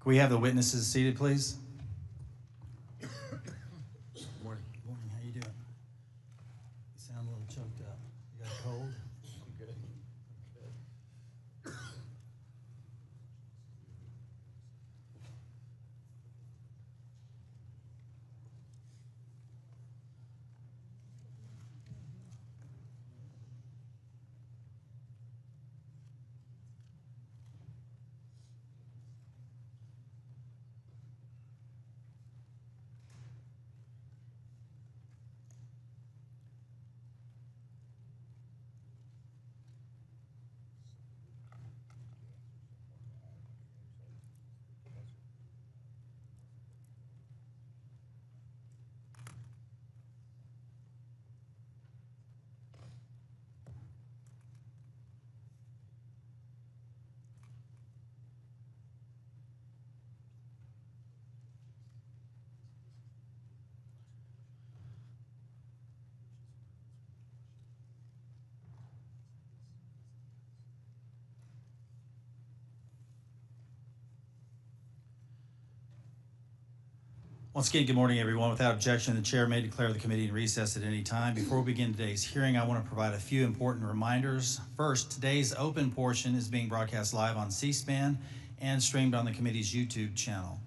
Can we have the witnesses seated, please? Good morning. Good morning. How you doing? You sound a little choked up. You got a cold? I'm good. Once again, good morning, everyone. Without objection, the chair may declare the committee in recess at any time. Before we begin today's hearing, I want to provide a few important reminders. First, today's open portion is being broadcast live on C-SPAN and streamed on the committee's YouTube channel.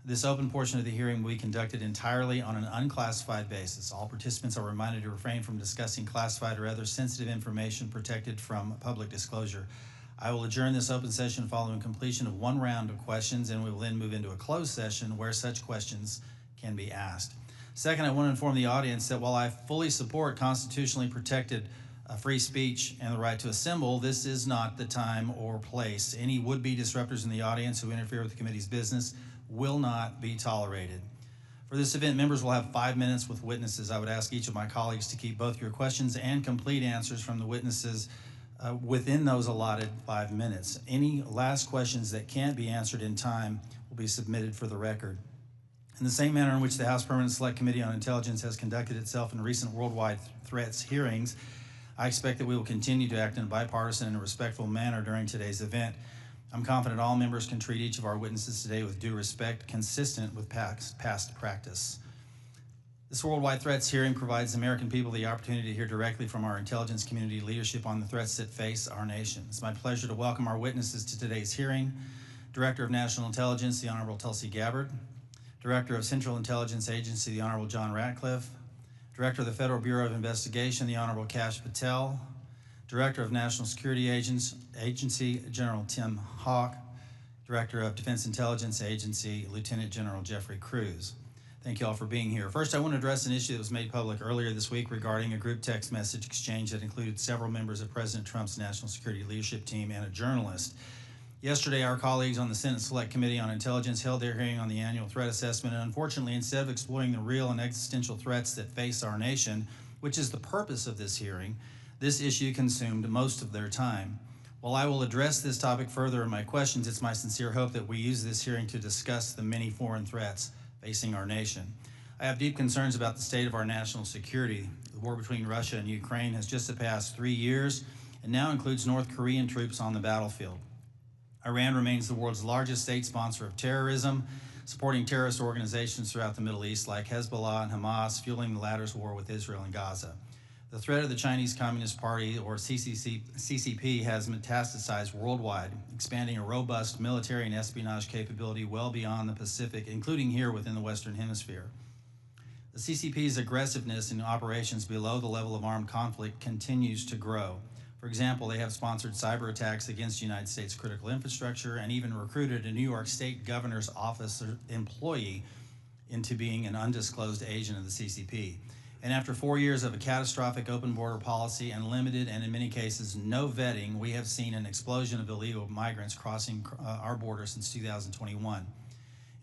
This open portion of the hearing will be conducted entirely on an unclassified basis. All participants are reminded to refrain from discussing classified or other sensitive information protected from public disclosure. I will adjourn this open session following completion of one round of questions, and we will then move into a closed session where such questions can be asked. Second, I want to inform the audience that while I fully support constitutionally protected free speech and the right to assemble, this is not the time or place. Any would-be disruptors in the audience who interfere with the committee's business will not be tolerated. For this event, members will have 5 minutes with witnesses. I would ask each of my colleagues to keep both your questions and complete answers from the witnesses within those allotted 5 minutes. Any last questions that can't be answered in time will be submitted for the record. In the same manner in which the House Permanent Select Committee on Intelligence has conducted itself in recent worldwide threats hearings, I expect that we will continue to act in a bipartisan and respectful manner during today's event. I'm confident all members can treat each of our witnesses today with due respect, consistent with past practice. This worldwide threats hearing provides American people the opportunity to hear directly from our intelligence community leadership on the threats that face our nation. It's my pleasure to welcome our witnesses to today's hearing. Director of National Intelligence, the Honorable Tulsi Gabbard. Director of Central Intelligence Agency, the Honorable John Ratcliffe. Director of the Federal Bureau of Investigation, the Honorable Kash Patel. Director of National Security Agency, General Tim Hawk. Director of Defense Intelligence Agency, Lieutenant General Jeffrey Cruz. Thank you all for being here. First, I want to address an issue that was made public earlier this week regarding a group text message exchange that included several members of President Trump's national security leadership team and a journalist. Yesterday, our colleagues on the Senate Select Committee on Intelligence held their hearing on the annual threat assessment, and unfortunately, instead of exploring the real and existential threats that face our nation, which is the purpose of this hearing, this issue consumed most of their time. While I will address this topic further in my questions, it's my sincere hope that we use this hearing to discuss the many foreign threats facing our nation. I have deep concerns about the state of our national security. The war between Russia and Ukraine has just surpassed 3 years and now includes North Korean troops on the battlefield. Iran remains the world's largest state sponsor of terrorism, supporting terrorist organizations throughout the Middle East like Hezbollah and Hamas, fueling the latter's war with Israel and Gaza. The threat of the Chinese Communist Party, or CCP, has metastasized worldwide, expanding a robust military and espionage capability well beyond the Pacific, including here within the Western Hemisphere. The CCP's aggressiveness in operations below the level of armed conflict continues to grow. For example, they have sponsored cyber attacks against United States critical infrastructure and even recruited a New York State governor's office employee into being an undisclosed agent of the CCP. And after 4 years of a catastrophic open border policy and limited and in many cases no vetting, we have seen an explosion of illegal migrants crossing our border since 2021.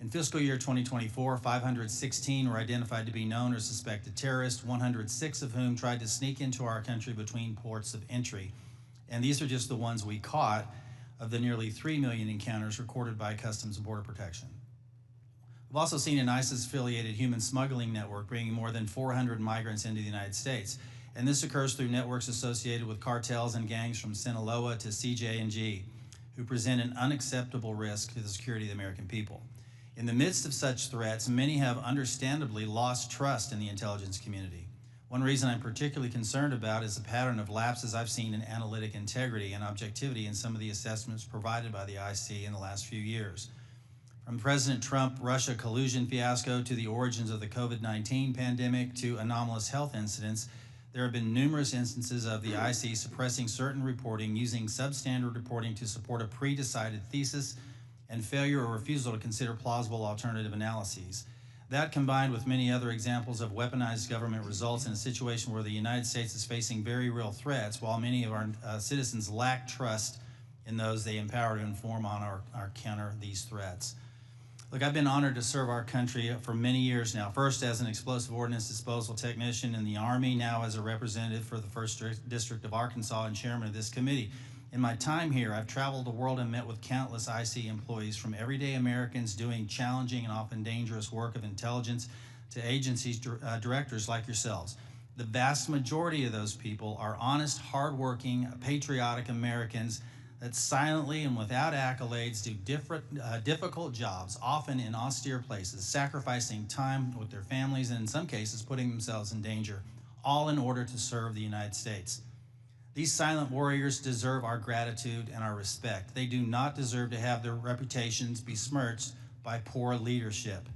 In fiscal year 2024, 516 were identified to be known or suspected terrorists, 106 of whom tried to sneak into our country between ports of entry. And these are just the ones we caught of the nearly 3 million encounters recorded by Customs and Border Protection. We've also seen an ISIS-affiliated human smuggling network bringing more than 400 migrants into the United States. And this occurs through networks associated with cartels and gangs from Sinaloa to CJ&G. who present an unacceptable risk to the security of the American people. In the midst of such threats, many have understandably lost trust in the intelligence community. One reason I'm particularly concerned about is the pattern of lapses I've seen in analytic integrity and objectivity in some of the assessments provided by the IC in the last few years. From President Trump Russia collusion fiasco to the origins of the COVID-19 pandemic to anomalous health incidents, there have been numerous instances of the IC suppressing certain reporting, using substandard reporting to support a pre-decided thesis, and failure or refusal to consider plausible alternative analyses. That, combined with many other examples of weaponized government, results in a situation where the United States is facing very real threats, while many of our citizens lack trust in those they empower to inform on or counter these threats. Look, I've been honored to serve our country for many years now, first as an explosive ordnance disposal technician in the Army, now as a representative for the 1st District of Arkansas and chairman of this committee. In my time here, I've traveled the world and met with countless IC employees, from everyday Americans doing challenging and often dangerous work of intelligence to agencies directors like yourselves. The vast majority of those people are honest, hardworking, patriotic Americans that silently and without accolades do difficult jobs, often in austere places, sacrificing time with their families and in some cases putting themselves in danger, all in order to serve the United States. These silent warriors deserve our gratitude and our respect. They do not deserve to have their reputations besmirched by poor leadership.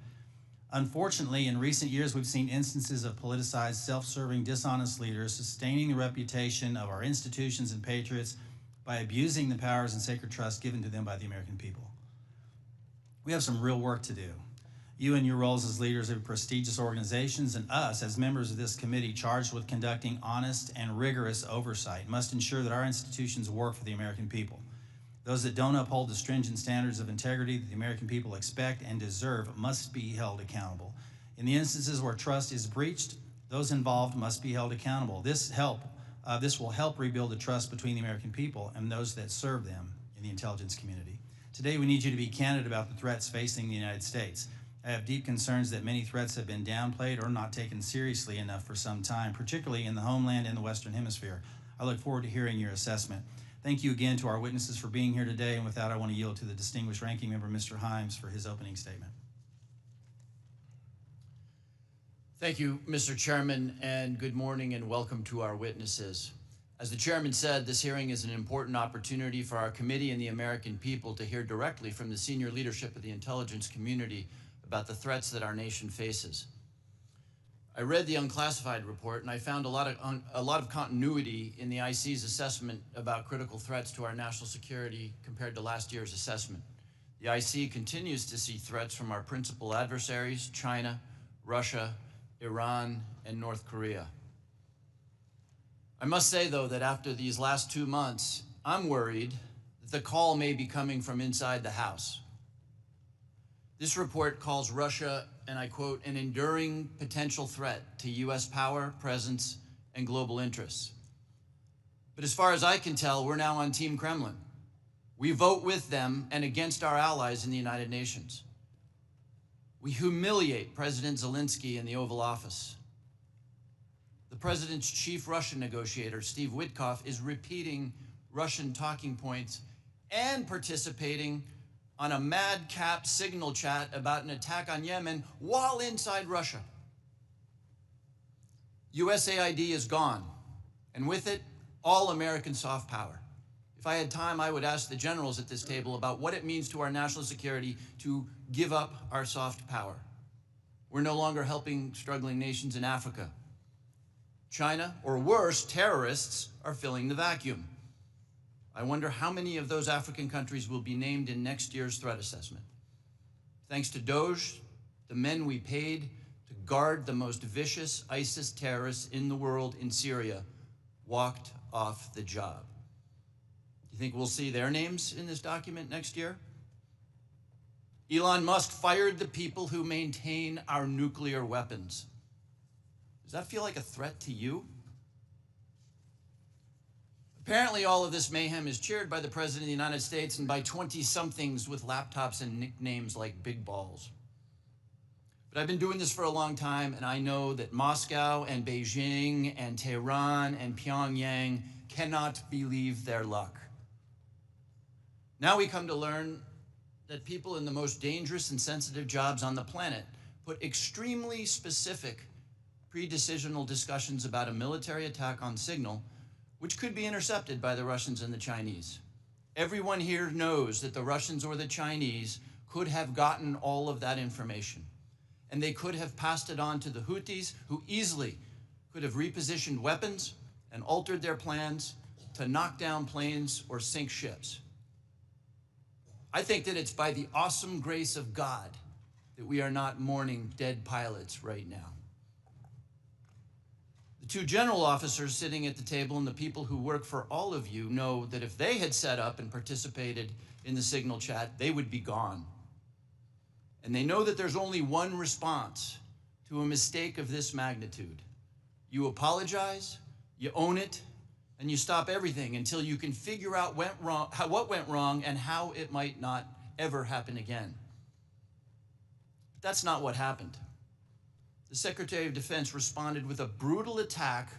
Unfortunately, in recent years, we've seen instances of politicized, self-serving, dishonest leaders sustaining the reputation of our institutions and patriots by abusing the powers and sacred trust given to them by the American people. We have some real work to do. You in your roles as leaders of prestigious organizations and us as members of this committee charged with conducting honest and rigorous oversight must ensure that our institutions work for the American people. Those that don't uphold the stringent standards of integrity that the American people expect and deserve must be held accountable. In the instances where trust is breached, those involved must be held accountable. This will help rebuild the trust between the American people and those that serve them in the intelligence community. Today, we need you to be candid about the threats facing the United States. I have deep concerns that many threats have been downplayed or not taken seriously enough for some time, particularly in the homeland and the Western Hemisphere. I look forward to hearing your assessment. Thank you again to our witnesses for being here today, and with that, I want to yield to the distinguished ranking member, Mr. Himes, for his opening statement. Thank you, Mr. Chairman, and good morning and welcome to our witnesses. As the chairman said, this hearing is an important opportunity for our committee and the American people to hear directly from the senior leadership of the intelligence community about the threats that our nation faces. I read the unclassified report and I found a lot of continuity in the IC's assessment about critical threats to our national security compared to last year's assessment. The IC continues to see threats from our principal adversaries, China, Russia, Iran, and North Korea. I must say, though, that after these last 2 months, I'm worried that the call may be coming from inside the House. This report calls Russia, and I quote, an enduring potential threat to U.S. power, presence, and global interests. But as far as I can tell, we're now on Team Kremlin. We vote with them and against our allies in the United Nations. We humiliate President Zelensky in the Oval Office. The president's chief Russian negotiator, Steve Witkoff, is repeating Russian talking points and participating on a madcap signal chat about an attack on Yemen while inside Russia. USAID is gone, and with it, all American soft power. If I had time, I would ask the generals at this table about what it means to our national security to give up our soft power. We're no longer helping struggling nations in Africa. China, or worse, terrorists, are filling the vacuum. I wonder how many of those African countries will be named in next year's threat assessment. Thanks to DOJ, the men we paid to guard the most vicious ISIS terrorists in the world in Syria walked off the job. Do you think we'll see their names in this document next year? Elon Musk fired the people who maintain our nuclear weapons. Does that feel like a threat to you? Apparently, all of this mayhem is cheered by the President of the United States and by 20-somethings with laptops and nicknames like Big Balls. But I've been doing this for a long time, and I know that Moscow and Beijing and Tehran and Pyongyang cannot believe their luck. Now we come to learn that people in the most dangerous and sensitive jobs on the planet put extremely specific pre-decisional discussions about a military attack on signal, which could be intercepted by the Russians and the Chinese. Everyone here knows that the Russians or the Chinese could have gotten all of that information, and they could have passed it on to the Houthis, who easily could have repositioned weapons and altered their plans to knock down planes or sink ships. I think that it's by the awesome grace of God that we are not mourning dead pilots right now. The two general officers sitting at the table and the people who work for all of you know that if they had set up and participated in the signal chat, they would be gone. And they know that there's only one response to a mistake of this magnitude. You apologize, you own it, and you stop everything until you can figure out what went wrong and how it might not ever happen again. But that's not what happened. The Secretary of Defense responded with a brutal attack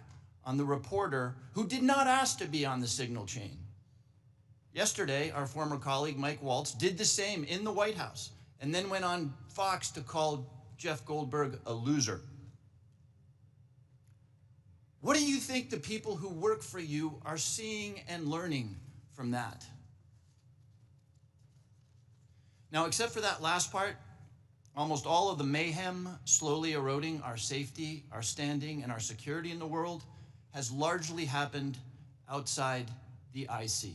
on the reporter who did not ask to be on the signal chain. Yesterday, our former colleague Mike Waltz did the same in the White House and then went on Fox to call Jeff Goldberg a loser. What do you think the people who work for you are seeing and learning from that? Now, except for that last part, almost all of the mayhem slowly eroding our safety, our standing, and our security in the world has largely happened outside the IC.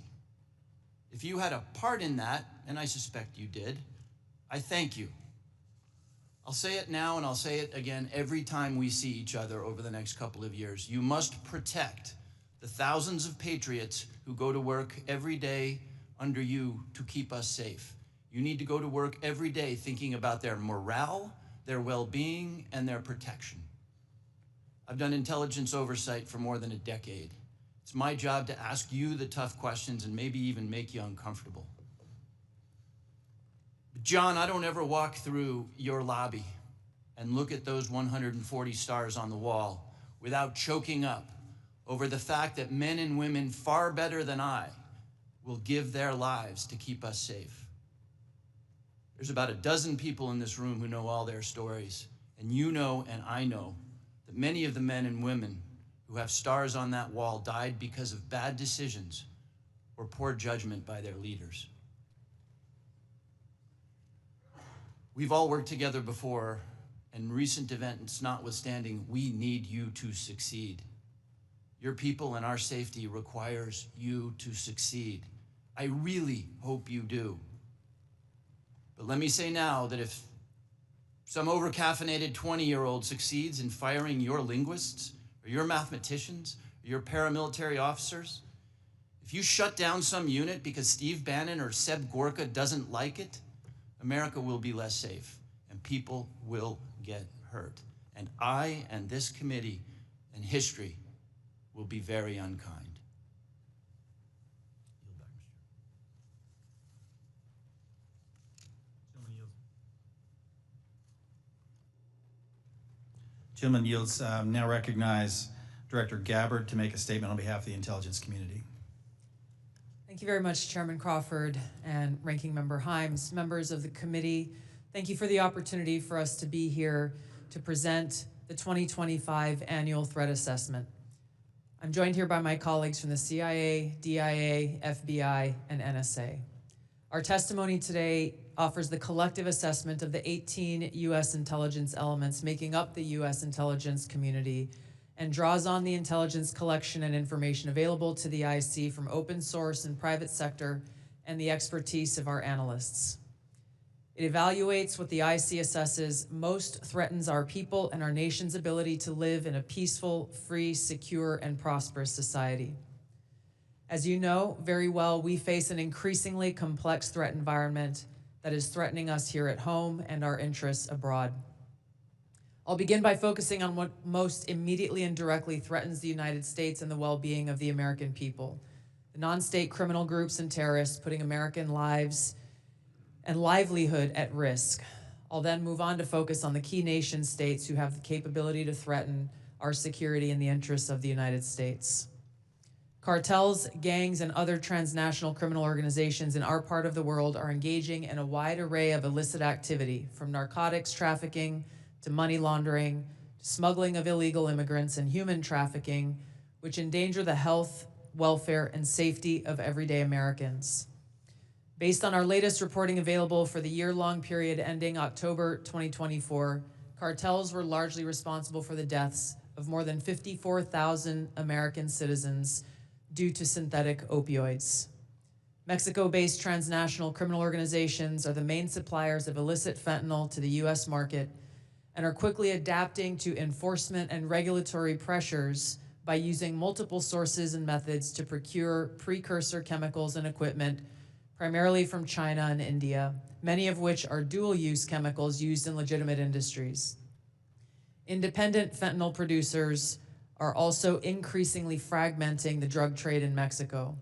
If you had a part in that, and I suspect you did, I thank you. I'll say it now and I'll say it again every time we see each other over the next couple of years. You must protect the thousands of patriots who go to work every day under you to keep us safe. You need to go to work every day thinking about their morale, their well-being, and their protection. I've done intelligence oversight for more than a decade. It's my job to ask you the tough questions and maybe even make you uncomfortable. But John, I don't ever walk through your lobby and look at those 140 stars on the wall without choking up over the fact that men and women far better than I will give their lives to keep us safe. There's about a dozen people in this room who know all their stories, and you know and I know that many of the men and women who have stars on that wall died because of bad decisions or poor judgment by their leaders. We've all worked together before, and recent events notwithstanding, we need you to succeed. Your people and our safety requires you to succeed. I really hope you do. But let me say now that if some over-caffeinated 20-year-old succeeds in firing your linguists, or your mathematicians, or your paramilitary officers, if you shut down some unit because Steve Bannon or Seb Gorka doesn't like it, America will be less safe, and people will get hurt. And I and this committee and history will be very unkind. Gentleman yields. Now recognize Director Gabbard to make a statement on behalf of the intelligence community. Thank you very much, Chairman Crawford and Ranking Member Himes, members of the committee. Thank you for the opportunity for us to be here to present the 2025 Annual Threat Assessment. I'm joined here by my colleagues from the CIA, DIA, FBI, and NSA. Our testimony today offers the collective assessment of the 18 U.S. intelligence elements making up the U.S. intelligence community and draws on the intelligence collection and information available to the IC from open source and private sector and the expertise of our analysts. It evaluates what the IC assesses most threatens our people and our nation's ability to live in a peaceful, free, secure, and prosperous society. As you know very well, we face an increasingly complex threat environment that is threatening us here at home and our interests abroad. I'll begin by focusing on what most immediately and directly threatens the United States and the well-being of the American people: the non-state criminal groups and terrorists putting American lives and livelihood at risk. I'll then move on to focus on the key nation states who have the capability to threaten our security and the interests of the United States. Cartels, gangs, and other transnational criminal organizations in our part of the world are engaging in a wide array of illicit activity, from narcotics trafficking to money laundering, to smuggling of illegal immigrants and human trafficking, which endanger the health, welfare, and safety of everyday Americans. Based on our latest reporting available for the year-long period ending October 2024, cartels were largely responsible for the deaths of more than 54,000 American citizens due to synthetic opioids. Mexico-based transnational criminal organizations are the main suppliers of illicit fentanyl to the U.S. market and are quickly adapting to enforcement and regulatory pressures by using multiple sources and methods to procure precursor chemicals and equipment, primarily from China and India, many of which are dual-use chemicals used in legitimate industries. Independent fentanyl producers are also increasingly fragmenting the drug trade in Mexico.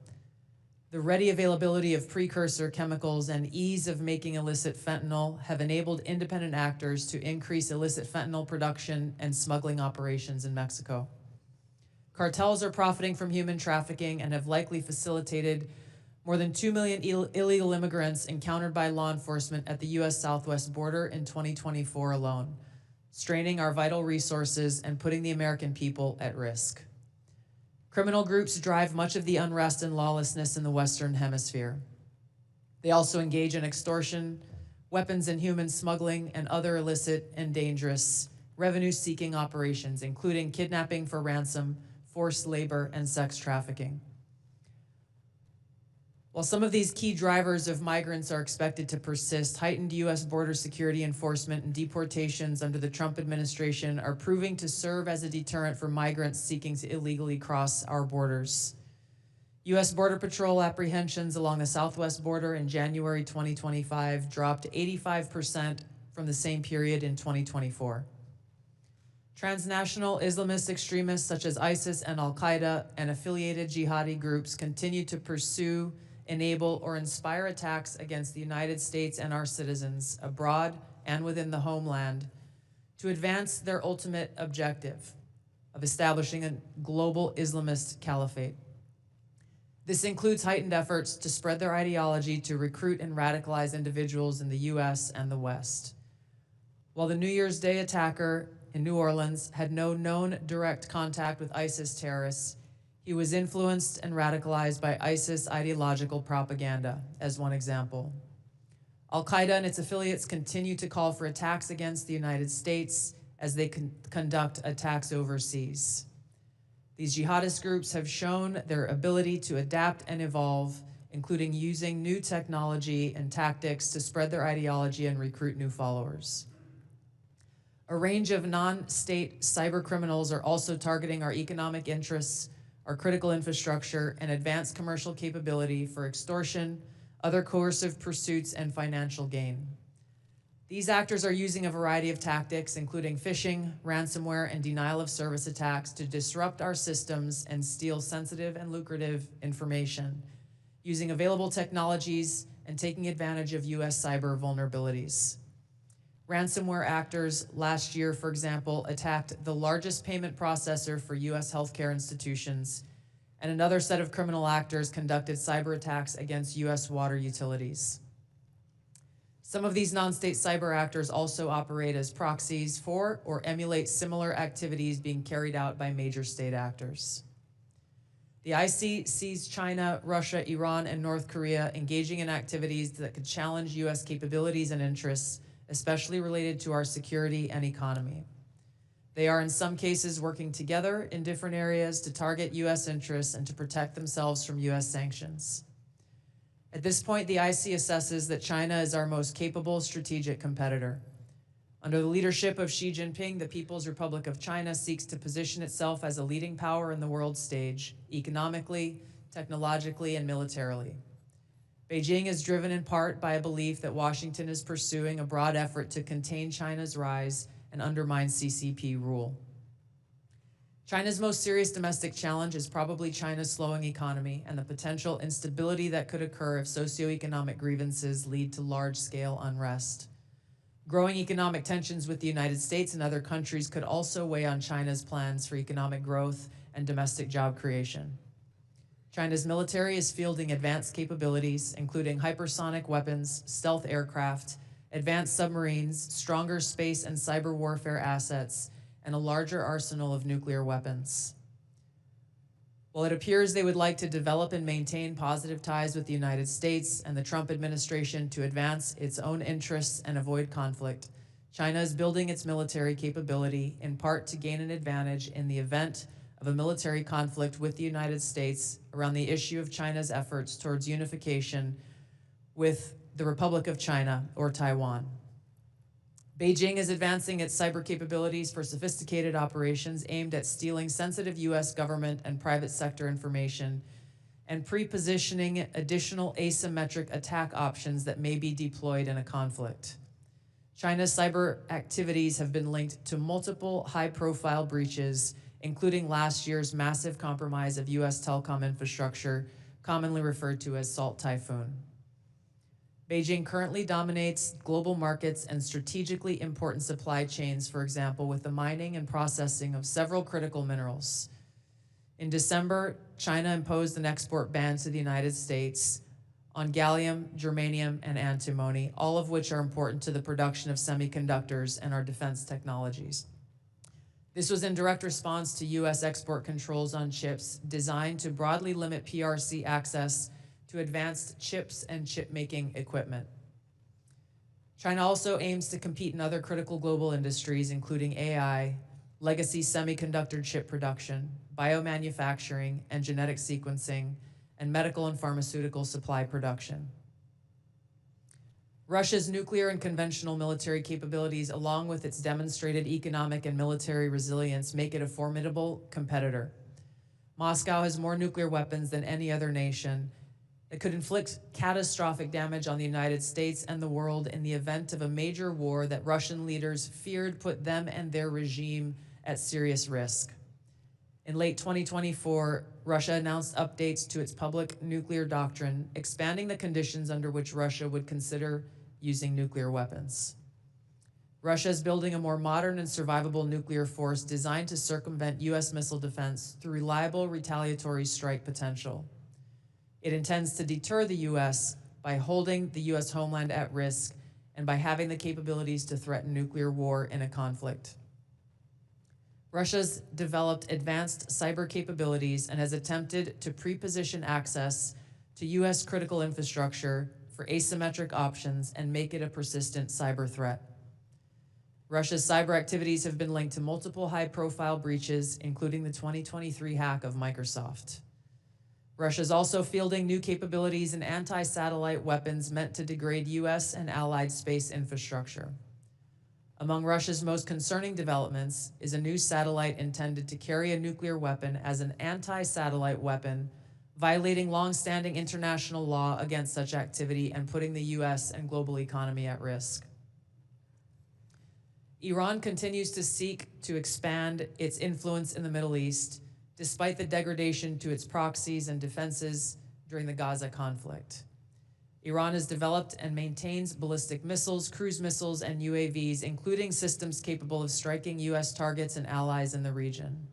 The ready availability of precursor chemicals and ease of making illicit fentanyl have enabled independent actors to increase illicit fentanyl production and smuggling operations in Mexico. Cartels are profiting from human trafficking and have likely facilitated more than 2 million illegal immigrants encountered by law enforcement at the U.S. southwest border in 2024 alone, straining our vital resources and putting the American people at risk. Criminal groups drive much of the unrest and lawlessness in the Western Hemisphere. They also engage in extortion, weapons and human smuggling, and other illicit and dangerous revenue-seeking operations, including kidnapping for ransom, forced labor, and sex trafficking. While some of these key drivers of migrants are expected to persist, heightened U.S. border security enforcement and deportations under the Trump administration are proving to serve as a deterrent for migrants seeking to illegally cross our borders. U.S. Border Patrol apprehensions along the southwest border in January 2025 dropped 85% from the same period in 2024. Transnational Islamist extremists such as ISIS and Al-Qaeda and affiliated jihadi groups continue to pursue, enable, or inspire attacks against the United States and our citizens abroad and within the homeland to advance their ultimate objective of establishing a global Islamist caliphate. This includes heightened efforts to spread their ideology to recruit and radicalize individuals in the U.S. and the West. While the New Year's Day attacker in New Orleans had no known direct contact with ISIS terrorists, he was influenced and radicalized by ISIS ideological propaganda, as one example. Al-Qaeda and its affiliates continue to call for attacks against the United States as they conduct attacks overseas. These jihadist groups have shown their ability to adapt and evolve, including using new technology and tactics to spread their ideology and recruit new followers. A range of non-state cyber criminals are also targeting our economic interests, our critical infrastructure, and advanced commercial capability for extortion, other coercive pursuits, and financial gain. These actors are using a variety of tactics, including phishing, ransomware, and denial of service attacks to disrupt our systems and steal sensitive and lucrative information, using available technologies and taking advantage of U.S. cyber vulnerabilities. Ransomware actors last year, for example, attacked the largest payment processor for U.S. healthcare institutions, and another set of criminal actors conducted cyber attacks against U.S. water utilities. Some of these non-state cyber actors also operate as proxies for or emulate similar activities being carried out by major state actors. The IC sees China, Russia, Iran, and North Korea engaging in activities that could challenge U.S. capabilities and interests, especially related to our security and economy. They are in some cases working together in different areas to target U.S. interests and to protect themselves from U.S. sanctions. At this point, the IC assesses that China is our most capable strategic competitor. Under the leadership of Xi Jinping, the People's Republic of China seeks to position itself as a leading power in the world stage, economically, technologically, and militarily. Beijing is driven in part by a belief that Washington is pursuing a broad effort to contain China's rise and undermine CCP rule. China's most serious domestic challenge is probably China's slowing economy and the potential instability that could occur if socioeconomic grievances lead to large-scale unrest. Growing economic tensions with the United States and other countries could also weigh on China's plans for economic growth and domestic job creation. China's military is fielding advanced capabilities, including hypersonic weapons, stealth aircraft, advanced submarines, stronger space and cyber warfare assets, and a larger arsenal of nuclear weapons. While it appears they would like to develop and maintain positive ties with the United States and the Trump administration to advance its own interests and avoid conflict, China is building its military capability in part to gain an advantage in the event of a military conflict with the United States around the issue of China's efforts towards unification with the Republic of China, or Taiwan. Beijing is advancing its cyber capabilities for sophisticated operations aimed at stealing sensitive U.S. government and private sector information and pre-positioning additional asymmetric attack options that may be deployed in a conflict. China's cyber activities have been linked to multiple high-profile breaches, including last year's massive compromise of U.S. telecom infrastructure, commonly referred to as Salt Typhoon. Beijing currently dominates global markets and strategically important supply chains, for example, with the mining and processing of several critical minerals. In December, China imposed an export ban to the United States on gallium, germanium, and antimony, all of which are important to the production of semiconductors and our defense technologies. This was in direct response to U.S. export controls on chips designed to broadly limit PRC access to advanced chips and chip-making equipment. China also aims to compete in other critical global industries, including AI, legacy semiconductor chip production, biomanufacturing and genetic sequencing, and medical and pharmaceutical supply production. Russia's nuclear and conventional military capabilities, along with its demonstrated economic and military resilience, make it a formidable competitor. Moscow has more nuclear weapons than any other nation that could inflict catastrophic damage on the United States and the world in the event of a major war that Russian leaders feared put them and their regime at serious risk. In late 2024, Russia announced updates to its public nuclear doctrine, expanding the conditions under which Russia would consider using nuclear weapons. Russia is building a more modern and survivable nuclear force designed to circumvent U.S. missile defense through reliable retaliatory strike potential. It intends to deter the U.S. by holding the U.S. homeland at risk and by having the capabilities to threaten nuclear war in a conflict. Russia's developed advanced cyber capabilities and has attempted to pre-position access to U.S. critical infrastructure for asymmetric options and make it a persistent cyber threat. Russia's cyber activities have been linked to multiple high-profile breaches, including the 2023 hack of Microsoft. Russia is also fielding new capabilities in anti-satellite weapons meant to degrade U.S. and allied space infrastructure. Among Russia's most concerning developments is a new satellite intended to carry a nuclear weapon as an anti-satellite weapon, violating long-standing international law against such activity and putting the U.S. and global economy at risk. Iran continues to seek to expand its influence in the Middle East, despite the degradation to its proxies and defenses during the Gaza conflict. Iran has developed and maintains ballistic missiles, cruise missiles, and UAVs, including systems capable of striking U.S. targets and allies in the region.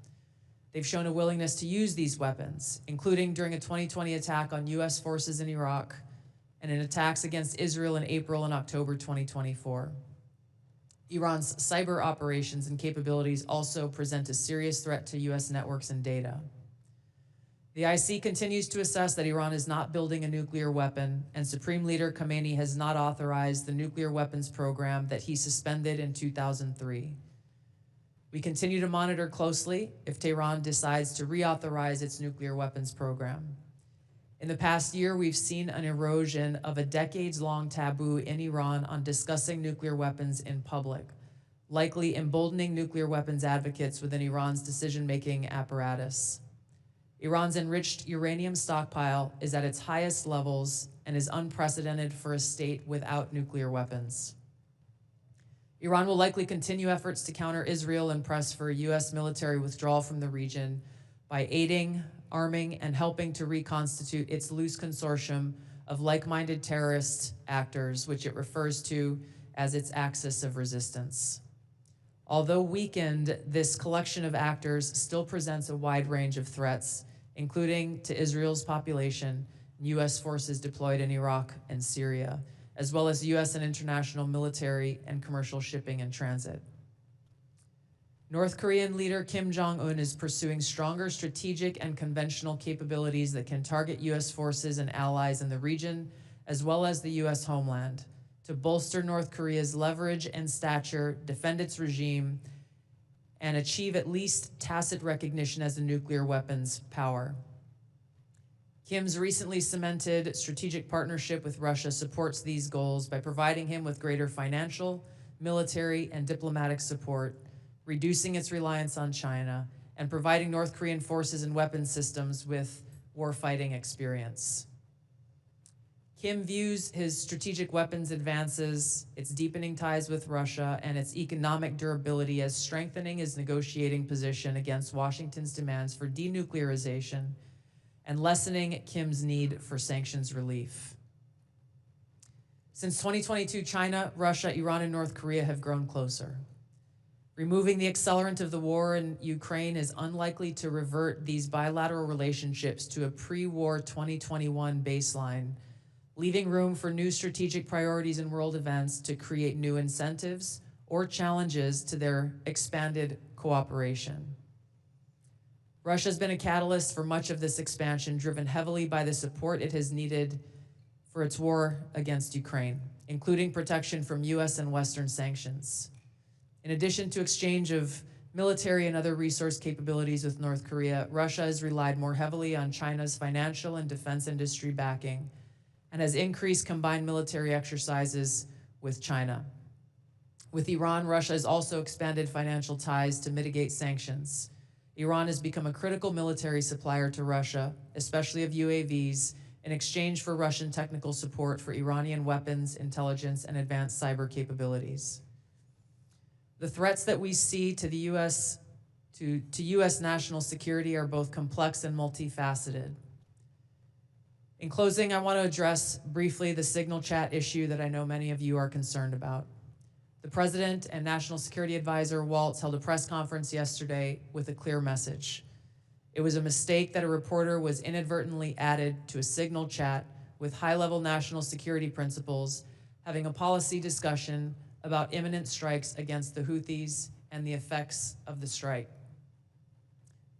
They've shown a willingness to use these weapons, including during a 2020 attack on U.S. forces in Iraq and in attacks against Israel in April and October 2024. Iran's cyber operations and capabilities also present a serious threat to U.S. networks and data. The IC continues to assess that Iran is not building a nuclear weapon, and Supreme Leader Khamenei has not authorized the nuclear weapons program that he suspended in 2003. We continue to monitor closely if Tehran decides to reauthorize its nuclear weapons program. In the past year, we've seen an erosion of a decades-long taboo in Iran on discussing nuclear weapons in public, likely emboldening nuclear weapons advocates within Iran's decision-making apparatus. Iran's enriched uranium stockpile is at its highest levels and is unprecedented for a state without nuclear weapons. Iran will likely continue efforts to counter Israel and press for a U.S. military withdrawal from the region by aiding, arming, and helping to reconstitute its loose consortium of like-minded terrorist actors, which it refers to as its axis of resistance. Although weakened, this collection of actors still presents a wide range of threats, including to Israel's population and U.S. forces deployed in Iraq and Syria, as well as U.S. and international military and commercial shipping and transit. North Korean leader Kim Jong-un is pursuing stronger strategic and conventional capabilities that can target U.S. forces and allies in the region, as well as the U.S. homeland, to bolster North Korea's leverage and stature, defend its regime, and achieve at least tacit recognition as a nuclear weapons power. Kim's recently cemented strategic partnership with Russia supports these goals by providing him with greater financial, military, and diplomatic support, reducing its reliance on China, and providing North Korean forces and weapons systems with warfighting experience. Kim views his strategic weapons advances, its deepening ties with Russia, and its economic durability as strengthening his negotiating position against Washington's demands for denuclearization and lessening Kim's need for sanctions relief. Since 2022, China, Russia, Iran, and North Korea have grown closer. Removing the accelerant of the war in Ukraine is unlikely to revert these bilateral relationships to a pre-war 2021 baseline, leaving room for new strategic priorities and world events to create new incentives or challenges to their expanded cooperation. Russia has been a catalyst for much of this expansion, driven heavily by the support it has needed for its war against Ukraine, including protection from U.S. and Western sanctions. In addition to exchange of military and other resource capabilities with North Korea, Russia has relied more heavily on China's financial and defense industry backing and has increased combined military exercises with China. With Iran, Russia has also expanded financial ties to mitigate sanctions. Iran has become a critical military supplier to Russia, especially of UAVs, in exchange for Russian technical support for Iranian weapons, intelligence, and advanced cyber capabilities. The threats that we see to the U.S. to U.S. national security are both complex and multifaceted. In closing, I want to address briefly the signal chat issue that I know many of you are concerned about. The President and National Security Advisor Waltz held a press conference yesterday with a clear message. It was a mistake that a reporter was inadvertently added to a signal chat with high-level national security principals having a policy discussion about imminent strikes against the Houthis and the effects of the strike.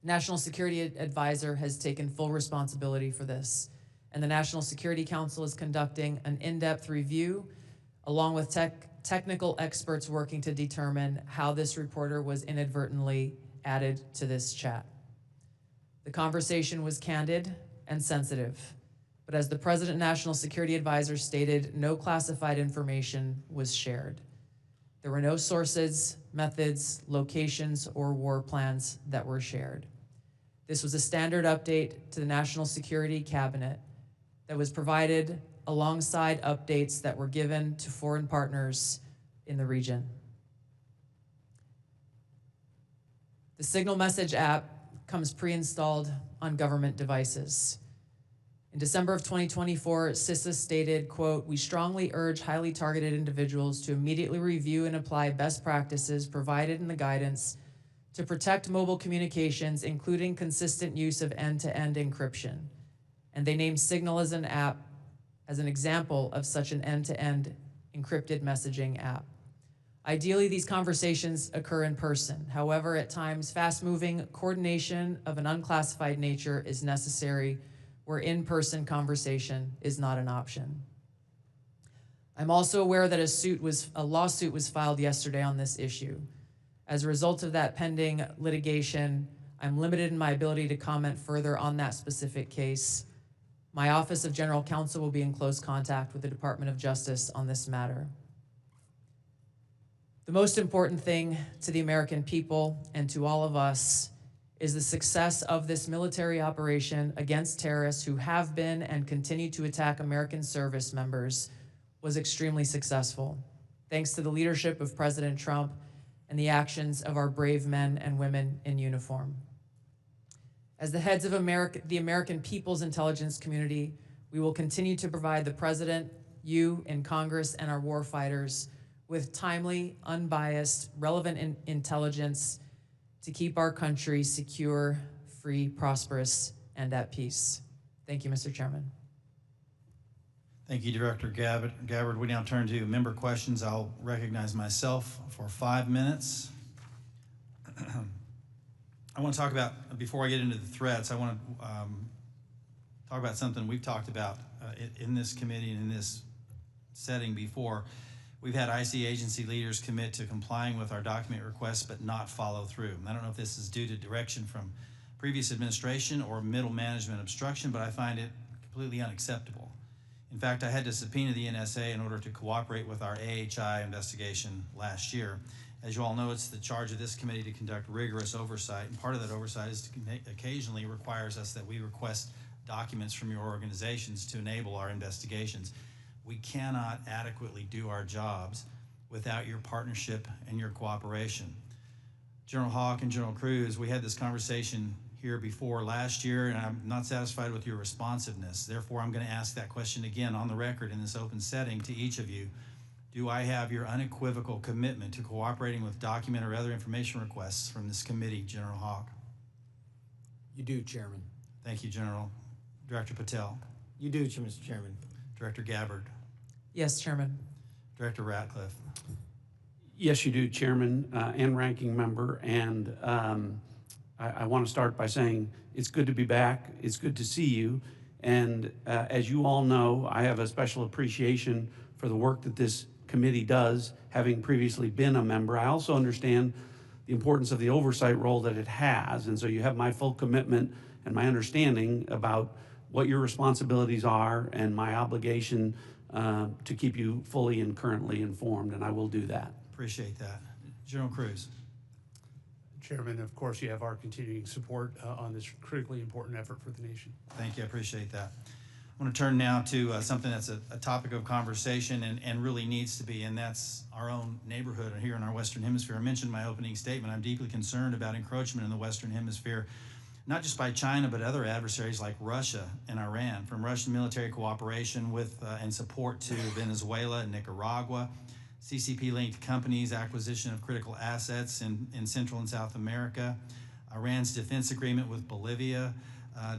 The National Security Advisor has taken full responsibility for this, and the National Security Council is conducting an in-depth review along with technical experts working to determine how this reporter was inadvertently added to this chat. The conversation was candid and sensitive, but as the President and National Security Advisor stated, no classified information was shared. There were no sources, methods, locations, or war plans that were shared. This was a standard update to the National Security Cabinet that was provided alongside updates that were given to foreign partners in the region. The Signal Message app comes pre-installed on government devices. In December of 2024, CISA stated, quote, "We strongly urge highly targeted individuals to immediately review and apply best practices provided in the guidance to protect mobile communications, including consistent use of end-to-end encryption." And they named Signal as an app as an example of such an end-to-end encrypted messaging app. Ideally, these conversations occur in person. However, at times, fast-moving coordination of an unclassified nature is necessary where in-person conversation is not an option. I'm also aware that a lawsuit was filed yesterday on this issue. As a result of that pending litigation, I'm limited in my ability to comment further on that specific case. My Office of General Counsel will be in close contact with the Department of Justice on this matter. The most important thing to the American people and to all of us is the success of this military operation against terrorists who have been and continue to attack American service members was extremely successful, thanks to the leadership of President Trump and the actions of our brave men and women in uniform. As the heads of the American people's intelligence community, we will continue to provide the President, you in Congress, and our warfighters with timely, unbiased, relevant intelligence to keep our country secure, free, prosperous, and at peace. Thank you, Mr. Chairman. Thank you, Director Gabbard. We now turn to member questions. I'll recognize myself for 5 minutes. I want to talk about, before I get into the threats, I want to talk about something we've talked about in this committee and in this setting before. We've had IC agency leaders commit to complying with our document requests but not follow through. I don't know if this is due to direction from previous administration or middle management obstruction, but I find it completely unacceptable. In fact, I had to subpoena the NSA in order to cooperate with our AHI investigation last year. As you all know, it's the charge of this committee to conduct rigorous oversight, and part of that oversight is to occasionally requires us that we request documents from your organizations to enable our investigations. We cannot adequately do our jobs without your partnership and your cooperation. General Hawk and General Cruz, we had this conversation here before last year, and I'm not satisfied with your responsiveness. Therefore, I'm going to ask that question again on the record in this open setting to each of you. Do I have your unequivocal commitment to cooperating with document or other information requests from this committee, General Hawk? You do, Chairman. Thank you, General. Director Patel. You do, Mr. Chairman. Director Gabbard. Yes, Chairman. Director Ratcliffe. Yes, you do, Chairman and Ranking Member. And I want to start by saying it's good to be back. It's good to see you. And as you all know, I have a special appreciation for the work that this committee does, having previously been a member. I also understand the importance of the oversight role that it has. And so you have my full commitment and my understanding about what your responsibilities are and my obligation to keep you fully and currently informed, and I will do that. Appreciate that. General Cruz. Chairman, of course, you have our continuing support on this critically important effort for the nation. Thank you, I appreciate that. I want to turn now to something that's a topic of conversation and really needs to be, and that's our own neighborhood here in our Western Hemisphere. I mentioned in my opening statement, I'm deeply concerned about encroachment in the Western Hemisphere, not just by China, but other adversaries like Russia and Iran, from Russian military cooperation with and support to Venezuela and Nicaragua, CCP-linked companies' acquisition of critical assets in Central and South America, Iran's defense agreement with Bolivia,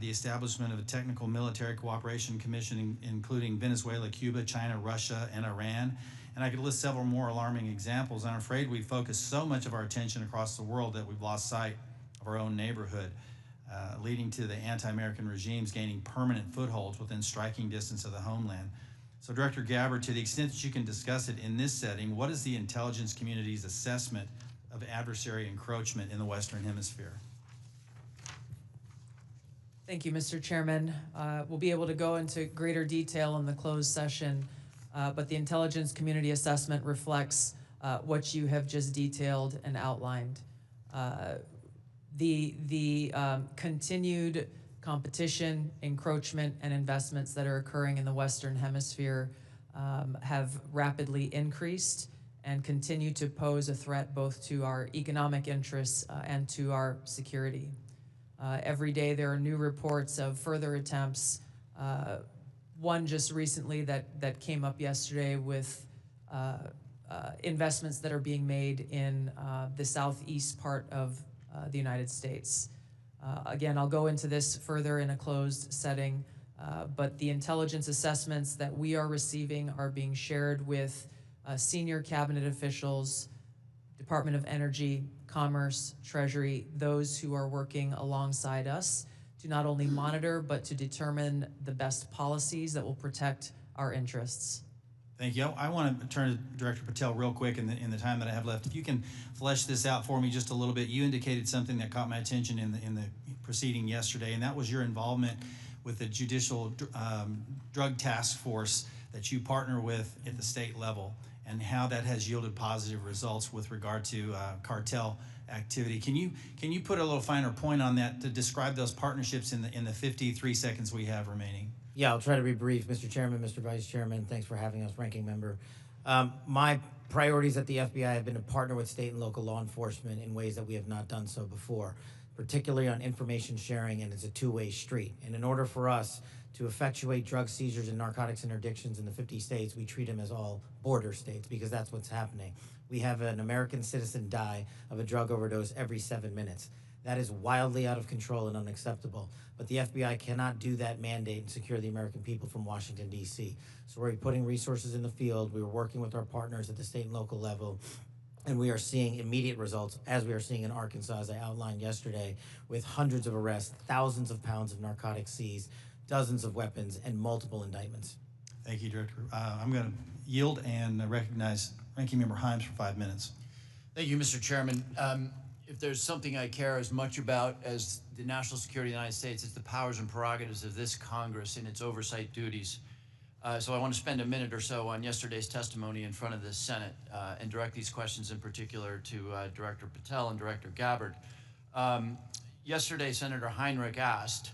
the establishment of a technical military cooperation commission including Venezuela, Cuba, China, Russia, and Iran. And I could list several more alarming examples. I'm afraid we focus so much of our attention across the world that we've lost sight of our own neighborhood, leading to the anti-American regimes gaining permanent footholds within striking distance of the homeland. So Director Gabbard, to the extent that you can discuss it in this setting, what is the intelligence community's assessment of adversary encroachment in the Western Hemisphere? Thank you, Mr. Chairman. We'll be able to go into greater detail in the closed session, but the intelligence community assessment reflects what you have just detailed and outlined. The continued competition, encroachment, and investments that are occurring in the Western Hemisphere have rapidly increased and continue to pose a threat both to our economic interests and to our security. Every day there are new reports of further attempts. One just recently that came up yesterday with investments that are being made in the southeast part of the United States. Again, I'll go into this further in a closed setting, but the intelligence assessments that we are receiving are being shared with senior cabinet officials, Department of Energy, Commerce, Treasury, those who are working alongside us to not only monitor, but to determine the best policies that will protect our interests. Thank you. I want to turn to Director Patel real quick in the time that I have left. If you can flesh this out for me just a little bit. You indicated something that caught my attention in the proceeding yesterday, and that was your involvement with the Judicial Drug Task Force that you partner with at the state level, and how that has yielded positive results with regard to cartel activity. Can you put a little finer point on that to describe those partnerships in the 53 seconds we have remaining? Yeah, I'll try to be brief, Mr. Chairman, Mr. Vice Chairman. Thanks for having us, Ranking Member. My priorities at the FBI have been to partner with state and local law enforcement in ways that we have not done so before, particularly on information sharing, and it's a two-way street. And in order for us to effectuate drug seizures and narcotics interdictions in the 50 states, we treat them as all border states because that's what's happening. We have an American citizen die of a drug overdose every 7 minutes. That is wildly out of control and unacceptable. But the FBI cannot do that mandate and secure the American people from Washington, D.C. So we're putting resources in the field. We were working with our partners at the state and local level, and we are seeing immediate results, as we are seeing in Arkansas, as I outlined yesterday, with hundreds of arrests, thousands of pounds of narcotics seized, dozens of weapons, and multiple indictments. Thank you, Director. I'm going to yield and recognize Ranking Member Himes for 5 minutes. Thank you, Mr. Chairman. If there's something I care as much about as the national security of the United States, it's the powers and prerogatives of this Congress in its oversight duties. So I want to spend a minute or so on yesterday's testimony in front of the Senate and direct these questions in particular to Director Patel and Director Gabbard. Yesterday, Senator Heinrich asked,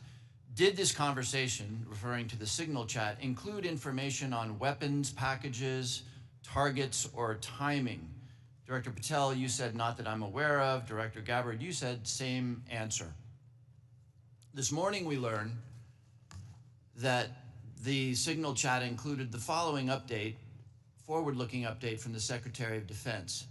did this conversation, referring to the signal chat, include information on weapons, packages, targets, or timing? Director Patel, you said not that I'm aware of. Director Gabbard, you said same answer. This morning we learned that the signal chat included the following update, forward-looking update from the Secretary of Defense.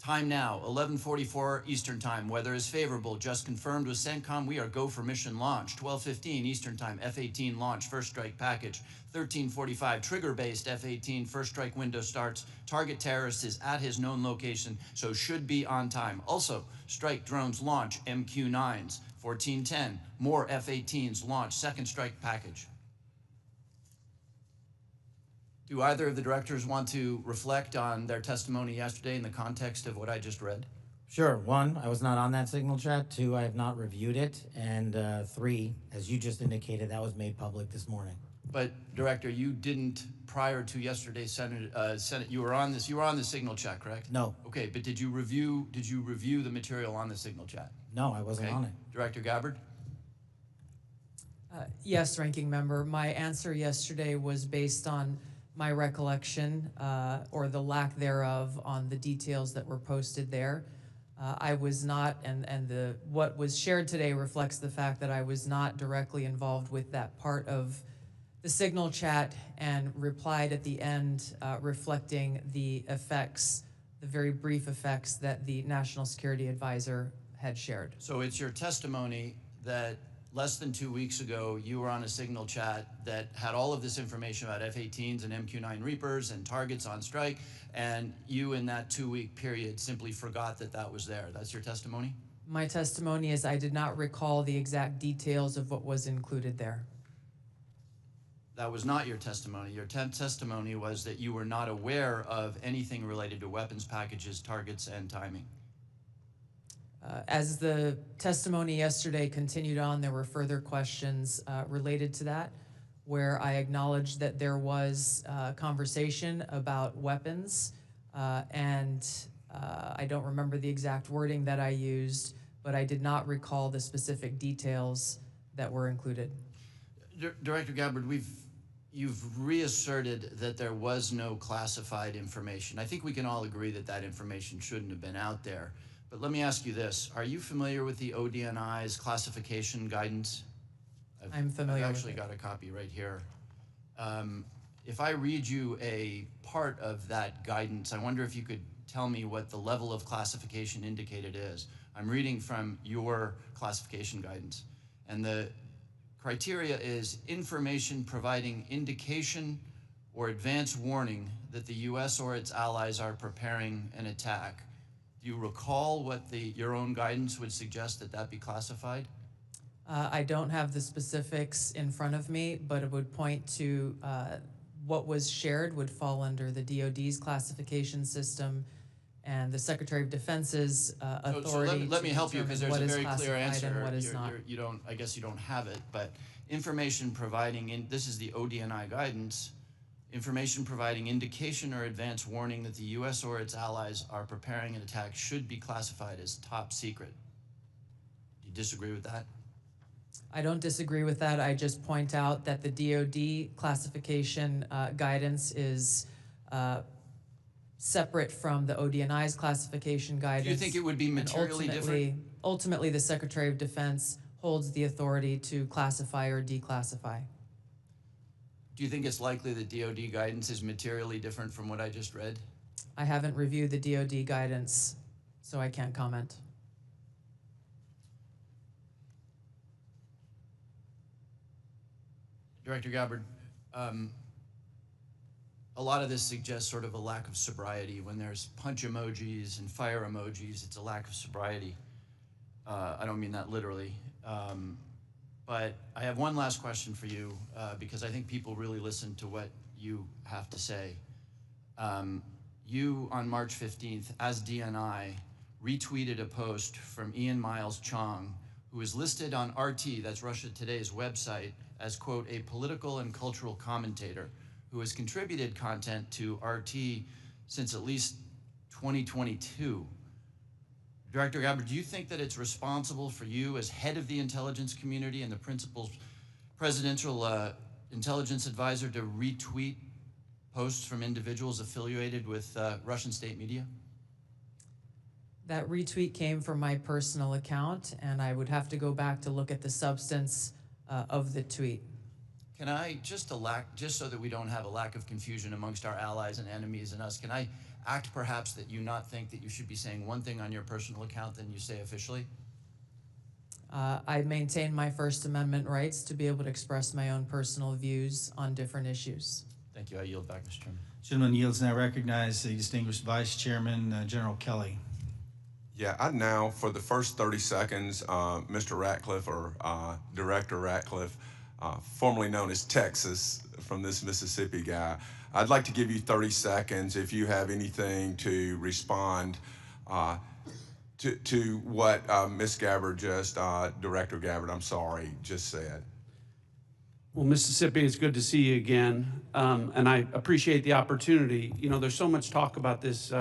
Time now, 11:44 Eastern Time. Weather is favorable. Just confirmed with CENTCOM. We are go for mission launch. 12:15 Eastern Time. F-18 launch. First strike package. 13:45 trigger-based F-18 first strike window starts. Target terrorist is at his known location, so should be on time. Also, strike drones launch. MQ-9s. 14:10. More F-18s launch. Second strike package. Do either of the directors want to reflect on their testimony yesterday in the context of what I just read? Sure. One, I was not on that signal chat. Two, I have not reviewed it. And three, as you just indicated, that was made public this morning. But Director, you didn't prior to yesterday's Senate. You were on this. You were on the signal chat, correct? No. Okay, but did you review the material on the signal chat? No, I wasn't on it. Director Gabbard. Yes, Ranking Member. My answer yesterday was based on my recollection or the lack thereof on the details that were posted there. I was not, and what was shared today reflects the fact that I was not directly involved with that part of the signal chat and replied at the end reflecting the effects, the very brief effects that the National Security Advisor had shared. So it's your testimony that less than 2 weeks ago, you were on a signal chat that had all of this information about F-18s and MQ-9 Reapers and targets on strike, and you in that 2-week period simply forgot that that was there. That's your testimony? My testimony is I did not recall the exact details of what was included there. That was not your testimony. Your testimony was that you were not aware of anything related to weapons packages, targets, and timing. As the testimony yesterday continued on, there were further questions related to that, where I acknowledged that there was conversation about weapons, and I don't remember the exact wording that I used, but I did not recall the specific details that were included. Director Gabbard, you've reasserted that there was no classified information. I think we can all agree that that information shouldn't have been out there. But let me ask you this. Are you familiar with the ODNI's classification guidance? I'm familiar I've with actually it. got a copy right here. If I read you a part of that guidance, I wonder if you could tell me what the level of classification indicated is. I'm reading from your classification guidance. And the criteria is information providing indication or advance warning that the U.S. or its allies are preparing an attack. Do you recall what your own guidance would suggest that be classified? I don't have the specifics in front of me, but it would point to what was shared would fall under the DoD's classification system and the Secretary of Defense's authority. So let me help you, because there's a very clear answer. And what is not. I guess you don't have it, but information providing, this is the ODNI guidance, information providing indication or advance warning that the U.S. or its allies are preparing an attack should be classified as top secret. Do you disagree with that? I don't disagree with that. I just point out that the DoD classification guidance is separate from the ODNI's classification guidance. Do you think it would be materially different? Ultimately, the Secretary of Defense holds the authority to classify or declassify. Do you think it's likely that DoD guidance is materially different from what I just read? I haven't reviewed the DoD guidance, so I can't comment. Director Gabbard, a lot of this suggests sort of a lack of sobriety. When there's punch emojis and fire emojis, it's a lack of sobriety. I don't mean that literally. But I have one last question for you, because I think people really listen to what you have to say. You, on March 15th, as DNI, retweeted a post from Ian Miles Chong, who is listed on RT, that's Russia Today's website, as, quote, a political and cultural commentator who has contributed content to RT since at least 2022. Director Gabbard, do you think that it's responsible for you as head of the intelligence community and the principal presidential intelligence advisor to retweet posts from individuals affiliated with Russian state media? That retweet came from my personal account, and I would have to go back to look at the substance of the tweet. Can I, just so that we don't have a lack of confusion amongst our allies and enemies and us, can I act perhaps that you not think that you should be saying one thing on your personal account than you say officially? I maintain my First Amendment rights to be able to express my own personal views on different issues. Thank you. I yield back, Mr. Chairman. Gentleman yields now recognize the distinguished Vice Chairman, General Kelly. Yeah, I now, for the first 30 seconds, Mr. Ratcliffe, or Director Ratcliffe, formerly known as Texas, from this Mississippi guy, I'd like to give you 30 seconds if you have anything to respond to what Ms. Gabbard Director Gabbard, I'm sorry, just said. Well, Mississippi, it's good to see you again, and I appreciate the opportunity. You know, there's so much talk about this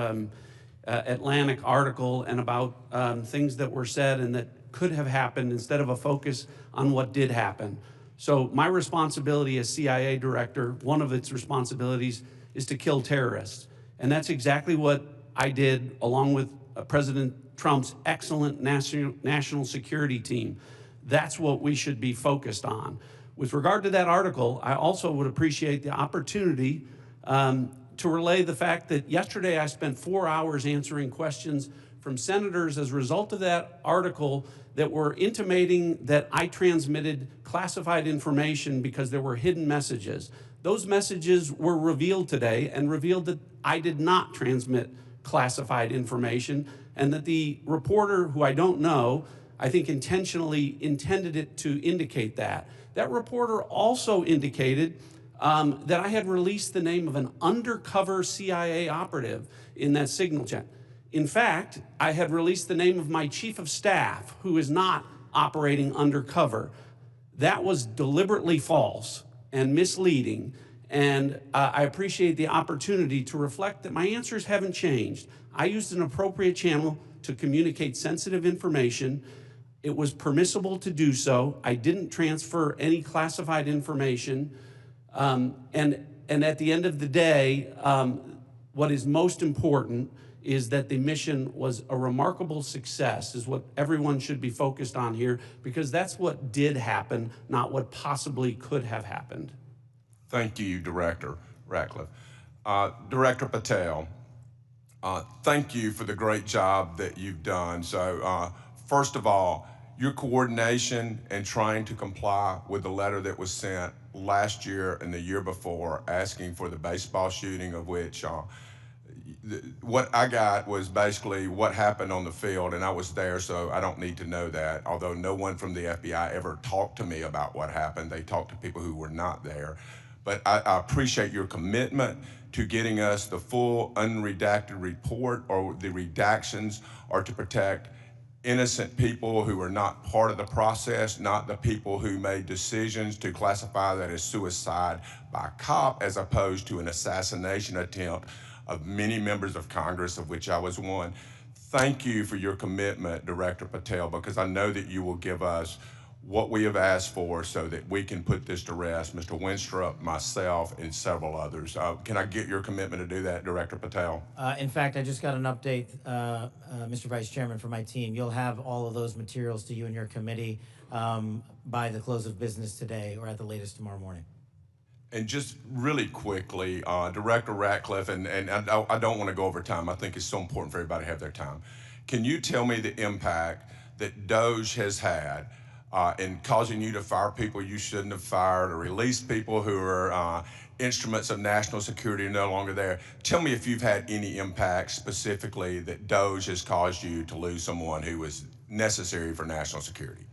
Atlantic article and about things that were said and that could have happened instead of a focus on what did happen. So my responsibility as CIA director, one of its responsibilities is to kill terrorists. And that's exactly what I did along with President Trump's excellent national security team. That's what we should be focused on. With regard to that article, I also would appreciate the opportunity to relay the fact that yesterday I spent 4 hours answering questions from senators as a result of that article that were intimating that I transmitted classified information because there were hidden messages. Those messages were revealed today and revealed that I did not transmit classified information, and that the reporter, who I don't know, I think intentionally intended it to indicate that. That reporter also indicated that I had released the name of an undercover CIA operative in that signal chain. In fact, I had released the name of my chief of staff, who is not operating undercover. That was deliberately false and misleading, and I appreciate the opportunity to reflect that my answers haven't changed. I used an appropriate channel to communicate sensitive information. It was permissible to do so. I didn't transfer any classified information. And at the end of the day, what is most important is that the mission was a remarkable success, is what everyone should be focused on here, because that's what did happen, not what possibly could have happened. Thank you, Director Ratcliffe. Director Patel, thank you for the great job that you've done. So first of all, your coordination and trying to comply with the letter that was sent last year and the year before asking for the baseball shooting, of which what I got was basically what happened on the field, and I was there, so I don't need to know that, although no one from the FBI ever talked to me about what happened. They talked to people who were not there. But I appreciate your commitment to getting us the full unredacted report, or the redactions are to protect innocent people who are not part of the process, not the people who made decisions to classify that as suicide by a cop as opposed to an assassination attempt of many members of Congress, of which I was one. Thank you for your commitment, Director Patel, because I know that you will give us what we have asked for so that we can put this to rest, Mr. Winstrup, myself, and several others. Can I get your commitment to do that, Director Patel? In fact, I just got an update, Mr. Vice Chairman, from my team. You'll have all of those materials to you and your committee by the close of business today, or at the latest tomorrow morning. And just really quickly, Director Ratcliffe, and I don't want to go over time. I think it's so important for everybody to have their time. Can you tell me the impact that DOJ has had in causing you to fire people you shouldn't have fired, or release people who are instruments of national security are no longer there. Tell me if you've had any impact specifically that DOGE has caused you to lose someone who was necessary for national security.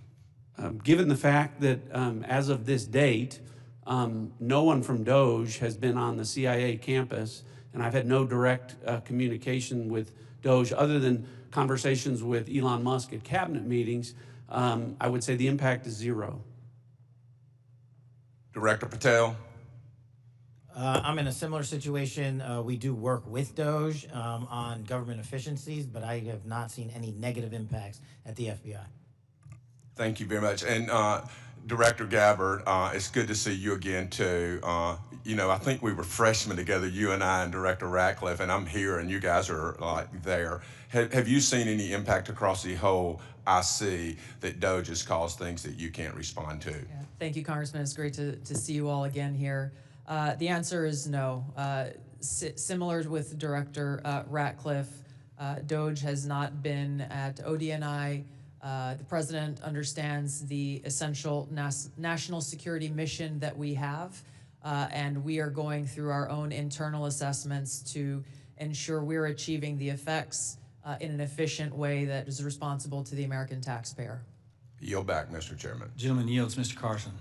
Given the fact that as of this date, no one from DOGE has been on the CIA campus, and I've had no direct communication with DOGE other than conversations with Elon Musk at cabinet meetings, I would say the impact is zero. Director Patel? I'm in a similar situation. We do work with DOGE on government efficiencies, but I have not seen any negative impacts at the FBI. Thank you very much. And Director Gabbard, it's good to see you again too. You know, I think we were freshmen together, you and I and Director Ratcliffe, and I'm here and you guys are like there. Have you seen any impact across the whole IC that DOGE has caused things that you can't respond to? Yeah. Thank you, Congressman. It's great to see you all again here. The answer is no. Similar with Director Ratcliffe, DOGE has not been at ODNI. The President understands the essential national security mission that we have, and we are going through our own internal assessments to ensure we're achieving the effects in an efficient way that is responsible to the American taxpayer. Yield back, Mr. Chairman. Gentleman yields. Mr. Carson.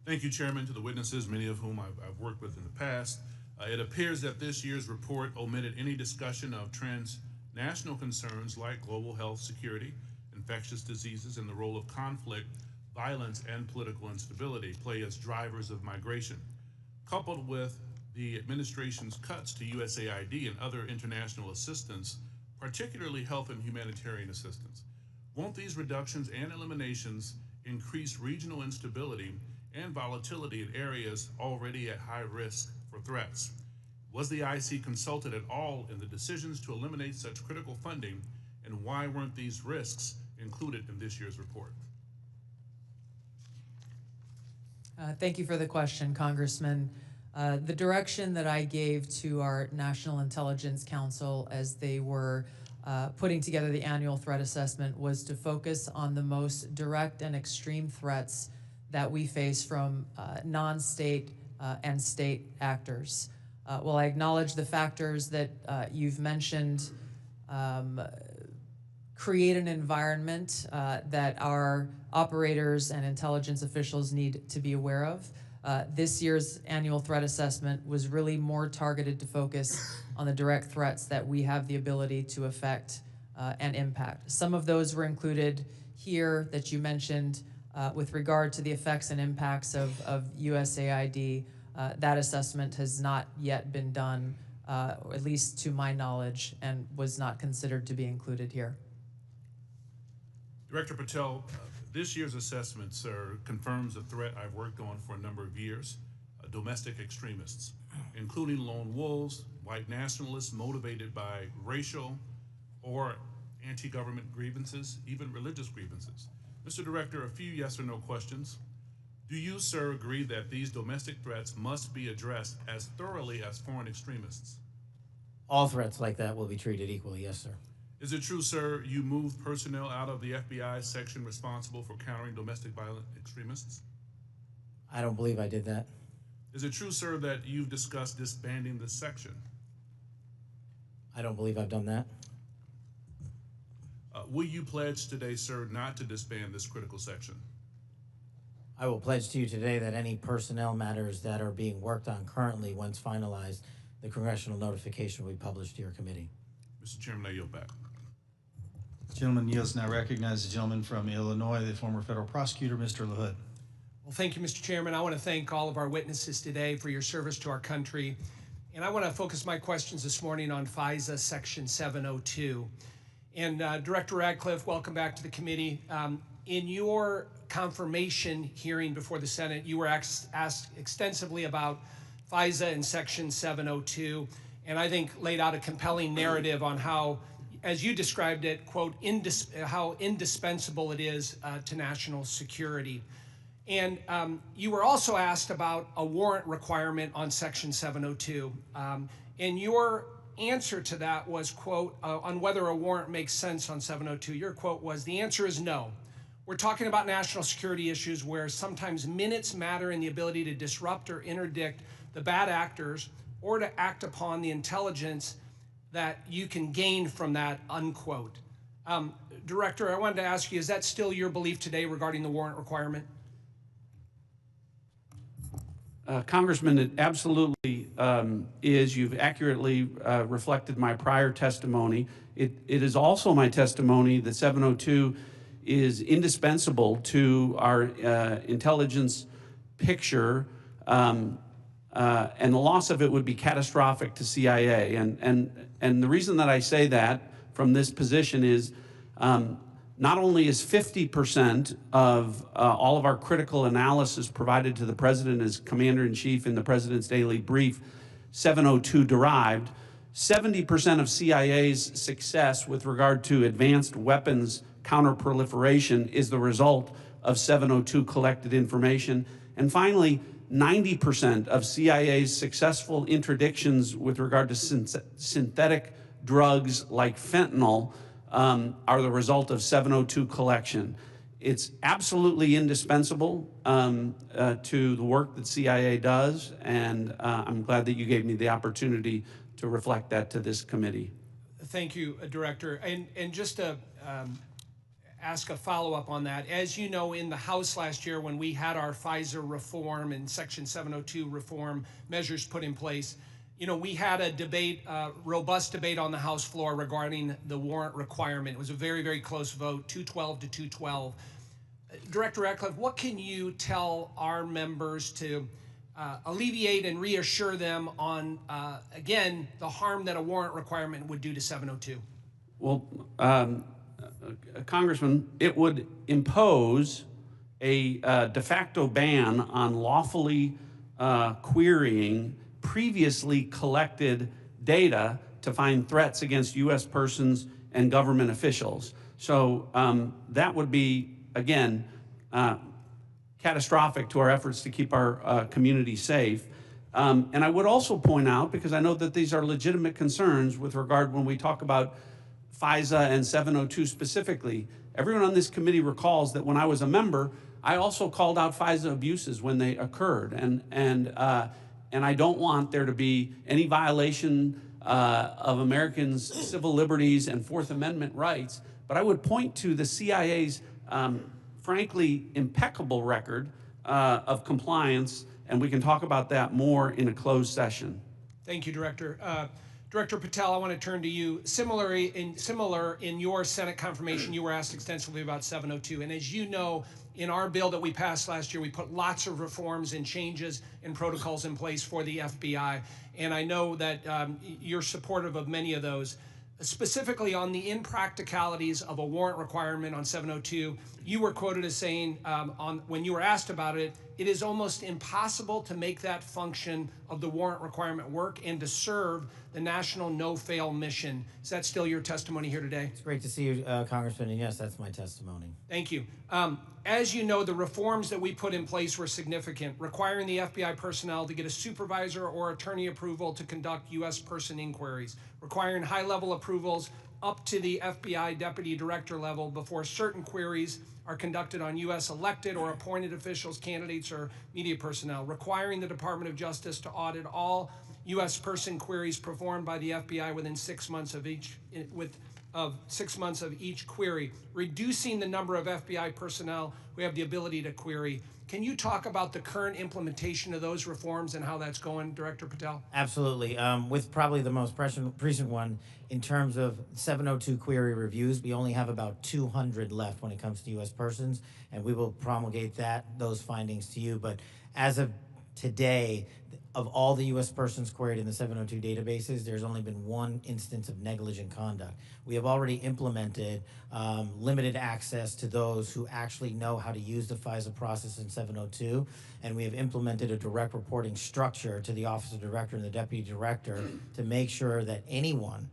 Thank you, Chairman, to the witnesses, many of whom I've worked with in the past. It appears that this year's report omitted any discussion of transnational concerns like global health security, infectious diseases, and the role of conflict, violence, and political instability play as drivers of migration. Coupled with the administration's cuts to USAID and other international assistance, particularly health and humanitarian assistance, won't these reductions and eliminations increase regional instability and volatility in areas already at high risk for threats? Was the IC consulted at all in the decisions to eliminate such critical funding, and why weren't these risks included in this year's report? Thank you for the question, Congressman. The direction that I gave to our National Intelligence Council as they were putting together the annual threat assessment was to focus on the most direct and extreme threats that we face from non-state and state actors. While I acknowledge the factors that you've mentioned create an environment that our operators and intelligence officials need to be aware of, this year's annual threat assessment was really more targeted to focus on the direct threats that we have the ability to affect and impact. Some of those were included here that you mentioned with regard to the effects and impacts of USAID. That assessment has not yet been done, at least to my knowledge, and was not considered to be included here. Director Patel, this year's assessment, sir, confirms a threat I've worked on for a number of years, domestic extremists, including lone wolves, white nationalists motivated by racial or anti-government grievances, even religious grievances. Mr. Director, a few yes or no questions. Do you, sir, agree that these domestic threats must be addressed as thoroughly as foreign extremists? All threats like that will be treated equally, yes, sir. Is it true, sir, you moved personnel out of the FBI section responsible for countering domestic violent extremists? I don't believe I did that. Is it true, sir, that you've discussed disbanding this section? I don't believe I've done that. Will you pledge today, sir, not to disband this critical section? I will pledge to you today that any personnel matters that are being worked on currently, once finalized, the congressional notification will be published to your committee. Mr. Chairman, I yield back. The gentleman yields. Now recognize the gentleman from Illinois, the former federal prosecutor, Mr. LaHood. Well, thank you, Mr. Chairman. I want to thank all of our witnesses today for your service to our country. And I want to focus my questions this morning on FISA Section 702. And Director Ratcliffe, welcome back to the committee. In your confirmation hearing before the Senate, you were asked extensively about FISA and Section 702, and I think laid out a compelling narrative on how, as you described it, quote, how indispensable it is to national security. And you were also asked about a warrant requirement on Section 702. And your answer to that was, quote, on whether a warrant makes sense on 702. Your quote was, the answer is no. We're talking about national security issues where sometimes minutes matter in the ability to disrupt or interdict the bad actors or to act upon the intelligence that you can gain from that, unquote. Director, I wanted to ask you, is that still your belief today regarding the warrant requirement? Congressman, it absolutely is. You've accurately reflected my prior testimony. It is also my testimony that 702 is indispensable to our intelligence picture, and the loss of it would be catastrophic to CIA. And the reason that I say that from this position is not only is 50% of all of our critical analysis provided to the President as Commander-in-Chief in the President's daily brief 702 derived, 70% of CIA's success with regard to advanced weapons counterproliferation is the result of 702 collected information. And finally, 90% of CIA's successful interdictions with regard to synthetic drugs like fentanyl are the result of 702 collection. It's absolutely indispensable to the work that CIA does, and I'm glad that you gave me the opportunity to reflect that to this committee. Thank you, Director. And just to ask a follow-up on that, as you know, in the House last year when we had our FISA reform and Section 702 reform measures put in place, you know, we had a debate, robust debate on the House floor regarding the warrant requirement. It was a very, very close vote, 212 to 212. Director Ratcliffe, what can you tell our members to alleviate and reassure them on, again, the harm that a warrant requirement would do to 702? Well, Congressman, it would impose a de facto ban on lawfully querying previously collected data to find threats against U.S. persons and government officials. So that would be, again, catastrophic to our efforts to keep our community safe. And I would also point out, because I know that these are legitimate concerns with regard when we talk about FISA and 702 specifically, everyone on this committee recalls that when I was a member, I also called out FISA abuses when they occurred. And I don't want there to be any violation of Americans' civil liberties and Fourth Amendment rights. But I would point to the CIA's frankly impeccable record of compliance, and we can talk about that more in a closed session. Thank you, Director. Director Patel, I want to turn to you. Similar in your Senate confirmation, you were asked extensively about 702. And as you know, in our bill that we passed last year, we put lots of reforms and changes and protocols in place for the FBI. And I know that you're supportive of many of those. Specifically on the impracticalities of a warrant requirement on 702, you were quoted as saying, when you were asked about it, it is almost impossible to make that function of the warrant requirement work and to serve the national no-fail mission. Is that still your testimony here today? It's great to see you, Congressman, and yes, that's my testimony. Thank you. As you know, the reforms that we put in place were significant, requiring the FBI personnel to get a supervisor or attorney approval to conduct U.S. person inquiries, requiring high-level approvals up to the FBI deputy director level before certain queries are conducted on U.S. elected or appointed officials, candidates, or media personnel, requiring the Department of Justice to audit all U.S. person queries performed by the FBI within 6 months of each, of 6 months of each query, reducing the number of FBI personnel who have the ability to query. Can you talk about the current implementation of those reforms and how that's going, Director Patel? Absolutely. With probably the most recent one, in terms of 702 query reviews, we only have about 200 left when it comes to U.S. persons, and we will promulgate those findings to you. But as of today, of all the U.S. persons queried in the 702 databases, there's only been one instance of negligent conduct. We have already implemented limited access to those who actually know how to use the FISA process in 702, and we have implemented a direct reporting structure to the Office of Director and the Deputy Director to make sure that anyone,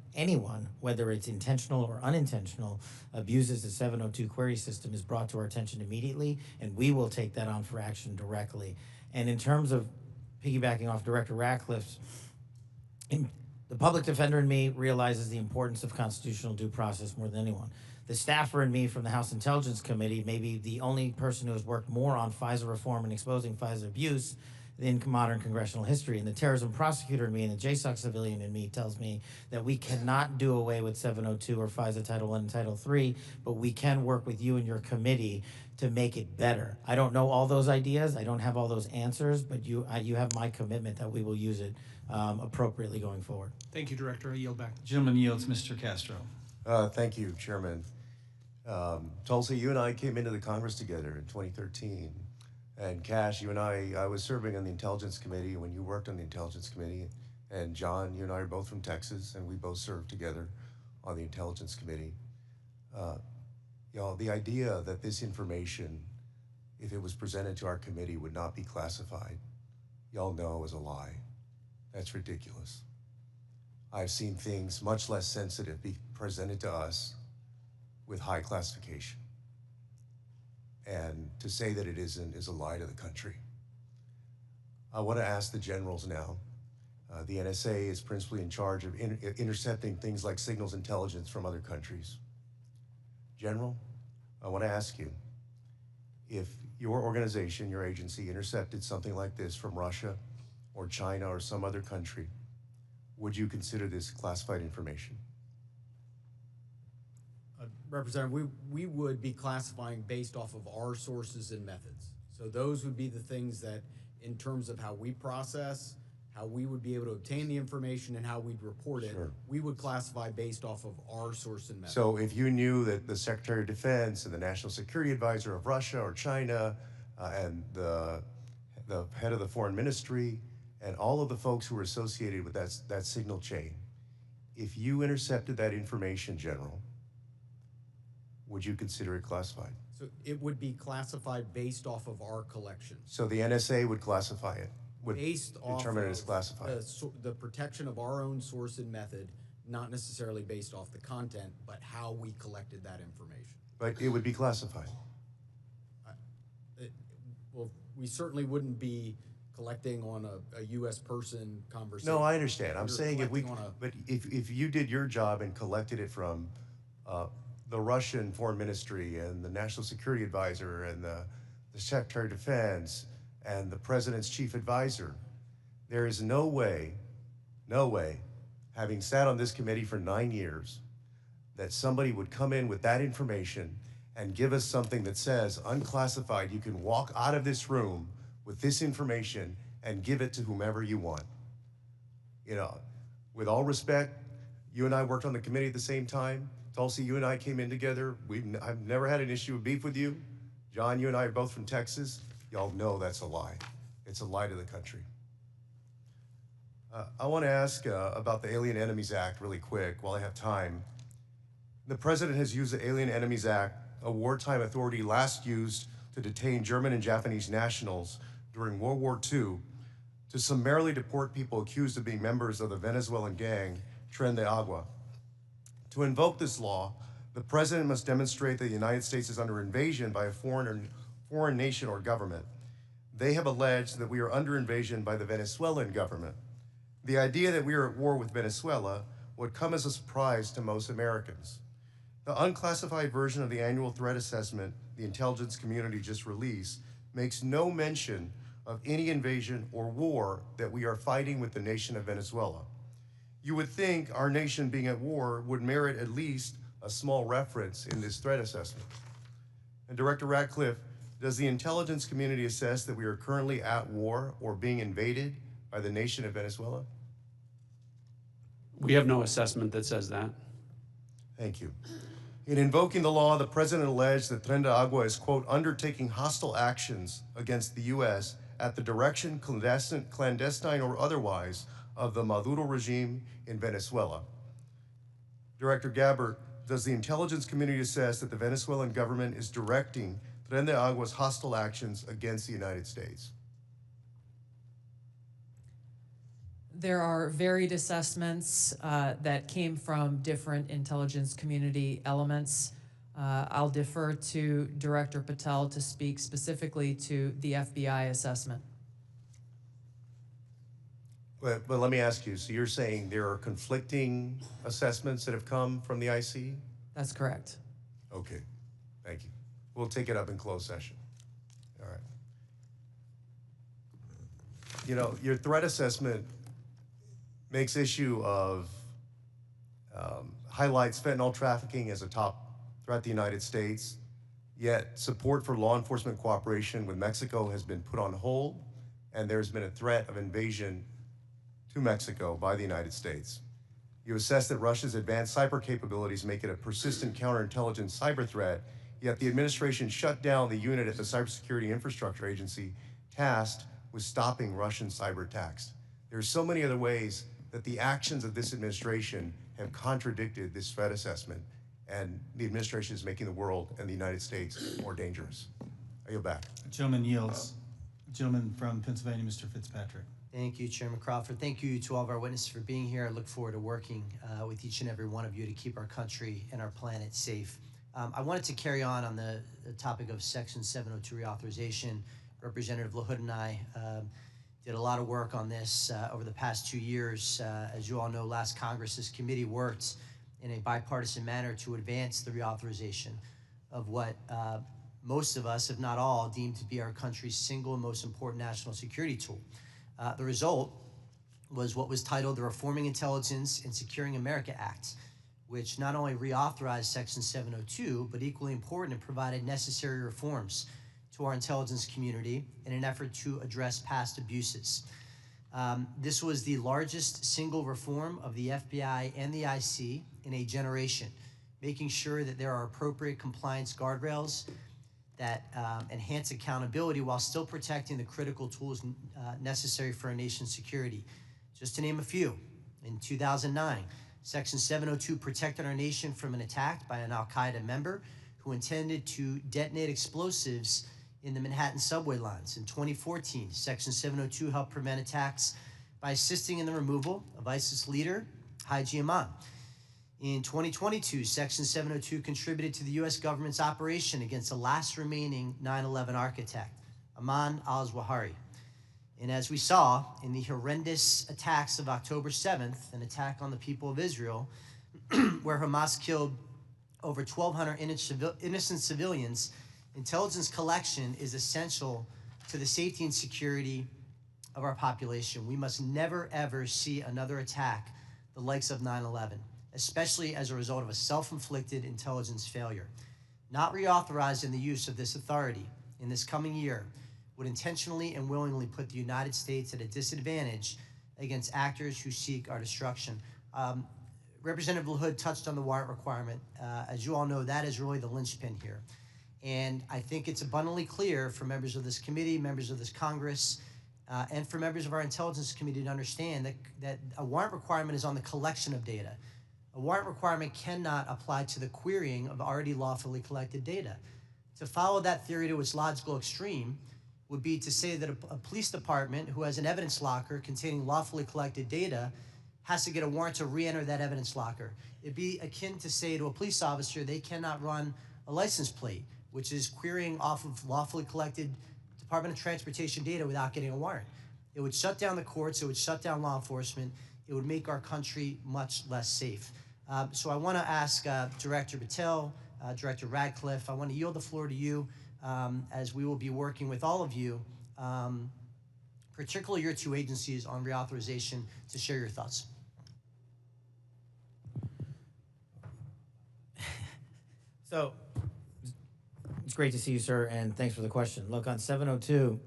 whether it's intentional or unintentional, abuses the 702 query system is brought to our attention immediately, and we will take that on for action directly. And in terms of piggybacking off Director Ratcliffe's, the public defender in me realizes the importance of constitutional due process more than anyone. The staffer and me from the House Intelligence Committee may be the only person who has worked more on FISA reform and exposing FISA abuse in modern congressional history. And the terrorism prosecutor in me and the JSOC civilian in me tells me that we cannot do away with 702 or FISA Title I and Title III, but we can work with you and your committee to make it better. I don't know all those ideas. I don't have all those answers, but you have my commitment that we will use it appropriately going forward. Thank you, Director. I yield back. Gentleman yields, Mr. Castro. Thank you, Chairman. Tulsi, you and I came into the Congress together in 2013. And Cash, you and I was serving on the Intelligence Committee when you worked on the Intelligence Committee. And John, you and I are both from Texas, and we both served together on the Intelligence Committee. Y'all, the idea that this information, if it was presented to our committee, would not be classified, y'all know is a lie. That's ridiculous. I've seen things much less sensitive be presented to us with high classification. And to say that it isn't is a lie to the country. I want to ask the generals now. The NSA is principally in charge of intercepting things like signals intelligence from other countries. General, I want to ask you, if your organization, your agency, intercepted something like this from Russia or China or some other country, would you consider this classified information? Representative, we would be classifying based off of our sources and methods. So those would be the things that, in terms of how we process, how we would be able to obtain the information and how we'd report it, Sure. we would classify based off of our source and method. So if you knew that the Secretary of Defense and the National Security Advisor of Russia or China and the head of the Foreign Ministry and all of the folks who were associated with that signal chain, if you intercepted that information, General, would you consider it classified? So it would be classified based off of our collection. So the NSA would classify it, would Based off determine it as of classified. the protection of our own source and method, not necessarily based off the content, but how we collected that information. But it would be classified. Well, we certainly wouldn't be collecting on a U.S. person conversation. No, I understand. I'm We're saying if you did your job and collected it from the Russian Foreign Ministry and the National Security Advisor and the Secretary of Defense and the President's Chief Advisor, there is no way, having sat on this committee for 9 years, that somebody would come in with that information and give us something that says unclassified. You can walk out of this room with this information and give it to whomever you want. You know, with all respect, you and I worked on the committee at the same time. Tulsi, you and I came in together. I've never had an issue of beef with you. John, you and I are both from Texas. Y'all know that's a lie. It's a lie to the country. I want to ask about the Alien Enemies Act really quick while I have time. The president has used the Alien Enemies Act, a wartime authority last used to detain German and Japanese nationals during World War II, to summarily deport people accused of being members of the Venezuelan gang Tren de Agua. To invoke this law, the president must demonstrate that the United States is under invasion by a foreign nation or government. They have alleged that we are under invasion by the Venezuelan government. The idea that we are at war with Venezuela would come as a surprise to most Americans. The unclassified version of the annual threat assessment the intelligence community just released makes no mention of any invasion or war that we are fighting with the nation of Venezuela. You would think our nation being at war would merit at least a small reference in this threat assessment. And Director Ratcliffe, does the intelligence community assess that we are currently at war or being invaded by the nation of Venezuela? We have no assessment that says that. Thank you. In invoking the law, the president alleged that Tren de Agua is, quote, undertaking hostile actions against the U.S. at the direction, clandestine or otherwise, of the Maduro regime in Venezuela. Director Gabbard, does the intelligence community assess that the Venezuelan government is directing Tren de Agua's hostile actions against the United States? There are varied assessments that came from different intelligence community elements. I'll defer to Director Patel to speak specifically to the FBI assessment. But let me ask you, so you're saying there are conflicting assessments that have come from the IC? That's correct. Okay, thank you. We'll take it up in closed session. All right. You know, your threat assessment makes issue of, highlights fentanyl trafficking as a top threat to the United States, yet support for law enforcement cooperation with Mexico has been put on hold, and there's been a threat of invasion to Mexico by the United States. You assess that Russia's advanced cyber capabilities make it a persistent counterintelligence cyber threat, yet the administration shut down the unit at the Cybersecurity Infrastructure Agency tasked with stopping Russian cyber attacks. There are so many other ways that the actions of this administration have contradicted this threat assessment, and the administration is making the world and the United States more dangerous. I yield back. Gentleman yields. Gentleman from Pennsylvania, Mr. Fitzpatrick. Thank you, Chairman Crawford. Thank you to all of our witnesses for being here. I look forward to working with each and every one of you to keep our country and our planet safe. I wanted to carry on the topic of Section 702 reauthorization. Representative LaHood and I did a lot of work on this over the past 2 years. As you all know, last Congress, this committee worked in a bipartisan manner to advance the reauthorization of what most of us, if not all, deem to be our country's single and most important national security tool. The result was what was titled the Reforming Intelligence and Securing America Act, which not only reauthorized Section 702, but equally important, it provided necessary reforms to our intelligence community in an effort to address past abuses. This was the largest single reform of the FBI and the IC in a generation, making sure that there are appropriate compliance guardrails that enhance accountability while still protecting the critical tools necessary for our nation's security. Just to name a few, in 2009, Section 702 protected our nation from an attack by an al-Qaeda member who intended to detonate explosives in the Manhattan subway lines. In 2014, Section 702 helped prevent attacks by assisting in the removal of ISIS leader Haji Imam. In 2022, Section 702 contributed to the U.S. government's operation against the last remaining 9/11 architect, Ayman al-Zawahiri. And as we saw in the horrendous attacks of October 7th, an attack on the people of Israel, where Hamas killed over 1,200 innocent civilians, intelligence collection is essential to the safety and security of our population. We must never, ever see another attack the likes of 9/11. Especially as a result of a self-inflicted intelligence failure. Not reauthorizing the use of this authority in this coming year would intentionally and willingly put the United States at a disadvantage against actors who seek our destruction. Representative LaHood touched on the warrant requirement. As you all know, that is really the linchpin here. And I think it's abundantly clear for members of this committee, members of this Congress, and for members of our intelligence committee to understand that a warrant requirement is on the collection of data. A warrant requirement cannot apply to the querying of already lawfully collected data. To follow that theory to its logical extreme would be to say that a police department who has an evidence locker containing lawfully collected data has to get a warrant to re-enter that evidence locker. It'd be akin to say to a police officer they cannot run a license plate, which is querying off of lawfully collected Department of Transportation data without getting a warrant. It would shut down the courts, it would shut down law enforcement, it would make our country much less safe. So I want to ask Director Patel, Director Radcliffe, I want to yield the floor to you as we will be working with all of you, particularly your two agencies on reauthorization, to share your thoughts. So it's great to see you, sir, and thanks for the question. Look, on 702,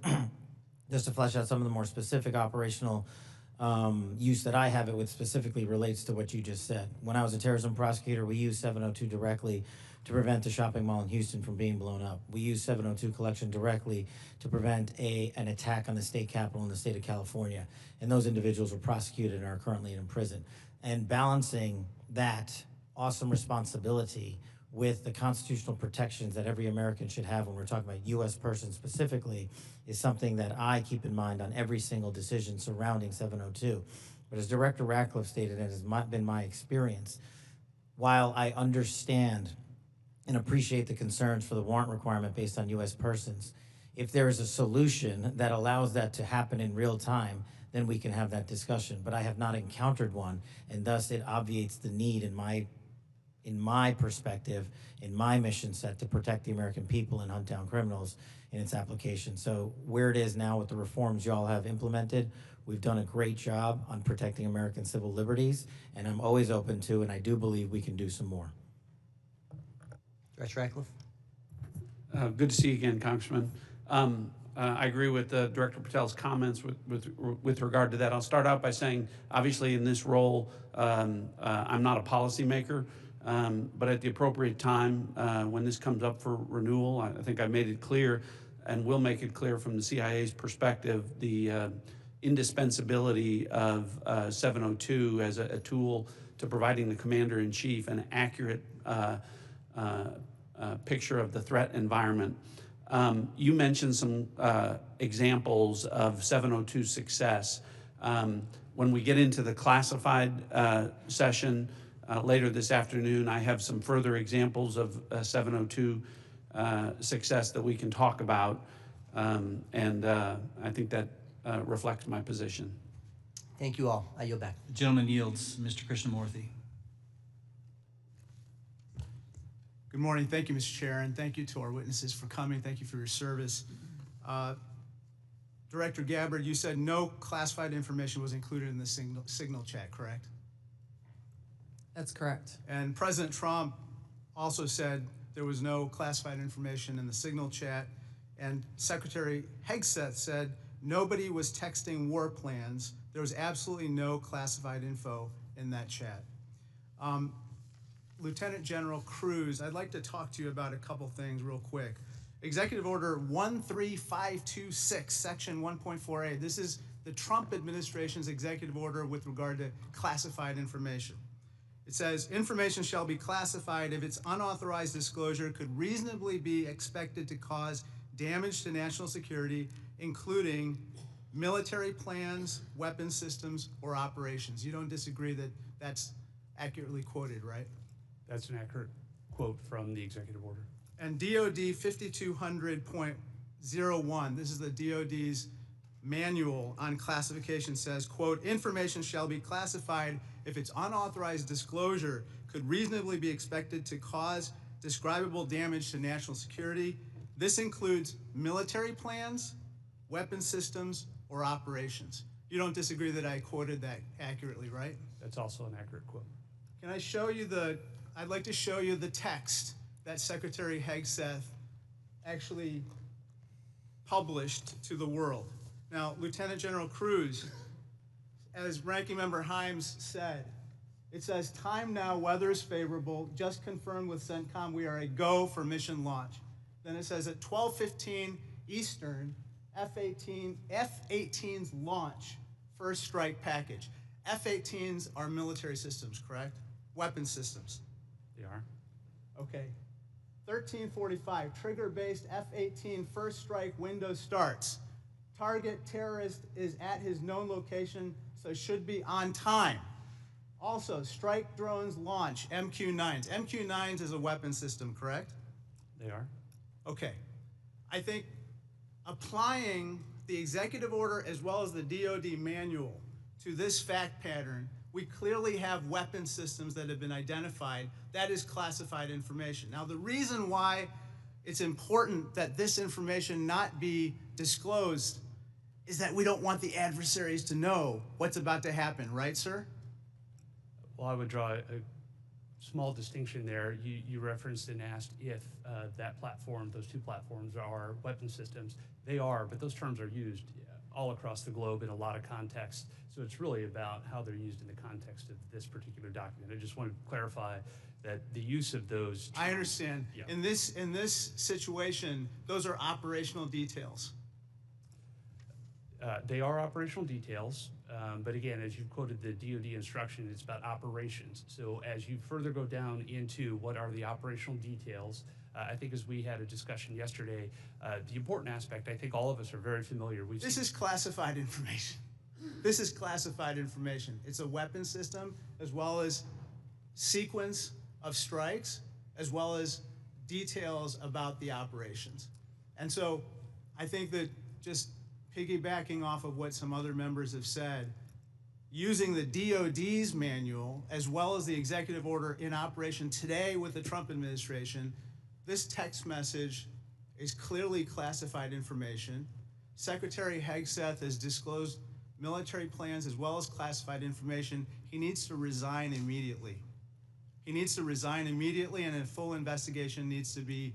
just to flesh out some of the more specific operational use that I have it with specifically relates to what you just said. When I was a terrorism prosecutor, we used 702 directly to prevent the shopping mall in Houston from being blown up. We used 702 collection directly to prevent an attack on the state capitol in the state of California. And those individuals were prosecuted and are currently in prison. And balancing that awesome responsibility with the constitutional protections that every American should have when we're talking about U.S. persons specifically is something that I keep in mind on every single decision surrounding 702. But as Director Radcliffe stated, and it has been my experience, while I understand and appreciate the concerns for the warrant requirement based on U.S. persons, if there is a solution that allows that to happen in real time, then we can have that discussion. But I have not encountered one, and thus it obviates the need, in my in my perspective, in my mission set to protect the American people and hunt down criminals in its application. So where it is now with the reforms y'all have implemented, we've done a great job on protecting American civil liberties, and I'm always open to, and I do believe we can do some more. Director Ratcliffe? Good to see you again, Congressman. I agree with Director Patel's comments with regard to that. I'll start out by saying, obviously in this role, I'm not a policymaker, but at the appropriate time, when this comes up for renewal, I think I made it clear and will make it clear from the CIA's perspective, the indispensability of 702 as a tool to providing the Commander-in-Chief an accurate picture of the threat environment. You mentioned some examples of 702 success. When we get into the classified session later this afternoon, I have some further examples of 702 success that we can talk about, and I think that reflects my position. Thank you all. I yield back. The gentleman yields. Mr. Krishnamurthy. Good morning. Thank you, Mr. Chair, and thank you to our witnesses for coming. Thank you for your service. Director Gabbard, you said no classified information was included in the signal chat, correct? That's correct. And President Trump also said there was no classified information in the signal chat, and Secretary Hegseth said nobody was texting war plans. There was absolutely no classified info in that chat. Lieutenant General Cruz, I'd like to talk to you about a couple things real quick. Executive Order 13526, Section 1.4a. This is the Trump administration's executive order with regard to classified information. It says, information shall be classified if its unauthorized disclosure could reasonably be expected to cause damage to national security, including military plans, weapons systems, or operations. You don't disagree that that's accurately quoted, right? That's an accurate quote from the executive order. And DOD 5200.01, this is the DOD's manual on classification, says, quote, information shall be classified if its unauthorized disclosure could reasonably be expected to cause describable damage to national security. This includes military plans, weapon systems, or operations. You don't disagree that I quoted that accurately, right? That's also an accurate quote. Can I show you I'd like to show you the text that Secretary Hegseth actually published to the world. Now, Lieutenant General Cruz, as Ranking Member Himes said, it says, time now, weather is favorable, just confirmed with CENTCOM we are a go for mission launch. Then it says at 12:15 Eastern, F-18's launch, first strike package. F-18s are military systems, correct? Weapon systems. They are. Okay. 1345, trigger-based F-18 first strike window starts. Target terrorist is at his known location, so should be on time. Also, strike drones launch, MQ-9s. MQ-9s is a weapon system, correct? They are. Okay. I think applying the executive order as well as the DOD manual to this fact pattern, we clearly have weapon systems that have been identified. That is classified information. Now, the reason why it's important that this information not be disclosed is that we don't want the adversaries to know what's about to happen, right, sir? Well, I would draw a small distinction there. You referenced and asked if that platform, those two platforms are weapon systems. They are, but those terms are used all across the globe in a lot of contexts. So it's really about how they're used in the context of this particular document. I just wanted to clarify that the use of those terms, I understand. Yeah. In this situation, those are operational details. They are operational details, but again, as you quoted the DoD instruction, it's about operations. So as you further go down into what are the operational details, I think as we had a discussion yesterday, the important aspect, I think all of us are very familiar. This is classified information. This is classified information. It's a weapon system as well as sequence of strikes as well as details about the operations. And so I think that just piggybacking off of what some other members have said, using the DOD's manual as well as the executive order in operation today with the Trump administration, this text message is clearly classified information. Secretary Hegseth has disclosed military plans as well as classified information. He needs to resign immediately. He needs to resign immediately, and a full investigation needs to be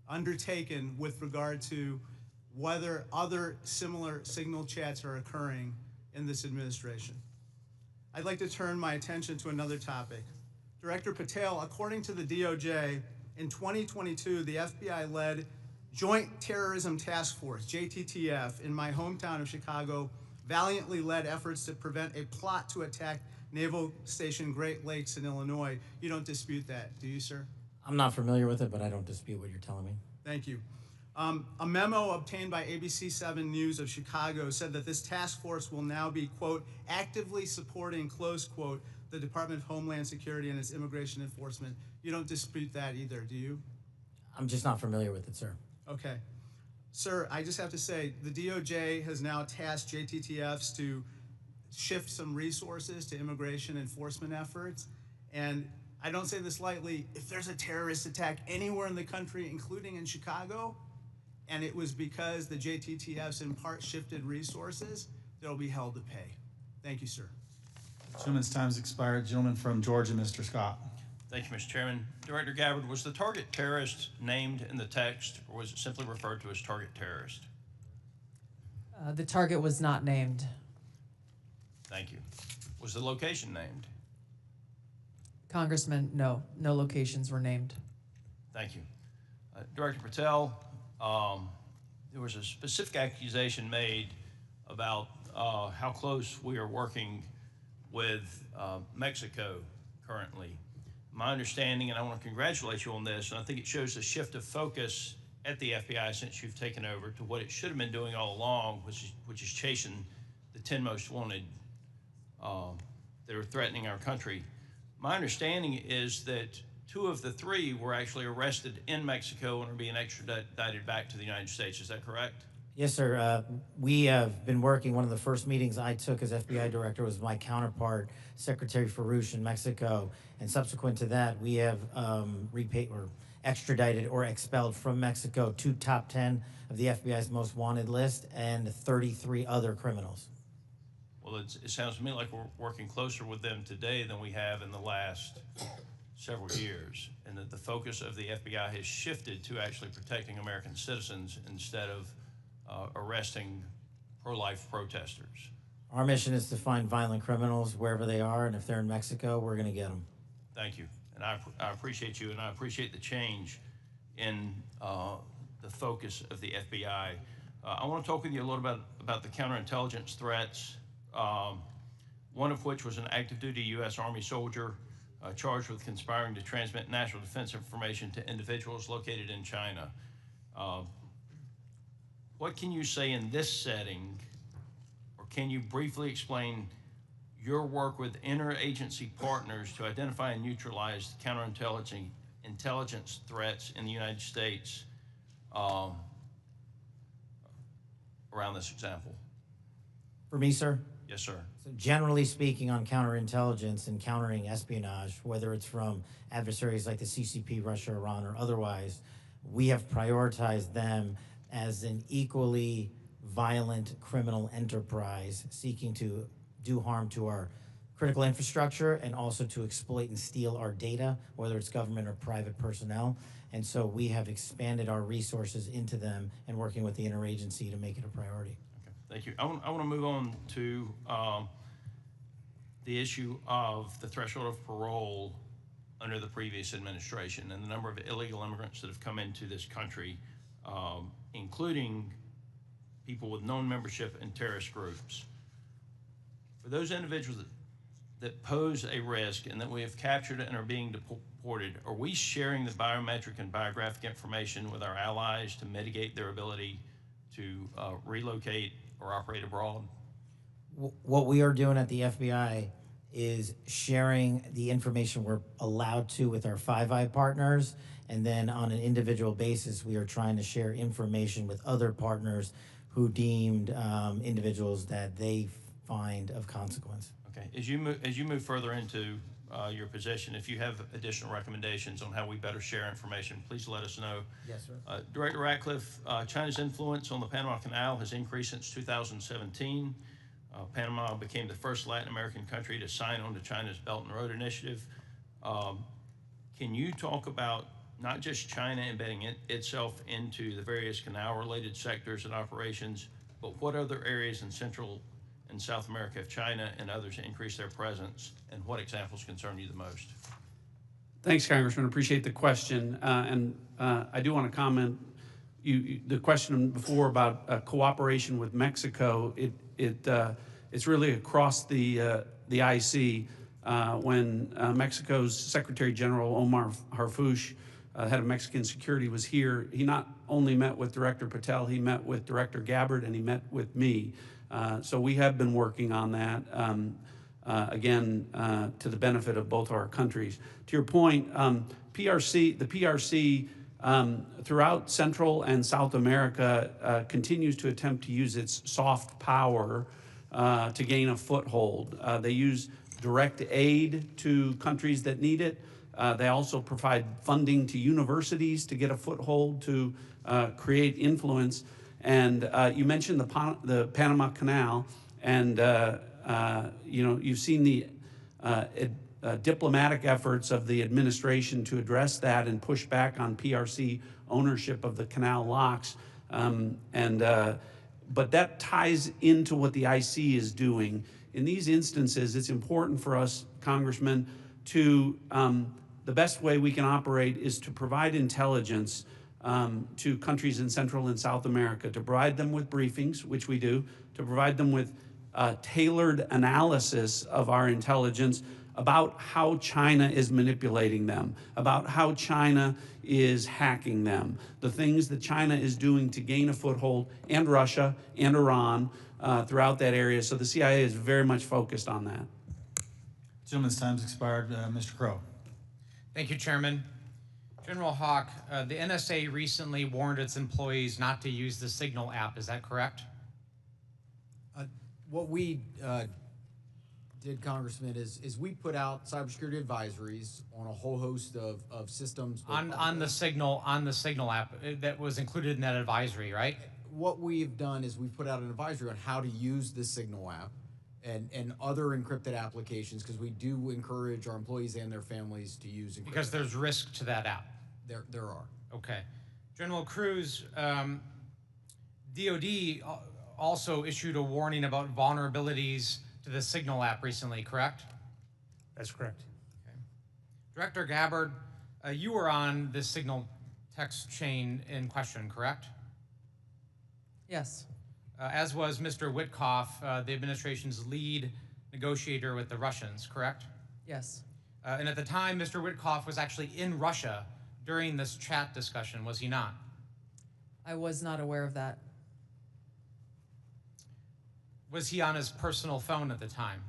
undertaken with regard to whether other similar signal chats are occurring in this administration. I'd like to turn my attention to another topic. Director Patel, according to the DOJ, in 2022, the FBI led Joint Terrorism Task Force, JTTF, in my hometown of Chicago, valiantly led efforts to prevent a plot to attack Naval Station Great Lakes in Illinois. You don't dispute that, do you, sir? I'm not familiar with it, but I don't dispute what you're telling me. Thank you. A memo obtained by ABC 7 News of Chicago said that this task force will now be, quote, actively supporting, close quote, the Department of Homeland Security and its immigration enforcement. You don't dispute that either, do you? I'm just not familiar with it, sir. Okay. Sir, I just have to say, the DOJ has now tasked JTTFs to shift some resources to immigration enforcement efforts. And I don't say this lightly, if there's a terrorist attack anywhere in the country, including in Chicago, and it was because the JTTFs in part shifted resources, they'll be held to pay. Thank you, sir. Gentleman's time's expired. Gentleman from Georgia, Mr. Scott. Thank you, Mr. Chairman. Director Gabbard, was the target terrorist named in the text, or was it simply referred to as target terrorist? The target was not named. Thank you. Was the location named? Congressman, no locations were named. Thank you. Director Patel, there was a specific accusation made about how close we are working with Mexico currently. My understanding, and I want to congratulate you on this, and I think it shows a shift of focus at the FBI since you've taken over to what it should have been doing all along, which is chasing the 10 most wanted that are threatening our country. My understanding is that 2 of the 3 were actually arrested in Mexico and are being extradited back to the United States. Is that correct? Yes, sir. We have been working. One of the first meetings I took as FBI director was my counterpart, Secretary Farouche in Mexico. And subsequent to that, we have repaid or extradited or expelled from Mexico 2 top 10 of the FBI's most wanted list and 33 other criminals. Well, it sounds to me like we're working closer with them today than we have in the last several years, and that the focus of the FBI has shifted to actually protecting American citizens instead of arresting pro-life protesters. Our mission is to find violent criminals wherever they are, and if they're in Mexico, we're going to get them. Thank you, and I appreciate you, and I appreciate the change in the focus of the FBI. I want to talk with you a little bit about the counterintelligence threats, one of which was an active duty U.S. Army soldier charged with conspiring to transmit national defense information to individuals located in China. What can you say in this setting, or can you briefly explain your work with interagency partners to identify and neutralize counterintelligence threats in the United States around this example? For me, sir? Yes, sir. So generally speaking, on counterintelligence and countering espionage, whether it's from adversaries like the CCP, Russia, Iran, or otherwise, we have prioritized them as an equally violent criminal enterprise seeking to do harm to our critical infrastructure and also to exploit and steal our data, whether it's government or private personnel. And so we have expanded our resources into them and working with the interagency to make it a priority. Okay, thank you. I want to move on to the issue of the threshold of parole under the previous administration and the number of illegal immigrants that have come into this country, including people with known membership in terrorist groups. For those individuals that pose a risk and that we have captured and are being deported, are we sharing the biometric and biographic information with our allies to mitigate their ability to relocate or operate abroad? What we are doing at the FBI is sharing the information we're allowed to with our Five Eye partners, and then on an individual basis, we are trying to share information with other partners who deemed individuals that they find of consequence. Okay. As you move further into your position, if you have additional recommendations on how we better share information, please let us know. Yes, sir. Director Ratcliffe, China's influence on the Panama Canal has increased since 2017. Panama became the first Latin American country to sign on to China's Belt and Road Initiative. Can you talk about not just China embedding itself into the various canal-related sectors and operations, but what other areas in Central and South America have China and others increased their presence, and what examples concern you the most? Thanks, Congressman. Appreciate the question. I do want to comment. The question before about cooperation with Mexico, it's really across the IC. When Mexico's Secretary General Omar Harfuch, head of Mexican security, was here, he not only met with Director Patel, he met with Director Gabbard, and he met with me. So we have been working on that, again, to the benefit of both our countries. To your point, the PRC throughout Central and South America continues to attempt to use its soft power to gain a foothold. They use direct aid to countries that need it. They also provide funding to universities to get a foothold to create influence. And you mentioned the Panama Canal, and you've seen the diplomatic efforts of the administration to address that and push back on PRC ownership of the canal locks. But that ties into what the IC is doing. In these instances, it's important for us, Congressman, to the best way we can operate is to provide intelligence to countries in Central and South America, to provide them with briefings, which we do, to provide them with tailored analysis of our intelligence about how China is manipulating them, about how China is hacking them, the things that China is doing to gain a foothold, and Russia and Iran throughout that area. So the CIA is very much focused on that. Gentleman's time's expired. Mr. Crow. Thank you, Chairman. General Hawk, the NSA recently warned its employees not to use the Signal app. Is that correct? What we did, Congressman, is we put out cybersecurity advisories on a whole host of systems. On the Signal app that was included in that advisory, right? What we've done is we've put out an advisory on how to use the Signal app and other encrypted applications, because we do encourage our employees and their families to use encrypted. Because there's risk to that app. There are. Okay. General Cruz, DOD also issued a warning about vulnerabilities to the Signal app recently, correct? That's correct. Okay. Director Gabbard, you were on the Signal text chain in question, correct? Yes. As was Mr. Witkoff, the administration's lead negotiator with the Russians, correct? Yes. And at the time, Mr. Witkoff was actually in Russia during this chat discussion, was he not? I was not aware of that. Was he on his personal phone at the time?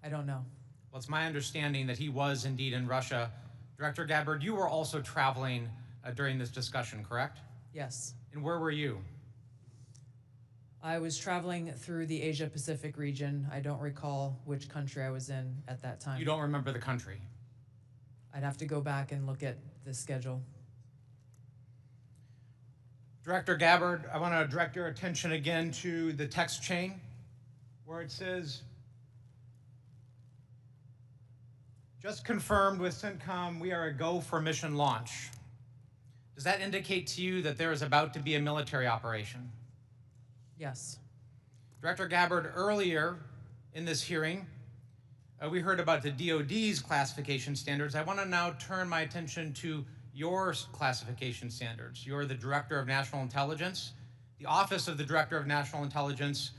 I don't know. Well, it's my understanding that he was indeed in Russia. Director Gabbard, you were also traveling during this discussion, correct? Yes. And where were you? I was traveling through the Asia-Pacific region. I don't recall which country I was in at that time. You don't remember the country? I'd have to go back and look at the schedule. Director Gabbard, I want to direct your attention again to the text chain where it says, just confirmed with CENTCOM, we are a go for mission launch. Does that indicate to you that there is about to be a military operation? Yes. Director Gabbard, earlier in this hearing, we heard about the DOD's classification standards. I want to now turn my attention to your classification standards. You're the Director of National Intelligence. The Office of the Director of National Intelligence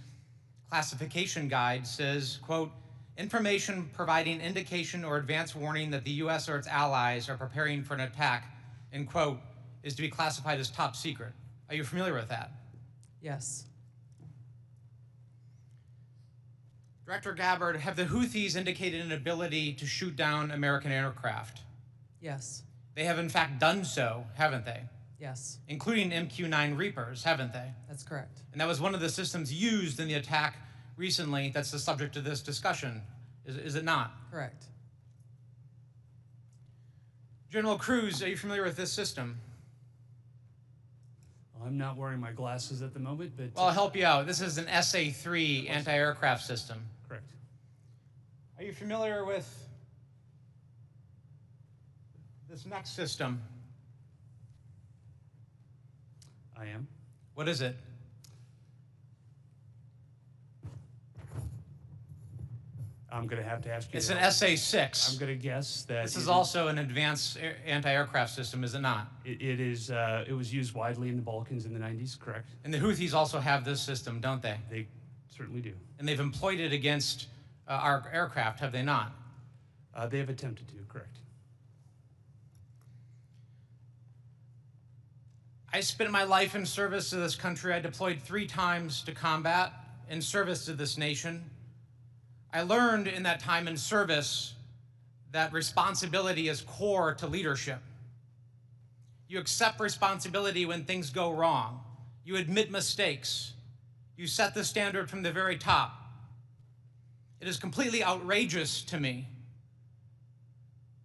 classification guide says, quote, information providing indication or advance warning that the U.S. or its allies are preparing for an attack, end quote, is to be classified as top secret. Are you familiar with that? Yes. Director Gabbard, have the Houthis indicated an ability to shoot down American aircraft? Yes. They have in fact done so, haven't they? Yes. Including MQ-9 Reapers, haven't they? That's correct. And that was one of the systems used in the attack recently that's the subject of this discussion. Is it not? Correct. General Cruz, are you familiar with this system? I'm not wearing my glasses at the moment, but Well, I'll help you out. This is an SA-3 anti-aircraft system. correct. Are you familiar with this next system? I am. What is it? I'm going to have to ask you. It's to an help. SA-6. I'm going to guess that This it is also an advanced anti-aircraft system, is it not? It is. It was used widely in the Balkans in the 90s. Correct. And the Houthis also have this system, don't they? They certainly do. And they've employed it against our aircraft, have they not? They have attempted to. Correct. I spent my life in service to this country. I deployed 3 times to combat in service to this nation. I learned in that time in service that responsibility is core to leadership. You accept responsibility when things go wrong. You admit mistakes. You set the standard from the very top. It is completely outrageous to me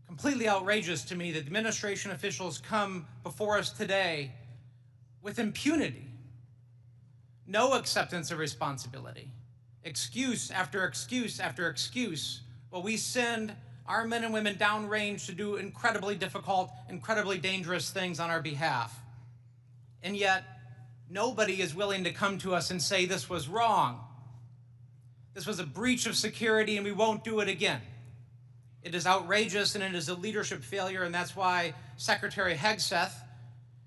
that administration officials come before us today with impunity, no acceptance of responsibility, excuse after excuse after excuse, while we send our men and women downrange to do incredibly difficult, incredibly dangerous things on our behalf. And yet, nobody is willing to come to us and say this was wrong. This was a breach of security and we won't do it again. It is outrageous and it is a leadership failure, and that's why Secretary Hegseth,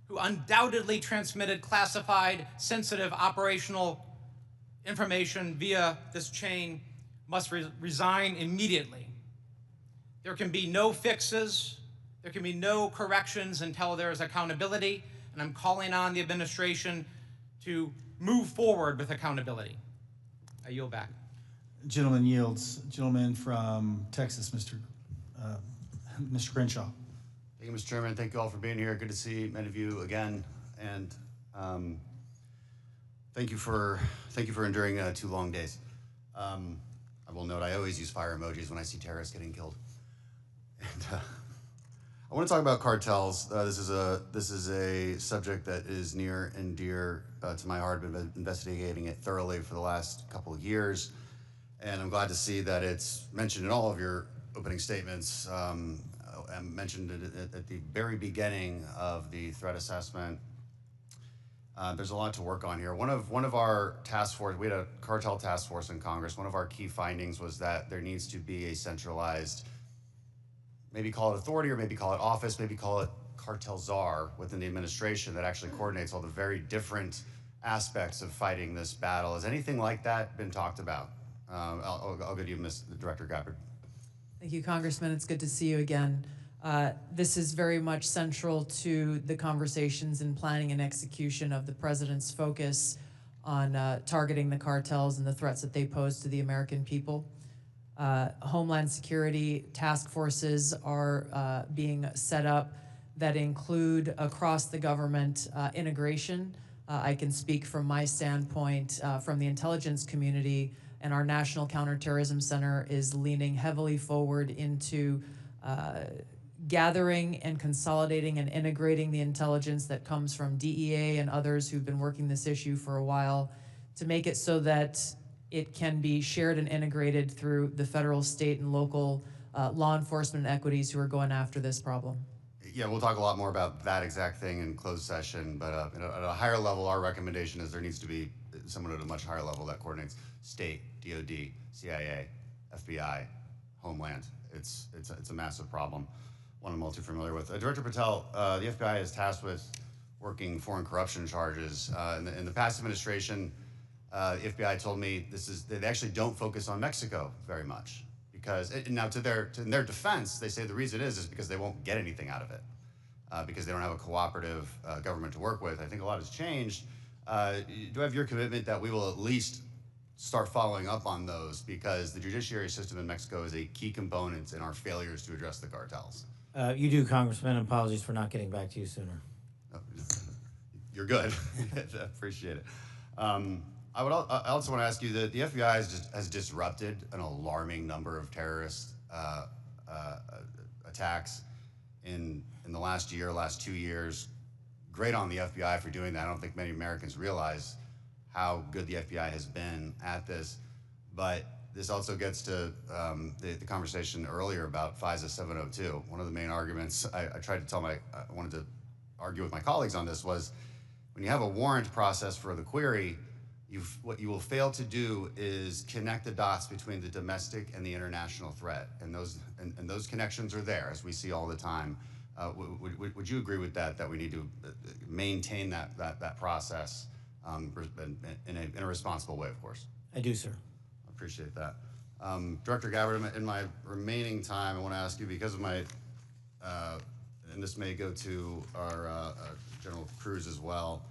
who undoubtedly transmitted classified, sensitive operational information via this chain, must resign immediately. There can be no fixes, there can be no corrections until there is accountability, and I'm calling on the administration to move forward with accountability. I yield back. Gentleman yields. Gentleman from Texas, Mr. Crenshaw. Thank you, Mr. Chairman. Thank you all for being here. Good to see many of you again, and thank you for enduring 2 long days. I will note I always use fire emojis when I see terrorists getting killed. And I want to talk about cartels. This is a subject that is near and dear to my heart. I've been investigating it thoroughly for the last couple of years, and I'm glad to see that it's mentioned in all of your opening statements. I mentioned it at the very beginning of the threat assessment. There's a lot to work on here. One of our task force, we had a cartel task force in Congress. One of our key findings was that there needs to be a centralized, maybe call it authority, or maybe call it office, maybe call it cartel czar within the administration that actually coordinates all the very different aspects of fighting this battle. Has anything like that been talked about? I'll go to you, Director Gabbard. Thank you, Congressman. It's good to see you again. This is very much central to the conversations and planning and execution of the president's focus on targeting the cartels and the threats that they pose to the American people. Homeland security task forces are being set up that include across the government integration. I can speak from my standpoint from the intelligence community, and our National Counterterrorism Center is leaning heavily forward into gathering and consolidating and integrating the intelligence that comes from DEA and others who've been working this issue for a while to make it so that it can be shared and integrated through the federal, state, and local law enforcement equities who are going after this problem. Yeah, we'll talk a lot more about that exact thing in closed session, but at a higher level, our recommendation is there needs to be someone at a much higher level that coordinates state, DOD, CIA, FBI, Homeland. It's a massive problem, one I'm all too familiar with. Director Patel, the FBI is tasked with working foreign corruption charges. In the past administration, the FBI told me they actually don't focus on Mexico very much. Because, now in their defense, they say the reason is because they won't get anything out of it, because they don't have a cooperative government to work with. I think a lot has changed. Do I have your commitment that we will at least start following up on those, because the judiciary system in Mexico is a key component in our failures to address the cartels? You do, Congressman. Apologies for not getting back to you sooner. You're good. I appreciate it. I also want to ask you that the FBI has disrupted an alarming number of terrorist attacks in the last year, last 2 years. Great on the FBI for doing that. I don't think many Americans realize how good the FBI has been at this. But this also gets to the conversation earlier about FISA 702. One of the main arguments I tried to I wanted to argue with my colleagues on this was, when you have a warrant process for the query, what you will fail to do is connect the dots between the domestic and the international threat. And those connections are there, as we see all the time. Would you agree with that, that we need to maintain that process in a responsible way, of course? I do, sir. I appreciate that. Director Gabbard, in my remaining time, I want to ask you, because of my, and this may go to our General Cruz as well,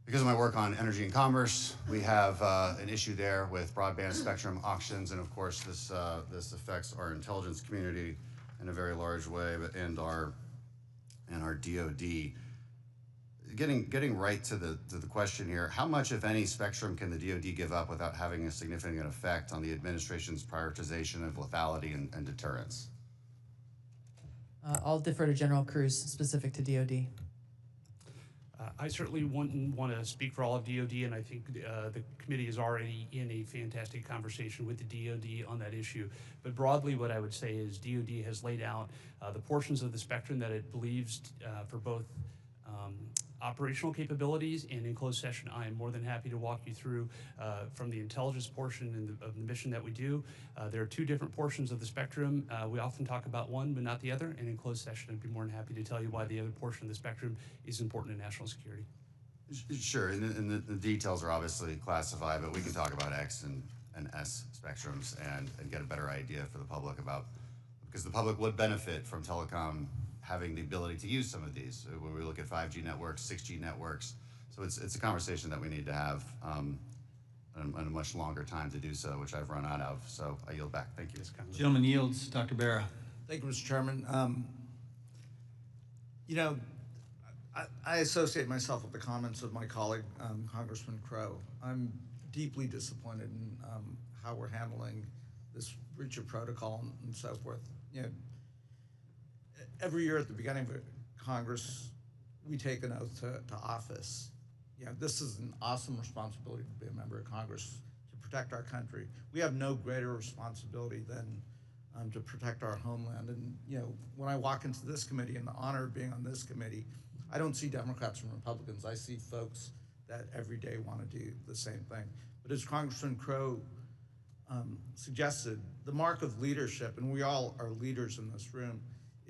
because of my work on energy and commerce, we have an issue there with broadband spectrum auctions, and of course this affects our intelligence community in a very large way, and our DoD. Getting right to the question here, how much, if any, spectrum can the DoD give up without having a significant effect on the administration's prioritization of lethality and deterrence? I'll defer to General Cruz, specific to DoD. I certainly wouldn't want to speak for all of DoD, and I think the committee is already in a fantastic conversation with the DoD on that issue. But broadly, what I would say is DoD has laid out the portions of the spectrum that it believes for both operational capabilities, and in closed session, I am more than happy to walk you through from the intelligence portion of the mission that we do. There are two different portions of the spectrum. We often talk about one, but not the other, and in closed session, I'd be more than happy to tell you why the other portion of the spectrum is important to national security. Sure, and the details are obviously classified, but we can talk about X and S spectrums and get a better idea for the public about, because the public would benefit from telecom having the ability to use some of these. When we look at 5G networks, 6G networks, so it's a conversation that we need to have on a much longer time to do so, which I've run out of. So I yield back. Thank you. Gentleman yields. Dr. Barra. Thank you, Mr. Chairman. You know, I associate myself with the comments of my colleague, Congressman Crow. I'm deeply disappointed in how we're handling this breach of protocol and so forth. You know, every year at the beginning of Congress, we take an oath to office. You know, this is an awesome responsibility to be a member of Congress, to protect our country. We have no greater responsibility than to protect our homeland. And you know, when I walk into this committee and the honor of being on this committee, I don't see Democrats and Republicans. I see folks that every day want to do the same thing. But as Congressman Crow suggested, the mark of leadership, and we all are leaders in this room,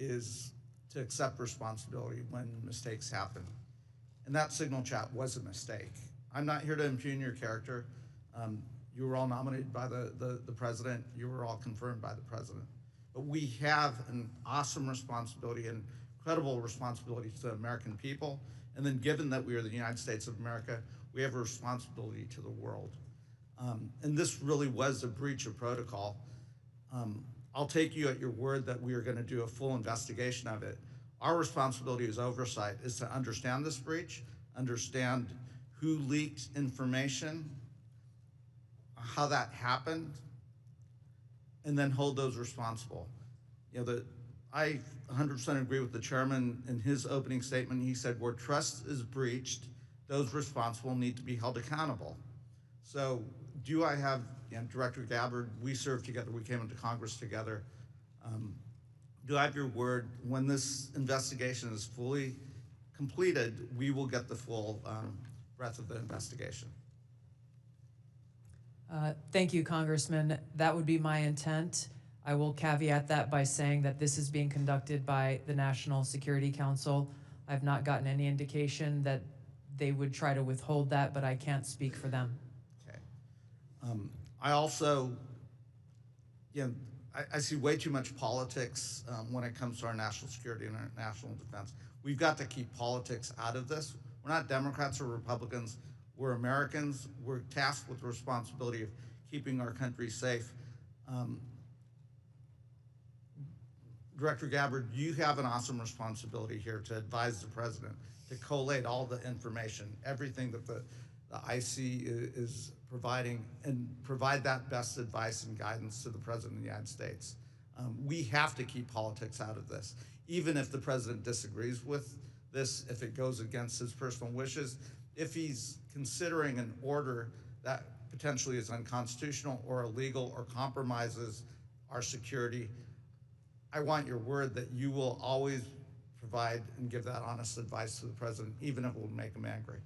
is to accept responsibility when mistakes happen. And that signal chat was a mistake. I'm not here to impugn your character. You were all nominated by the president. You were all confirmed by the president. But we have an awesome responsibility and incredible responsibility to the American people. And then given that we are the United States of America, we have a responsibility to the world. And this really was a breach of protocol. I'll take you at your word that we are going to do a full investigation of it. Our responsibility as oversight is to understand this breach, understand who leaked information, how that happened, and then hold those responsible. You know, I 100% agree with the chairman in his opening statement. He said, where trust is breached, those responsible need to be held accountable. So do I have, you know, Director Gabbard, we served together, we came into Congress together. Do I have your word, when this investigation is fully completed, we will get the full breadth of the investigation? Thank you, Congressman. That would be my intent. I will caveat that by saying that this is being conducted by the National Security Council. I've not gotten any indication that they would try to withhold that, but I can't speak for them. Okay. I also, you know, I see way too much politics when it comes to our national security and our national defense. We've got to keep politics out of this. We're not Democrats or Republicans. We're Americans. We're tasked with the responsibility of keeping our country safe. Director Gabbard, you have an awesome responsibility here to advise the president, to collate all the information, everything that the IC is providing and provide that best advice and guidance to the President of the United States. We have to keep politics out of this. Even if the President disagrees with this, if it goes against his personal wishes, if he's considering an order that potentially is unconstitutional or illegal or compromises our security, I want your word that you will always provide and give that honest advice to the President, even if it will make him angry.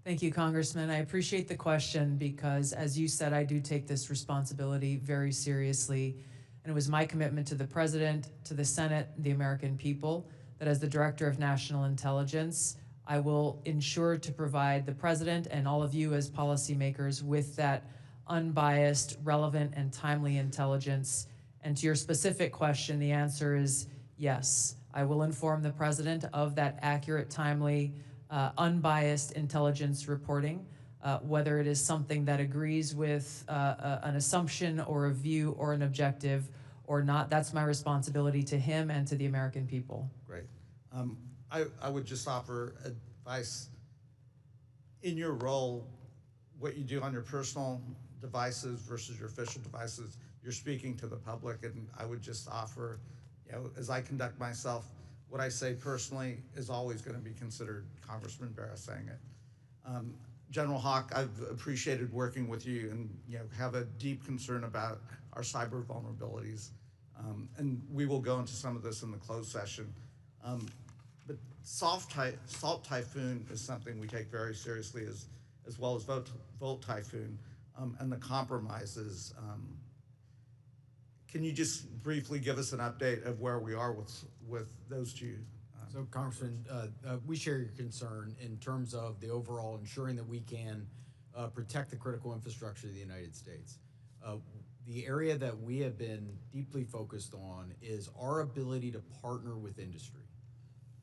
Thank you, Congressman. I appreciate the question because, as you said, I do take this responsibility very seriously. And it was my commitment to the President, to the Senate, the American people, that as the Director of National Intelligence, I will ensure to provide the President and all of you as policymakers with that unbiased, relevant, and timely intelligence. And to your specific question, the answer is yes. I will inform the President of that accurate, timely, unbiased intelligence reporting, whether it is something that agrees with an assumption or a view or an objective or not. That's my responsibility to him and to the American people. Great. I would just offer advice. In your role, what you do on your personal devices versus your official devices, you're speaking to the public, and I would just offer, as I conduct myself, what I say personally is always going to be considered Congressman Barra saying it. General Hawk, I've appreciated working with you and have a deep concern about our cyber vulnerabilities. And we will go into some of this in the closed session. But Salt Typhoon is something we take very seriously, as well as Volt Typhoon and the compromises. Can you just briefly give us an update of where we are with those two? So, Congressman, we share your concern in terms of the overall ensuring that we can protect the critical infrastructure of the United States. The area that we have been deeply focused on is our ability to partner with industry.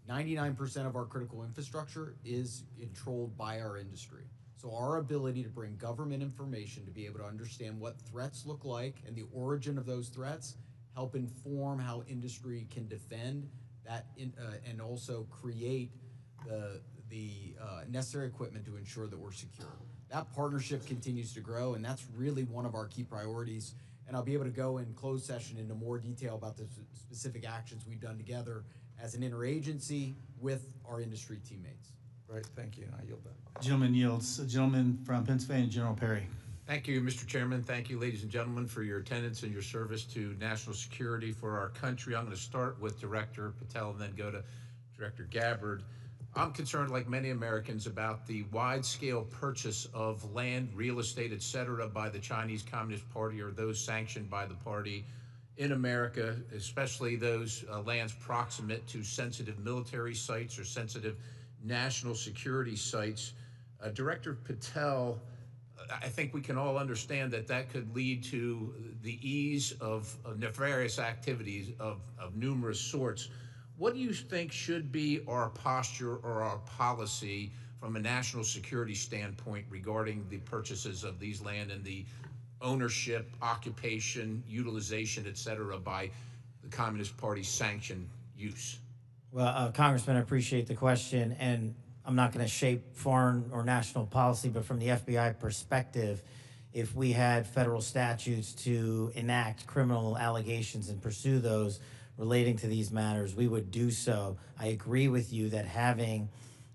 99% of our critical infrastructure is controlled by our industry. So our ability to bring government information to be able to understand what threats look like and the origin of those threats, help inform how industry can defend that and also create the necessary equipment to ensure that we're secure. That partnership continues to grow, and that's really one of our key priorities. And I'll be able to go in closed session into more detail about the specific actions we've done together as an interagency with our industry teammates. Right, thank you, and I yield back. Gentleman yields. A gentleman from Pennsylvania, General Perry. Thank you, Mr. Chairman. Thank you, ladies and gentlemen, for your attendance and your service to national security for our country. I'm going to start with Director Patel and then go to Director Gabbard. I'm concerned, like many Americans, about the wide-scale purchase of land, real estate, et cetera, by the Chinese Communist Party or those sanctioned by the party in America, especially those lands proximate to sensitive military sites or sensitive national security sites. Director Patel, I think we can all understand that that could lead to the ease of nefarious activities of numerous sorts. What do you think should be our posture or our policy from a national security standpoint regarding the purchases of these land and the ownership, occupation, utilization, et cetera, by the Communist Party sanctioned use? Well, Congressman, I appreciate the question, and I'm not going to shape foreign or national policy, but from the FBI perspective, if we had federal statutes to enact criminal allegations and pursue those relating to these matters, we would do so. I agree with you that having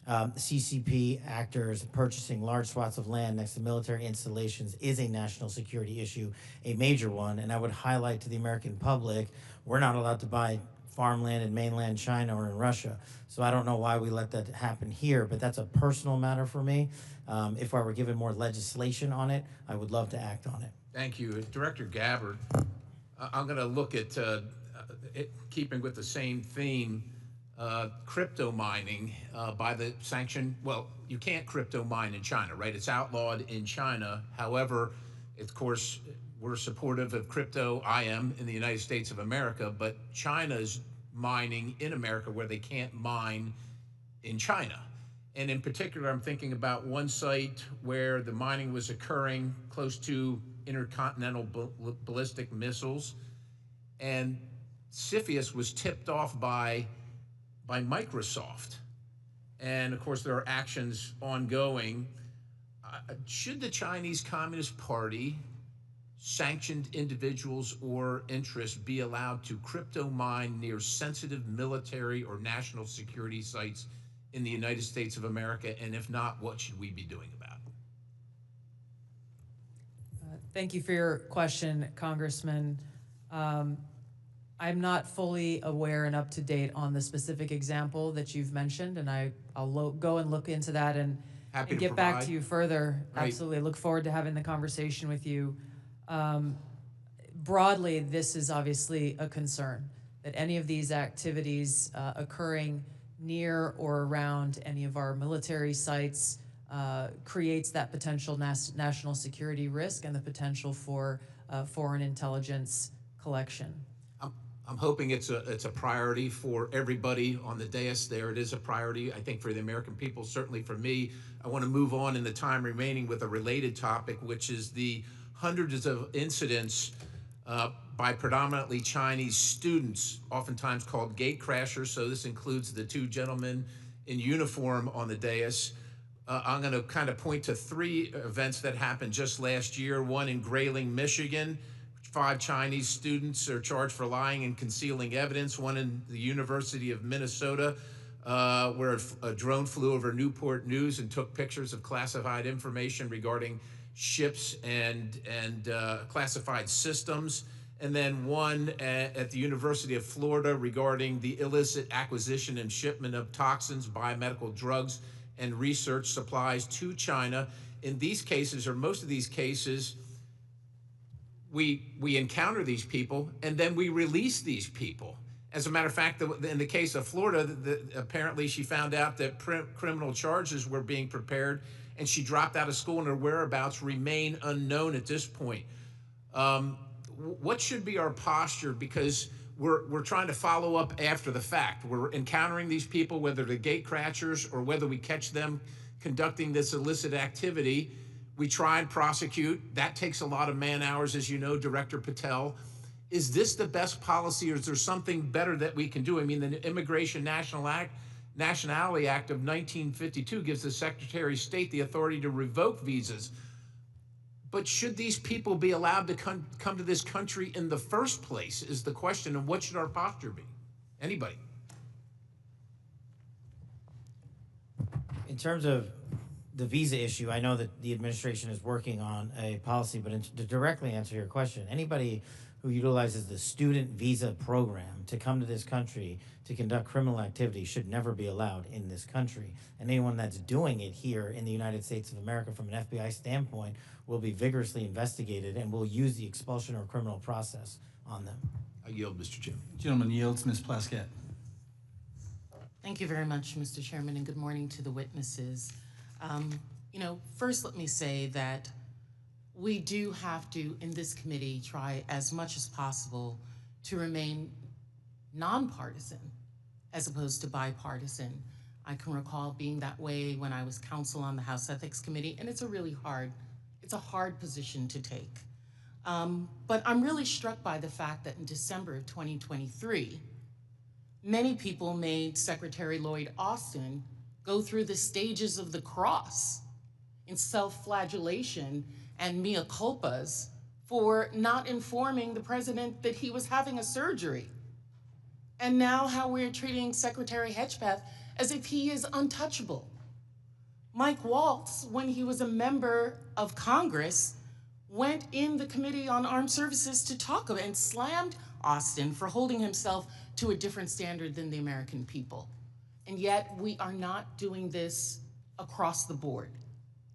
CCP actors purchasing large swaths of land next to military installations is a national security issue, a major one, and I would highlight to the American public, we're not allowed to buy farmland in mainland China or in Russia. So I don't know why we let that happen here, but that's a personal matter for me. If I were given more legislation on it, I would love to act on it. Thank you. Director Gabbard, I'm going to look at keeping with the same theme, crypto mining by the sanction. Well, you can't crypto mine in China, right? It's outlawed in China. However, of course, we're supportive of crypto, I am, in the United States of America, but China's mining in America where they can't mine in China. And in particular, I'm thinking about one site where the mining was occurring close to intercontinental ballistic missiles, and CFIUS was tipped off by Microsoft. And of course, there are actions ongoing. should the Chinese Communist Party sanctioned individuals or interests be allowed to crypto mine near sensitive military or national security sites in the United States of America? And if not, what should we be doing about it? Thank you for your question, Congressman. I'm not fully aware and up to date on the specific example that you've mentioned, and I'll go and look into that and get back to you further. Right. Absolutely. I look forward to having the conversation with you. Broadly, this is obviously a concern, that any of these activities occurring near or around any of our military sites creates that potential national security risk and the potential for foreign intelligence collection. I'm hoping it's a priority for everybody on the dais there. It is a priority, I think, for the American people, certainly for me. I want to move on in the time remaining with a related topic, which is the hundreds of incidents by predominantly Chinese students, oftentimes called gate crashers. So this includes the two gentlemen in uniform on the dais. I'm going to kind of point to three events that happened just last year. One in Grayling, Michigan. 5 Chinese students are charged for lying and concealing evidence. One in the University of Minnesota, where a drone flew over Newport News and took pictures of classified information regarding ships and classified systems. And then one at the University of Florida regarding the illicit acquisition and shipment of toxins, biomedical drugs, and research supplies to China. In these cases, or most of these cases, we encounter these people and then we release these people. As a matter of fact, in the case of Florida, apparently she found out that criminal charges were being prepared and she dropped out of school and her whereabouts remain unknown at this point. What should be our posture? Because we're trying to follow up after the fact. We're encountering these people, whether they're gate crashers or whether we catch them conducting this illicit activity. We try and prosecute. That takes a lot of man hours, as you know, Director Patel. Is this the best policy, or is there something better that we can do? I mean, the Immigration Nationality Act of 1952 gives the Secretary of State the authority to revoke visas. But should these people be allowed to come to this country in the first place is the question, and what should our posture be? Anybody? In terms of the visa issue, I know that the administration is working on a policy, but to directly answer your question, anybody who utilizes the student visa program to come to this country to conduct criminal activity should never be allowed in this country. And anyone that's doing it here in the United States of America from an FBI standpoint will be vigorously investigated and will use the expulsion or criminal process on them. I yield, Mr. Chairman. Gentleman yields. Ms. Plaskett. Thank you very much, Mr. Chairman, and good morning to the witnesses. First let me say that we do have to, in this committee, try as much as possible to remain nonpartisan as opposed to bipartisan. I can recall being that way when I was counsel on the House Ethics Committee, and it's a hard position to take. But I'm really struck by the fact that in December of 2023, many people made Secretary Lloyd Austin go through the stages of the cross in self-flagellation and mea culpas for not informing the president that he was having a surgery. And now how we're treating Secretary Hedgepeth as if he is untouchable. Mike Waltz, when he was a member of Congress, went in the Committee on Armed Services to talk about and slammed Austin for holding himself to a different standard than the American people. And yet we are not doing this across the board.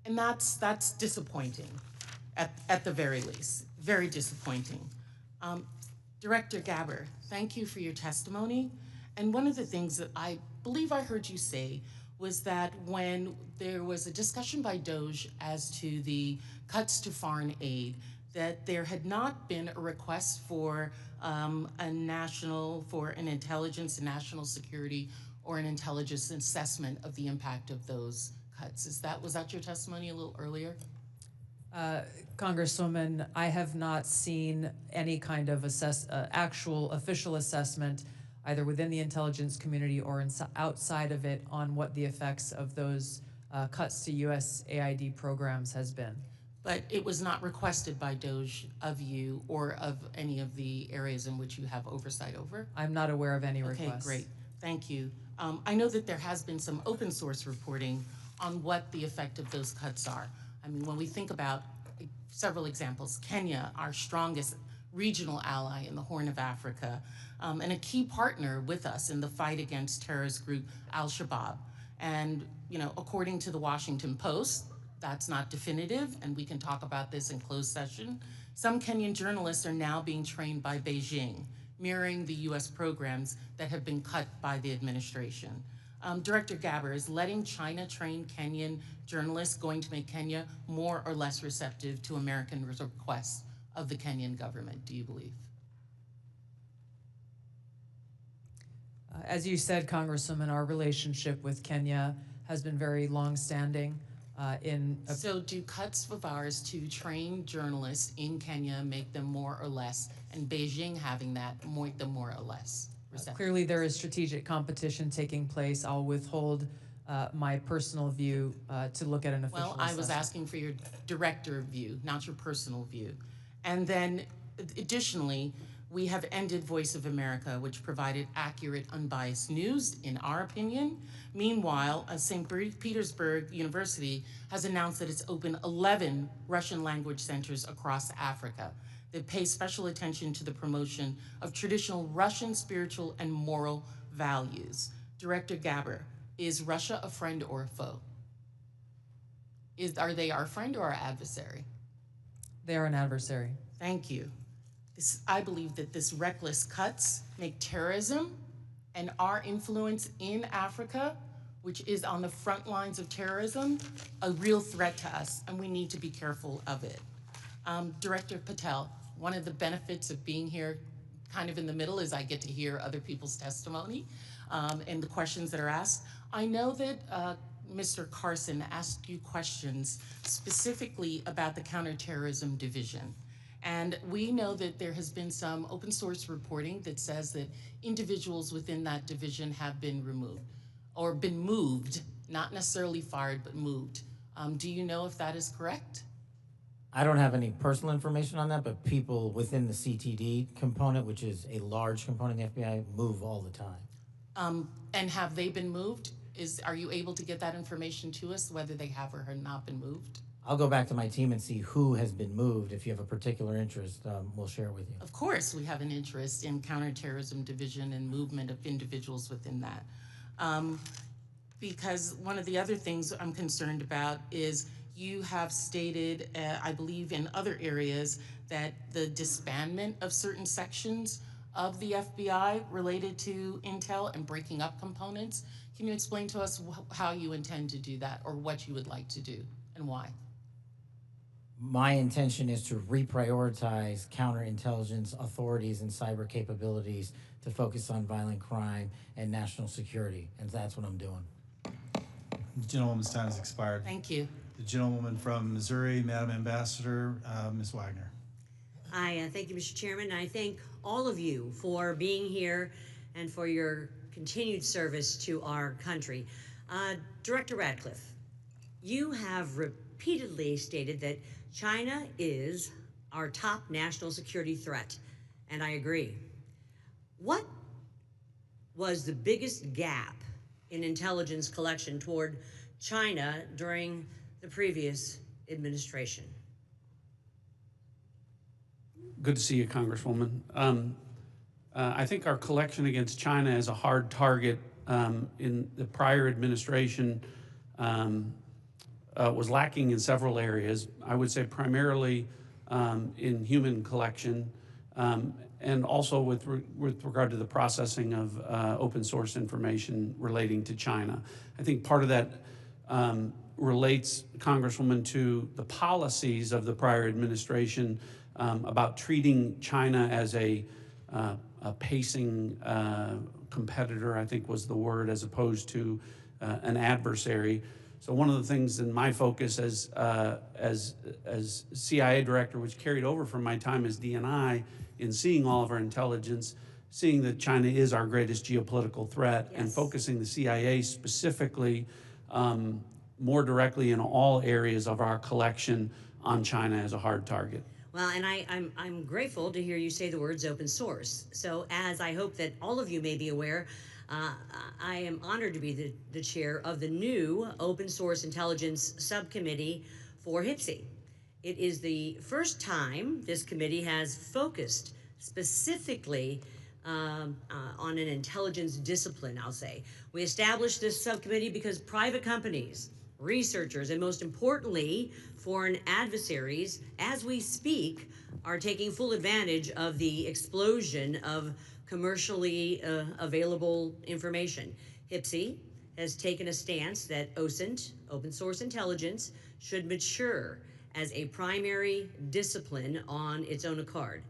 And that's disappointing at the very least, very disappointing. Director Gabbard, thank you for your testimony. And one of the things that I believe I heard you say was that when there was a discussion by DOJ as to the cuts to foreign aid, that there had not been a request for an intelligence and national security or an intelligence assessment of the impact of those cuts. Was that your testimony a little earlier? Congresswoman, I have not seen any kind of actual official assessment, either within the intelligence community or outside of it, on what the effects of those cuts to USAID programs has been. But it was not requested by DOJ of you or of any of the areas in which you have oversight over? I'm not aware of any requests. Okay, great. Thank you. I know that there has been some open source reporting on what the effect of those cuts are. I mean, when we think about several examples, Kenya, our strongest regional ally in the Horn of Africa, and a key partner with us in the fight against terrorist group Al-Shabaab. And, you know, according to the Washington Post, that's not definitive, and we can talk about this in closed session. Some Kenyan journalists are now being trained by Beijing, mirroring the US programs that have been cut by the administration. Director Gabbard, is letting China train Kenyan journalists going to make Kenya more or less receptive to American requests of the Kenyan government, do you believe? As you said, Congresswoman, our relationship with Kenya has been very long-standing. So do cuts of ours to train journalists in Kenya make them more or less, and Beijing having that make them more or less receptive? Clearly there is strategic competition taking place. I'll withhold my personal view to look at an official Well, I was assessment. asking for your director view, not your personal view. And then additionally, we have ended Voice of America, which provided accurate, unbiased news, in our opinion. Meanwhile, St. Petersburg University has announced that it's opened 11 Russian language centers across Africa that pay special attention to the promotion of traditional Russian spiritual and moral values. Director Gabbard, is Russia a friend or a foe? Are they our friend or our adversary? They are an adversary. Thank you. I believe that this reckless cuts make terrorism and our influence in Africa, which is on the front lines of terrorism, a real threat to us, and we need to be careful of it. Director Patel, one of the benefits of being here kind of in the middle is I get to hear other people's testimony and the questions that are asked. I know that Mr. Carson asked you questions specifically about the Counterterrorism Division. And we know that there has been some open source reporting that says that individuals within that division have been removed or been moved, not necessarily fired, but moved. Do you know if that is correct? I don't have any personal information on that, but people within the CTD component, which is a large component of the FBI, move all the time. And have they been moved? Are you able to get that information to us, whether they have or have not been moved? I'll go back to my team and see who has been moved. If you have a particular interest, we'll share it with you. Of course, we have an interest in Counterterrorism Division and movement of individuals within that. Because one of the other things I'm concerned about is you have stated, I believe in other areas, that the disbandment of certain sections of the FBI related to intel and breaking up components. Can you explain to us how you intend to do that or what you would like to do and why? My intention is to reprioritize counterintelligence authorities and cyber capabilities to focus on violent crime and national security, and that's what I'm doing. The gentlewoman's time has expired. Thank you. The gentlewoman from Missouri, Madam Ambassador, Ms. Wagner. I thank you, Mr. Chairman, and I thank all of you for being here and for your continued service to our country. Director Ratcliffe, you have repeatedly stated that China is our top national security threat, and I agree. What was the biggest gap in intelligence collection toward China during the previous administration? Good to see you, Congresswoman. I think our collection against China as a hard target in the prior administration was lacking in several areas. I would say primarily in human collection and also with regard to the processing of open source information relating to China. I think part of that relates, Congresswoman, to the policies of the prior administration about treating China as a pacing competitor, I think was the word, as opposed to an adversary. So one of the things in my focus as CIA director, which carried over from my time as DNI, in seeing all of our intelligence, seeing that China is our greatest geopolitical threat, and focusing the CIA specifically more directly in all areas of our collection on China as a hard target. Well, and I'm grateful to hear you say the words open source. So, as I hope that all of you may be aware, I am honored to be the chair of the new Open Source Intelligence Subcommittee for HPSI. It is the first time this committee has focused specifically on an intelligence discipline, I'll say. We established this subcommittee because private companies, researchers, and most importantly, foreign adversaries, as we speak, are taking full advantage of the explosion of commercially available information. HPSI has taken a stance that OSINT, open source intelligence, should mature as a primary discipline on its own accord.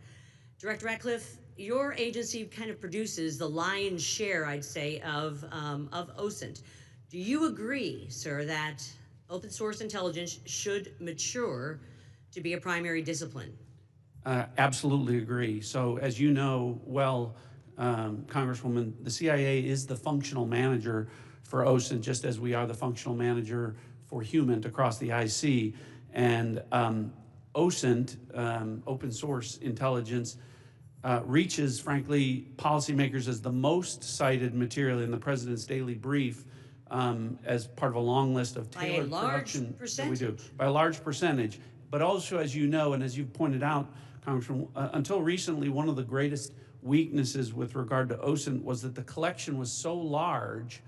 Director Ratcliffe, your agency kind of produces the lion's share, I'd say, of OSINT. Do you agree, sir, that open source intelligence should mature to be a primary discipline? Absolutely agree. So as you know well, Congresswoman, the CIA is the functional manager for OSINT, just as we are the functional manager for HUMINT across the IC. And OSINT, open source intelligence, reaches, frankly, policymakers as the most cited material in the President's daily brief as part of a long list of tailored production that we do. By a large percentage. But also, as you know, and as you've pointed out, Congressman, until recently, one of the greatest weaknesses with regard to OSINT was that the collection was so large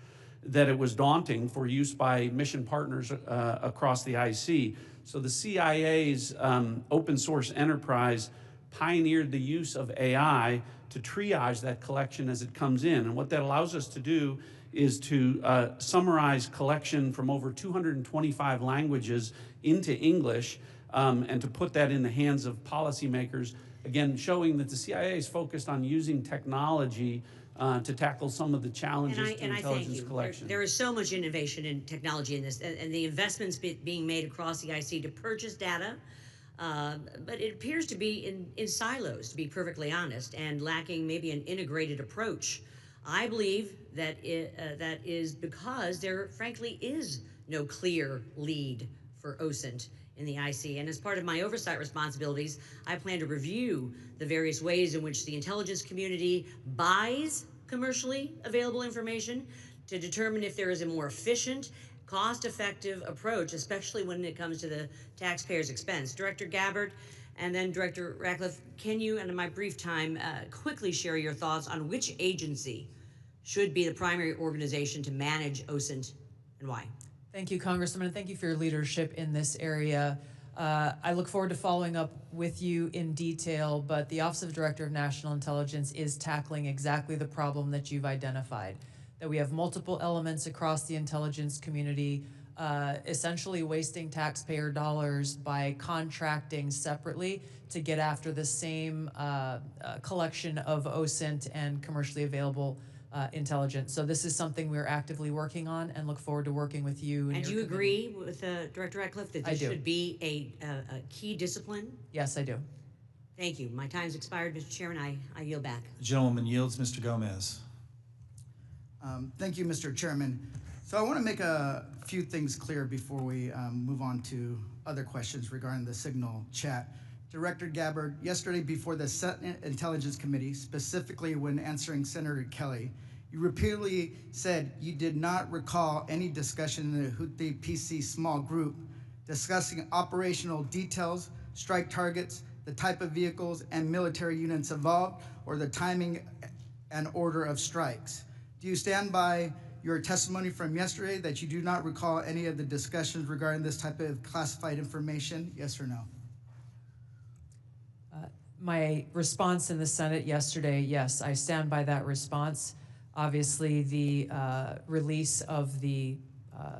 that it was daunting for use by mission partners across the IC. So the CIA's open source enterprise pioneered the use of AI to triage that collection as it comes in. And what that allows us to do is to summarize collection from over 225 languages into English and to put that in the hands of policymakers, again, showing that the CIA is focused on using technology to tackle some of the challenges to intelligence collection. There is so much innovation in technology in this, and the investments being made across the IC to purchase data, but it appears to be in silos, to be perfectly honest, and lacking maybe an integrated approach. I believe that that is because there, frankly, is no clear lead for OSINT in the IC. And as part of my oversight responsibilities, I plan to review the various ways in which the intelligence community buys commercially available information to determine if there is a more efficient, cost-effective approach, especially when it comes to the taxpayer's expense. Director Gabbard and then Director Ratcliffe, can you, in my brief time, quickly share your thoughts on which agency should be the primary organization to manage OSINT and why? Thank you, Congressman, and thank you for your leadership in this area. I look forward to following up with you in detail, but the Office of Director of National Intelligence is tackling exactly the problem that you've identified, that we have multiple elements across the intelligence community, essentially wasting taxpayer dollars by contracting separately to get after the same collection of OSINT and commercially available intelligence. So this is something we're actively working on and look forward to working with you. And do you agree with Director Ratcliffe that this should be a key discipline? Yes, I do. Thank you. My time's expired, Mr. Chairman. I yield back. The gentleman yields. Mr. Gomez. Thank you, Mr. Chairman. So I want to make a few things clear before we move on to other questions regarding the Signal chat. Director Gabbard, yesterday before the Senate Intelligence Committee, specifically when answering Senator Kelly, you repeatedly said you did not recall any discussion in the Houthi PC small group discussing operational details, strike targets, the type of vehicles and military units involved, or the timing and order of strikes. Do you stand by your testimony from yesterday that you do not recall any of the discussions regarding this type of classified information? Yes or no? My response in the Senate yesterday, yes, I stand by that response. Obviously, the release of the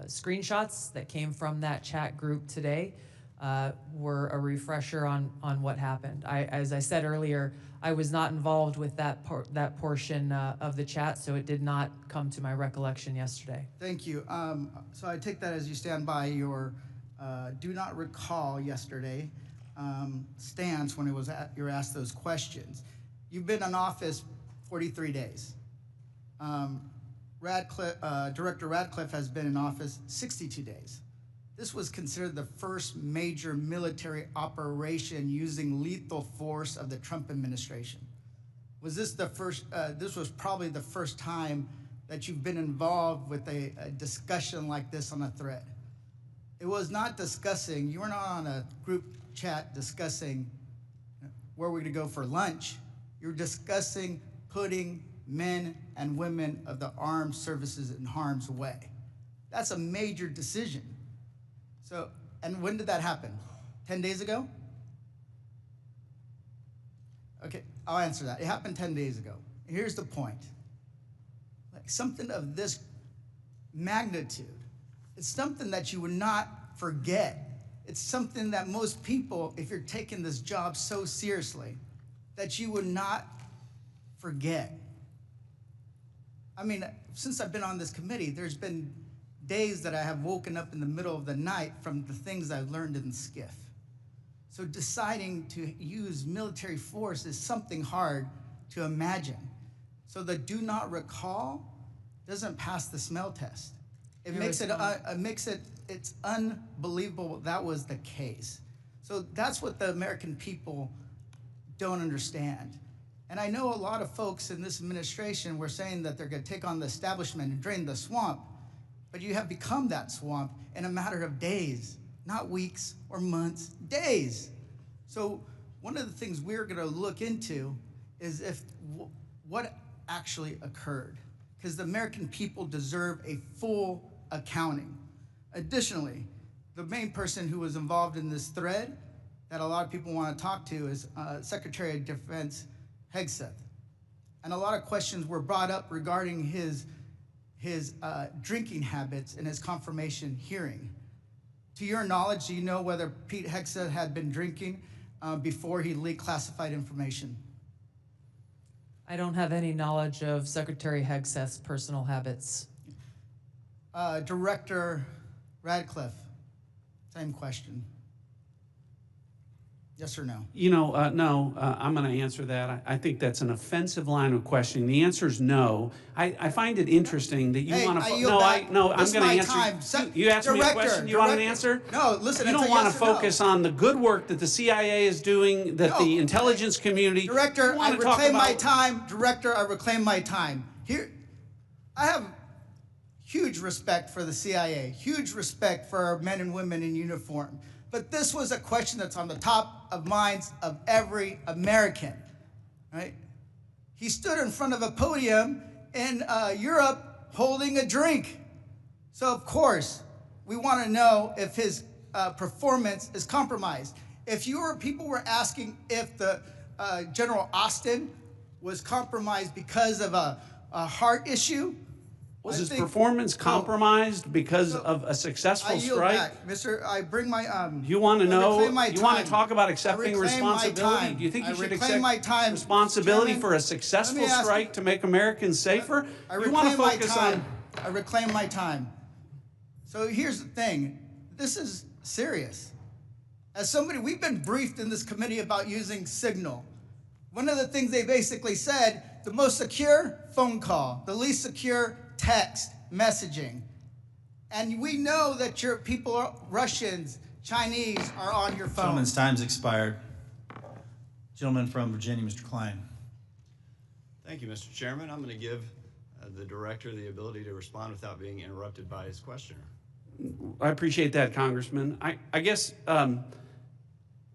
screenshots that came from that chat group today were a refresher on what happened. As I said earlier, I was not involved with that portion of the chat, so it did not come to my recollection yesterday. Thank you. So I take that as you stand by your do not recall yesterday stance when it was you were asked those questions. You've been in office 43 days. Director Ratcliffe has been in office 62 days. this was considered the first major military operation using lethal force of the Trump administration. Was this the first, this was probably the first time that you've been involved with a discussion like this on a thread. It was not discussing, you were not on a group chat discussing where we're gonna go for lunch. You're discussing putting men and women of the armed services in harm's way. That's a major decision. So, and when did that happen? 10 days ago? Okay, I'll answer that. It happened 10 days ago. Here's the point. Like something of this magnitude, it's something that you would not forget. It's something that most people, if you're taking this job so seriously, that you would not forget. I mean, since I've been on this committee, there's been days that I have woken up in the middle of the night from the things I've learned in SCIF. So deciding to use military force is something hard to imagine. So the do not recall doesn't pass the smell test. It makes it, it's unbelievable that was the case. So that's what the American people don't understand. And I know a lot of folks in this administration were saying that they're gonna take on the establishment and drain the swamp, but you have become that swamp in a matter of days, not weeks or months, days. So one of the things we're gonna look into is what actually occurred, because the American people deserve a full accounting. Additionally, the main person who was involved in this thread that a lot of people want to talk to is Secretary of Defense Hegseth. And a lot of questions were brought up regarding his drinking habits in his confirmation hearing. To your knowledge, do you know whether Pete Hegseth had been drinking before he leaked classified information? I don't have any knowledge of Secretary Hegseth's personal habits. Director Radcliffe, same question. Yes or no? You know, no, I'm going to answer that. I think that's an offensive line of questioning. The answer is no. I find it interesting that you want to. No, I'm going to answer. You asked me a question. You want an answer? No, listen. You don't want to focus on the good work that the CIA is doing, that the intelligence community. Director, I reclaim my time. Director, I reclaim my time. Here, I have huge respect for the CIA, huge respect for our men and women in uniform. But this was a question that's on the top of minds of every American, right? He stood in front of a podium in Europe holding a drink. So of course, we want to know if his performance is compromised. If people were asking if the General Austin was compromised because of a heart issue, was his performance compromised because of a successful strike? Back. Mr. I bring my You want to know? You want to talk about accepting responsibility? Do you think you should accept responsibility for a successful strike to make Americans safer? You want to focus on? I reclaim my time. So here's the thing. This is serious. As somebody, we've been briefed in this committee about using Signal. One of the things they basically said, the most secure phone call, the least secure text messaging. And we know that your people, Russians, Chinese, are on your phone. Gentleman's time's expired. Gentleman from Virginia, Mr. Klein. Thank you, Mr. Chairman. I'm going to give the director the ability to respond without being interrupted by his questioner. I appreciate that, Congressman. I guess,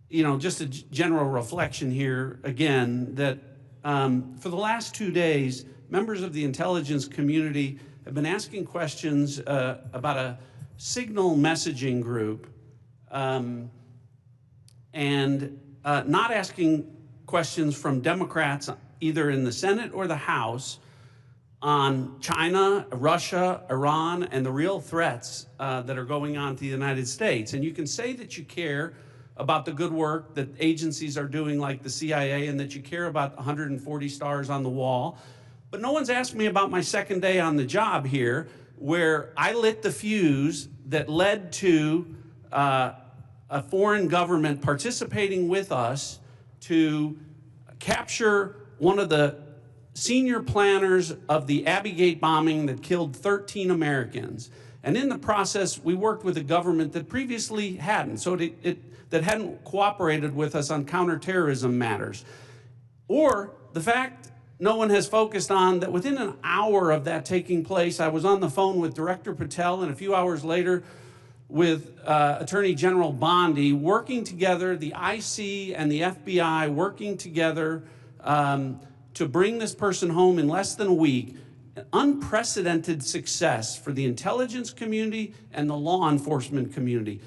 you know, just a general reflection here, again, that for the last 2 days, members of the intelligence community have been asking questions about a Signal messaging group and not asking questions from Democrats either in the Senate or the House on China, Russia, Iran, and the real threats that are going on to the United States. And you can say that you care about the good work that agencies are doing like the CIA and that you care about 140 stars on the wall. But no one's asked me about my second day on the job here, where I lit the fuse that led to a foreign government participating with us to capture one of the senior planners of the Abbey Gate bombing that killed 13 Americans. And in the process, we worked with a government that previously hadn't, that hadn't cooperated with us on counterterrorism matters. Or the fact no one has focused on that within an hour of that taking place, I was on the phone with Director Patel, and a few hours later with Attorney General Bondi, working together, the IC and the FBI working together to bring this person home in less than a week. Unprecedented success for the intelligence community and the law enforcement community.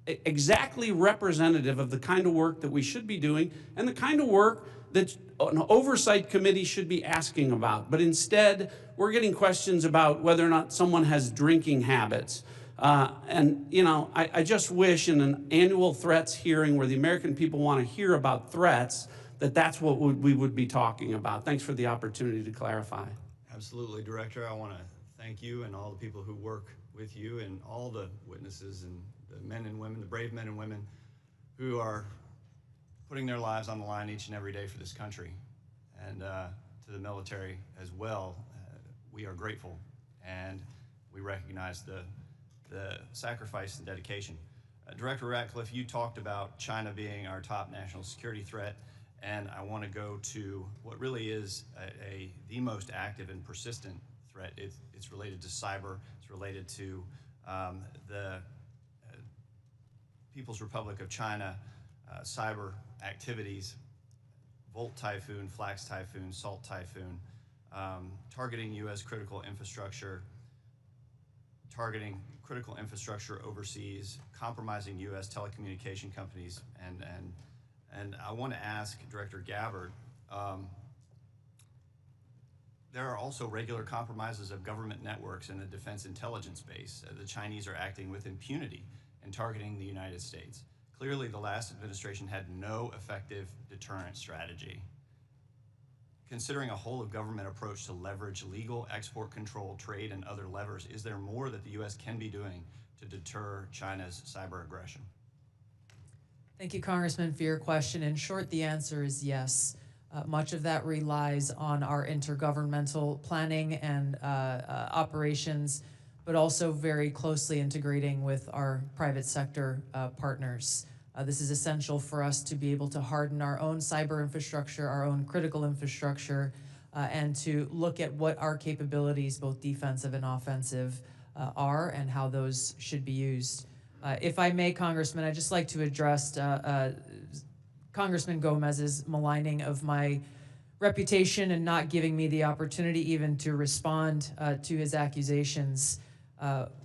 Exactly representative of the kind of work that we should be doing and the kind of work that an oversight committee should be asking about. But instead, we're getting questions about whether or not someone has drinking habits. And, you know, I just wish in an annual threats hearing where the American people want to hear about threats, that's what we would be talking about. Thanks for the opportunity to clarify. Absolutely, Director. I want to thank you and all the people who work with you and all the witnesses and the men and women, the brave men and women who are putting their lives on the line each and every day for this country. And to the military as well, we are grateful and we recognize the sacrifice and dedication. Director Ratcliffe, you talked about China being our top national security threat, and I want to go to what really is the most active and persistent threat. It's related to cyber. It's related to the People's Republic of China cyber activities, Volt Typhoon, Flax Typhoon, Salt Typhoon, targeting U.S. critical infrastructure, targeting critical infrastructure overseas, compromising U.S. telecommunication companies, and I want to ask Director Gabbard, there are also regular compromises of government networks in the defense intelligence base. The Chinese are acting with impunity and targeting the United States. Clearly, the last administration had no effective deterrent strategy. Considering a whole-of-government approach to leverage legal export control, trade, and other levers, is there more that the U.S. can be doing to deter China's cyber aggression? Thank you, Congressman, for your question. In short, the answer is yes. Much of that relies on our intergovernmental planning and operations, but also very closely integrating with our private sector partners. This is essential for us to be able to harden our own cyber infrastructure, our own critical infrastructure, and to look at what our capabilities, both defensive and offensive, are and how those should be used. If I may, Congressman, I'd just like to address Congressman Gomez's maligning of my reputation and not giving me the opportunity even to respond to his accusations.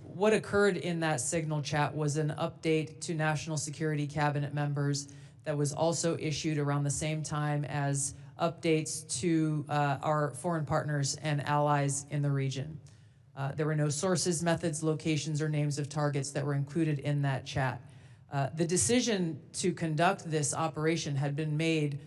What occurred in that Signal chat was an update to National Security Cabinet members that was also issued around the same time as updates to our foreign partners and allies in the region. There were no sources, methods, locations, or names of targets that were included in that chat. The decision to conduct this operation had been made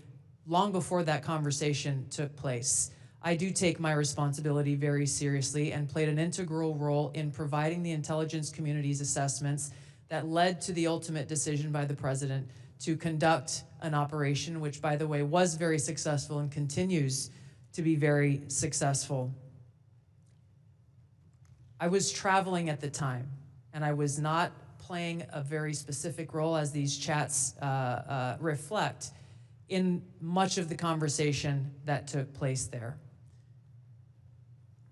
long before that conversation took place. I do take my responsibility very seriously and played an integral role in providing the intelligence community's assessments that led to the ultimate decision by the president to conduct an operation, which, by the way, was very successful and continues to be very successful. I was traveling at the time, and I was not playing a very specific role, as these chats reflect, in much of the conversation that took place there.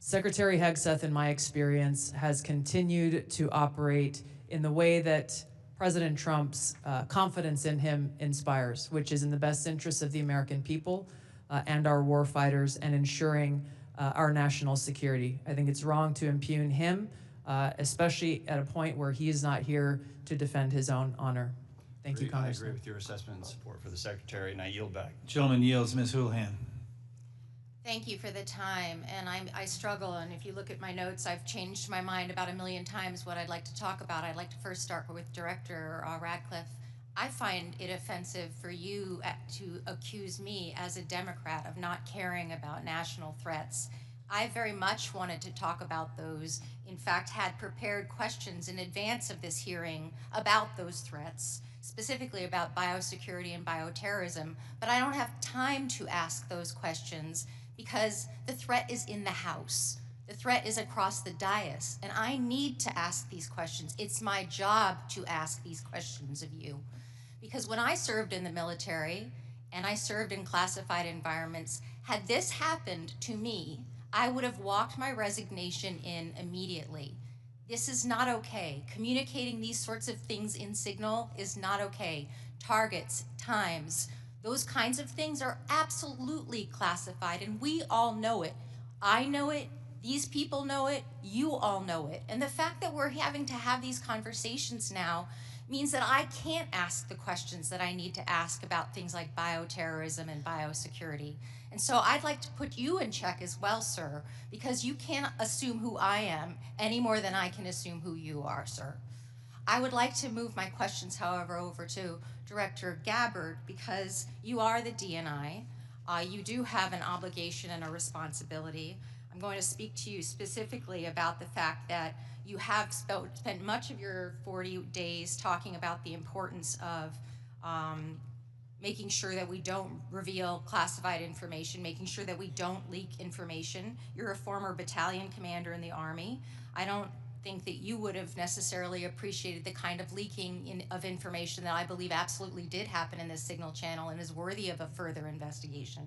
Secretary Hegseth, in my experience, has continued to operate in the way that President Trump's confidence in him inspires, which is in the best interest of the American people and our war fighters and ensuring our national security. I think it's wrong to impugn him, especially at a point where he is not here to defend his own honor. Thank you, Congressman. I agree with your assessment and support for the Secretary, and I yield back. Gentleman yields. Ms. Houlihan. Thank you for the time, and I struggle, and if you look at my notes, I've changed my mind about 1,000,000 times what I'd like to talk about. I'd like to first start with Director Ratcliffe. I find it offensive for you to accuse me as a Democrat of not caring about national threats. I very much wanted to talk about those, in fact, had prepared questions in advance of this hearing about those threats, specifically about biosecurity and bioterrorism, but I don't have time to ask those questions because the threat is in the House. The threat is across the dais, and I need to ask these questions. It's my job to ask these questions of you. Because when I served in the military and I served in classified environments, had this happened to me, I would have walked my resignation in immediately. This is not okay. Communicating these sorts of things in Signal is not okay. Targets, times, those kinds of things are absolutely classified, and we all know it. I know it, these people know it, you all know it. And the fact that we're having to have these conversations now means that I can't ask the questions that I need to ask about things like bioterrorism and biosecurity. And so I'd like to put you in check as well, sir, because you can't assume who I am any more than I can assume who you are, sir. I would like to move my questions, however, over to Director Gabbard, because you are the DNI. You do have an obligation and a responsibility. I'm going to speak to you specifically about the fact that you have spent much of your 40 days talking about the importance of making sure that we don't reveal classified information, making sure that we don't leak information. You're a former battalion commander in the Army. I don't think that you would have necessarily appreciated the kind of leaking of information that I believe absolutely did happen in this Signal channel and is worthy of a further investigation.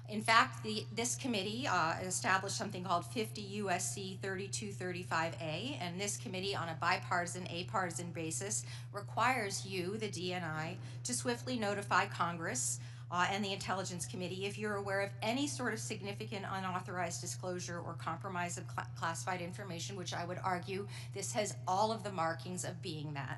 In fact, this committee established something called 50 U.S.C. 3235A, and this committee, on a bipartisan, apartisan basis, requires you, the DNI, to swiftly notify Congress and the Intelligence Committee if you're aware of any sort of significant unauthorized disclosure or compromise of classified information, which I would argue this has all of the markings of being that.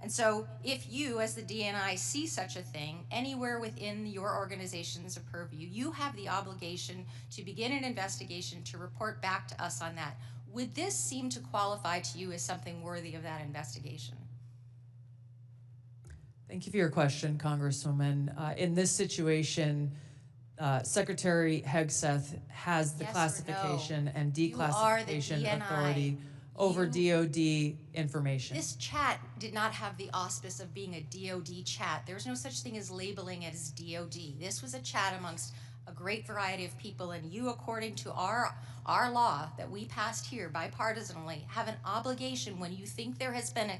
And so if you, as the DNI, see such a thing anywhere within your organization's purview, you have the obligation to begin an investigation to report back to us on that. Would this seem to qualify to you as something worthy of that investigation? Thank you for your question, Congresswoman. In this situation, Secretary Hegseth has the Yes or classification no? and You are the declassification DNI. authority over DOD information. This chat did not have the auspice of being a DOD chat. There's no such thing as labeling it as DOD. This was a chat amongst a great variety of people, and you, according to our law that we passed here bipartisanly, have an obligation when you think there has been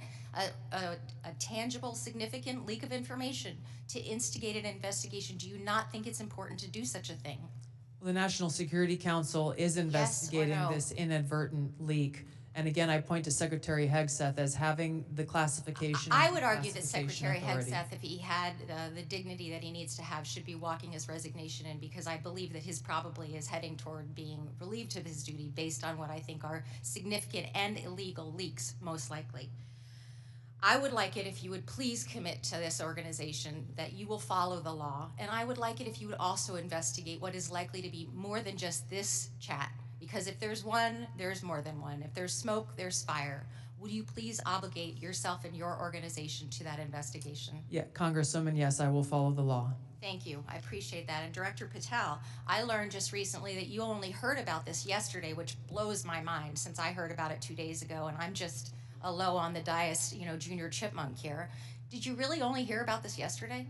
a tangible, significant leak of information to instigate an investigation. Do you not think it's important to do such a thing? Well, the National Security Council is investigating no? this inadvertent leak. And again, I point to Secretary Hegseth as having the classification. I would argue that classification Secretary authority. Hegseth, if he had the dignity that he needs to have, should be walking his resignation in, because I believe that his probably is heading toward being relieved of his duty based on what I think are significant and illegal leaks, most likely. I would like it if you would please commit to this organization that you will follow the law, and I would like it if you would also investigate what is likely to be more than just this chat. Because if there's one, there's more than one. If there's smoke, there's fire. Would you please obligate yourself and your organization to that investigation? Yeah, Congresswoman, yes, I will follow the law. Thank you. I appreciate that. And Director Patel, I learned just recently that you only heard about this yesterday, which blows my mind since I heard about it 2 days ago, and I'm just a low on the dais, junior chipmunk here. Did you really only hear about this yesterday?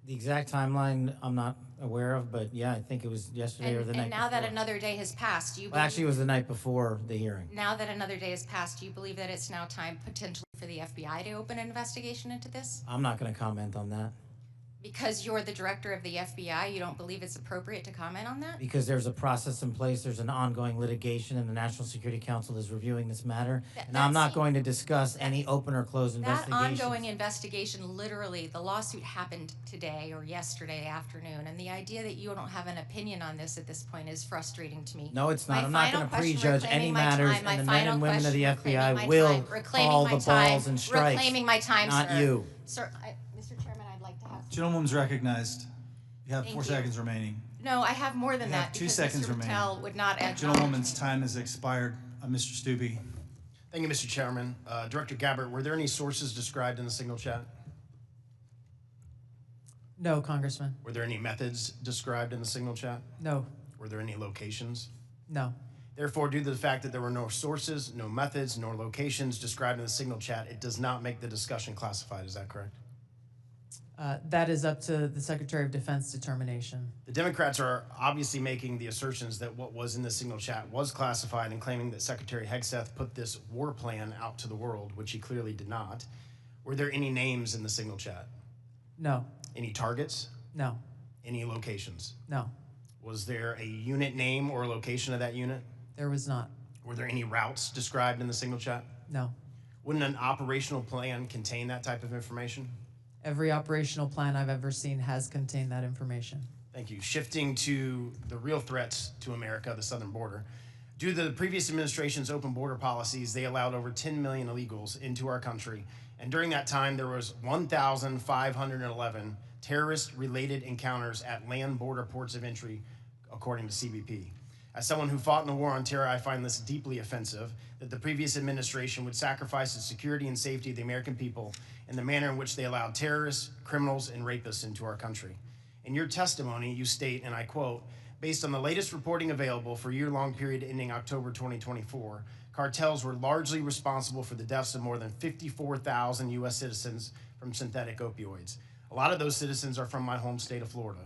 The exact timeline I'm not aware of, but yeah, I think it was yesterday or the night And now before. that another day has passed, do you Well, believe... actually, it was the night before the hearing. Now that another day has passed, do you believe that it's now time potentially for the FBI to open an investigation into this? I'm not going to comment on that. Because you're the director of the FBI, you don't believe it's appropriate to comment on that? Because there's a process in place, there's an ongoing litigation, and the National Security Council is reviewing this matter. And I'm not going to discuss any open or closed That investigations. ongoing investigation, literally, the lawsuit happened today or yesterday afternoon, and the idea that you don't have an opinion on this at this point is frustrating to me. No, it's not. My I'm not final going to question, prejudge any reclaiming my matters, time, my and the final men and women of the question, FBI reclaiming my will time, reclaiming call my the time, balls and strikes. reclaiming my time, not sir. you. Sir, Mr. Chairman, I'd like to have... Gentlewoman's recognized. You have Thank 4 you. seconds remaining. No, I have more than You that have 2 because seconds Mr. remaining. Patel would not add... Gentlewoman's time has expired. Mr. Stubbe. Thank you, Mr. Chairman. Director Gabbard, were there any sources described in the Signal chat? No, Congressman. Were there any methods described in the Signal chat? No. Were there any locations? No. Therefore, due to the fact that there were no sources, no methods, nor locations described in the Signal chat, it does not make the discussion classified. Is that correct? That is up to the Secretary of Defense determination. The Democrats are obviously making the assertions that what was in the signal chat was classified and claiming that Secretary Hegseth put this war plan out to the world, which he clearly did not. Were there any names in the signal chat? No. Any targets? No. Any locations? No. Was there a unit name or location of that unit? There was not. Were there any routes described in the signal chat? No. Wouldn't an operational plan contain that type of information? Every operational plan I've ever seen has contained that information. Thank you. Shifting to the real threats to America, the southern border. Due to the previous administration's open border policies, they allowed over 10 million illegals into our country. And during that time, there was 1,511 terrorist-related encounters at land border ports of entry, according to CBP. As someone who fought in the war on terror, I find this deeply offensive that the previous administration would sacrifice the security and safety of the American people in the manner in which they allowed terrorists, criminals, and rapists into our country. In your testimony, you state, and I quote, based on the latest reporting available for a year-long period ending October 2024, cartels were largely responsible for the deaths of more than 54,000 U.S. citizens from synthetic opioids. A lot of those citizens are from my home state of Florida.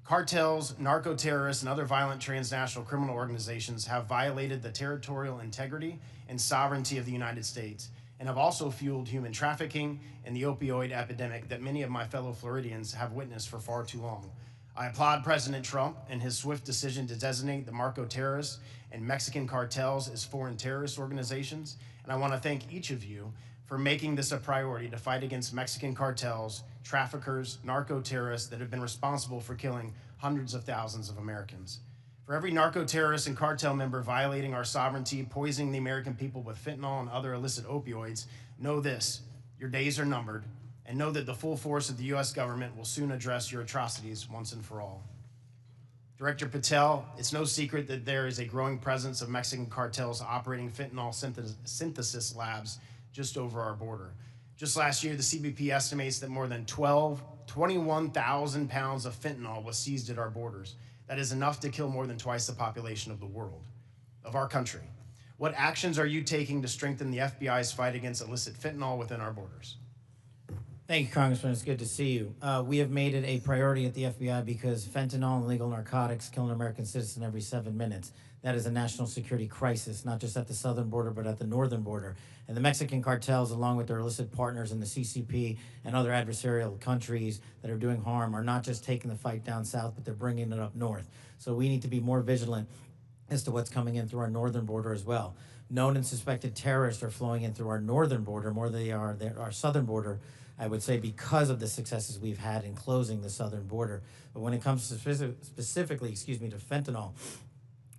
Cartels, narco-terrorists, and other violent transnational criminal organizations have violated the territorial integrity and sovereignty of the United States and have also fueled human trafficking and the opioid epidemic that many of my fellow Floridians have witnessed for far too long. I applaud President Trump and his swift decision to designate the narco-terrorists and Mexican cartels as foreign terrorist organizations, and I want to thank each of you for making this a priority to fight against Mexican cartels, traffickers, narco-terrorists that have been responsible for killing hundreds of thousands of Americans. For every narco-terrorist and cartel member violating our sovereignty, poisoning the American people with fentanyl and other illicit opioids, know this, your days are numbered, and know that the full force of the U.S. government will soon address your atrocities once and for all. Director Patel, it's no secret that there is a growing presence of Mexican cartels operating fentanyl synthesis labs just over our border. Just last year, the CBP estimates that more than 21,000 pounds of fentanyl was seized at our borders. That is enough to kill more than twice the population of the world, of our country. What actions are you taking to strengthen the FBI's fight against illicit fentanyl within our borders? Thank you, Congressman. It's good to see you. We have made it a priority at the FBI because fentanyl and illegal narcotics kill an American citizen every 7 minutes. That is a national security crisis, not just at the southern border, but at the northern border. And the Mexican cartels, along with their illicit partners in the CCP and other adversarial countries that are doing harm, are not just taking the fight down south, but they're bringing it up north. So we need to be more vigilant as to what's coming in through our northern border as well. Known and suspected terrorists are flowing in through our northern border more than they are our southern border, I would say, because of the successes we've had in closing the southern border. But when it comes to specifically, to fentanyl,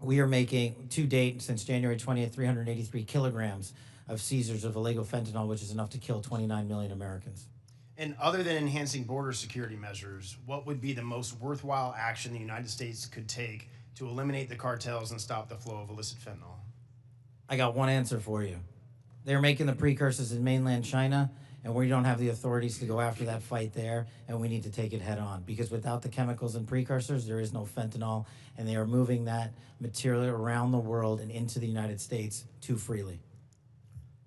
we are making, to date, since January 20th, 383 kilograms of seizures of illegal fentanyl, which is enough to kill 29 million Americans. And other than enhancing border security measures, what would be the most worthwhile action the United States could take to eliminate the cartels and stop the flow of illicit fentanyl? I got one answer for you. They're making the precursors in mainland China, and we don't have the authorities to go after that fight there, and we need to take it head on. Because without the chemicals and precursors, there is no fentanyl, and they are moving that material around the world and into the United States too freely.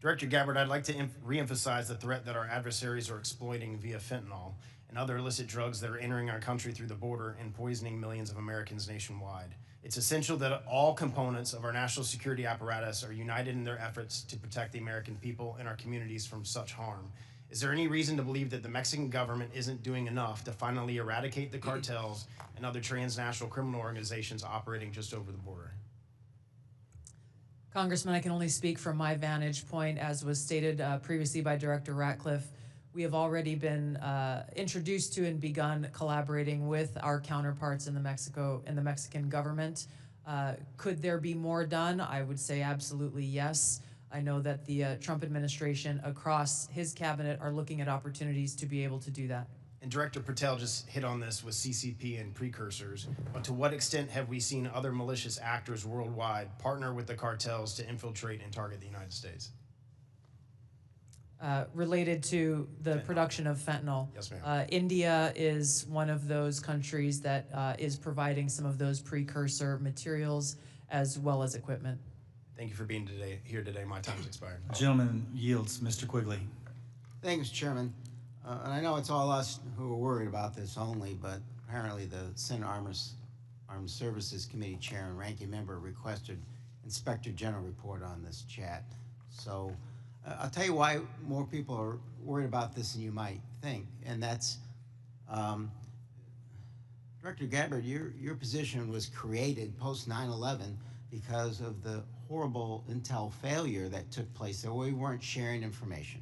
Director Gabbard, I'd like to reemphasize the threat that our adversaries are exploiting via fentanyl and other illicit drugs that are entering our country through the border and poisoning millions of Americans nationwide. It's essential that all components of our national security apparatus are united in their efforts to protect the American people and our communities from such harm. Is there any reason to believe that the Mexican government isn't doing enough to finally eradicate the cartels and other transnational criminal organizations operating just over the border? Congressman, I can only speak from my vantage point, as was stated previously by Director Ratcliffe. We have already been introduced to and begun collaborating with our counterparts in the Mexican government. Could there be more done? I would say absolutely yes. I know that the Trump administration across his cabinet are looking at opportunities to be able to do that. And Director Patel just hit on this with CCP and precursors, but to what extent have we seen other malicious actors worldwide partner with the cartels to infiltrate and target the United States? Related to the production of fentanyl. Yes, ma'am. India is one of those countries that is providing some of those precursor materials as well as equipment. Thank you for being here today. My time's expired. Gentleman yields. Mr. Quigley. Thank you, Mr. Chairman. And I know it's all us who are worried about this only, but apparently the Senate Armed Services Committee Chair and Ranking Member requested Inspector General report on this chat. So I'll tell you why more people are worried about this than you might think, and that's Director Gabbard, your position was created post 9/11 because of the horrible intel failure that took place there, where we weren't sharing information.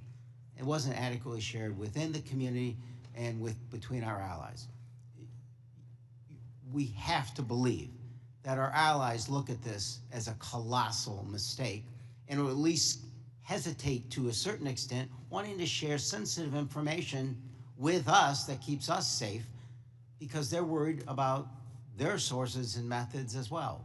It wasn't adequately shared within the community and between our allies. We have to believe that our allies look at this as a colossal mistake and will at least hesitate to a certain extent, wanting to share sensitive information with us that keeps us safe, because they're worried about their sources and methods as well.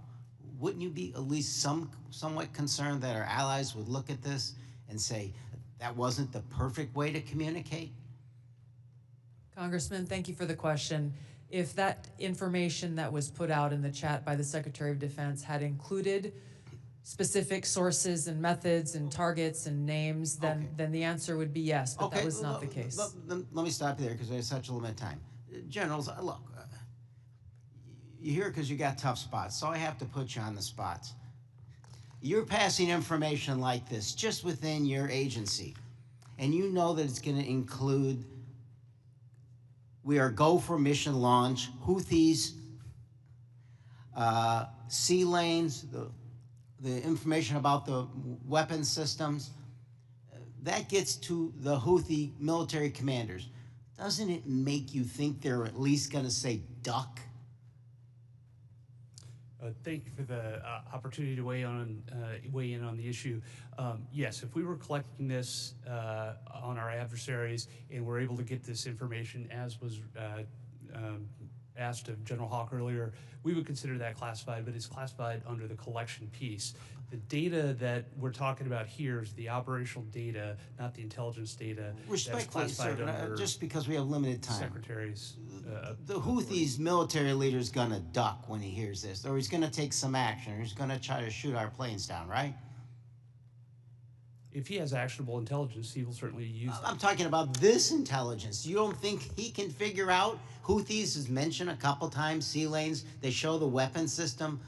Wouldn't you be at least somewhat concerned that our allies would look at this and say, that wasn't the perfect way to communicate? Congressman, thank you for the question. If that information that was put out in the chat by the Secretary of Defense had included specific sources and methods and targets and names, then the answer would be yes, but that was not the case. Let me stop you there because there's such a limited time. Generals, look, you're here because you got tough spots, so I have to put you on the spots. You're passing information like this just within your agency, and you know that it's going to include, we are go for mission launch, Houthis, sea lanes, the information about the weapon systems. That gets to the Houthi military commanders. Doesn't it make you think they're at least going to say duck? Thank you for the opportunity to weigh in on the issue. Yes, if we were collecting this on our adversaries and we're able to get this information, as was asked of General Hawk earlier, we would consider that classified, but it's classified under the collection piece. The data that we're talking about here is the operational data, not the intelligence data. Respectfully, sir, just because we have limited time. Secretaries. The Houthis military leader's gonna duck when he hears this, or he's gonna take some action, or he's gonna try to shoot our planes down, right? If he has actionable intelligence, he will certainly use that. I'm talking about this intelligence. You don't think he can figure out? Houthis is mentioned a couple times, sea lanes, they show the weapon system,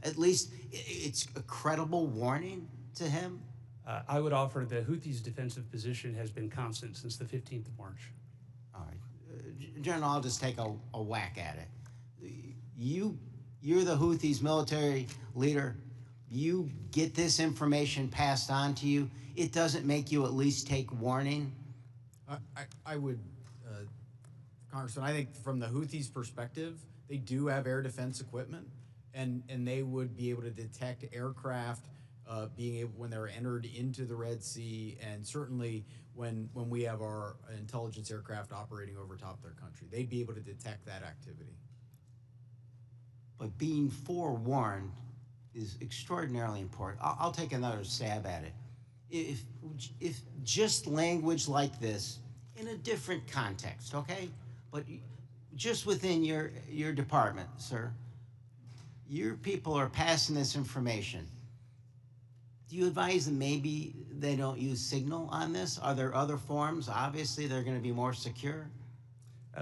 at least it's a credible warning to him? I would offer the Houthis' defensive position has been constant since the 15th of March. All right. General, I'll just take a whack at it. You're the Houthis' military leader. You get this information passed on to you. It doesn't make you at least take warning? I would, Congressman, I think from the Houthis' perspective, they do have air defense equipment, and they would be able to detect aircraft being able, when they're entered into the Red Sea, and certainly when we have our intelligence aircraft operating over top of their country. They'd be able to detect that activity. But being forewarned is extraordinarily important. I'll take another stab at it. If just language like this, in a different context, okay? But just within your department, sir, your people are passing this information. Do you advise that maybe they don't use Signal on this? Are there other forms? Obviously, they're going to be more secure.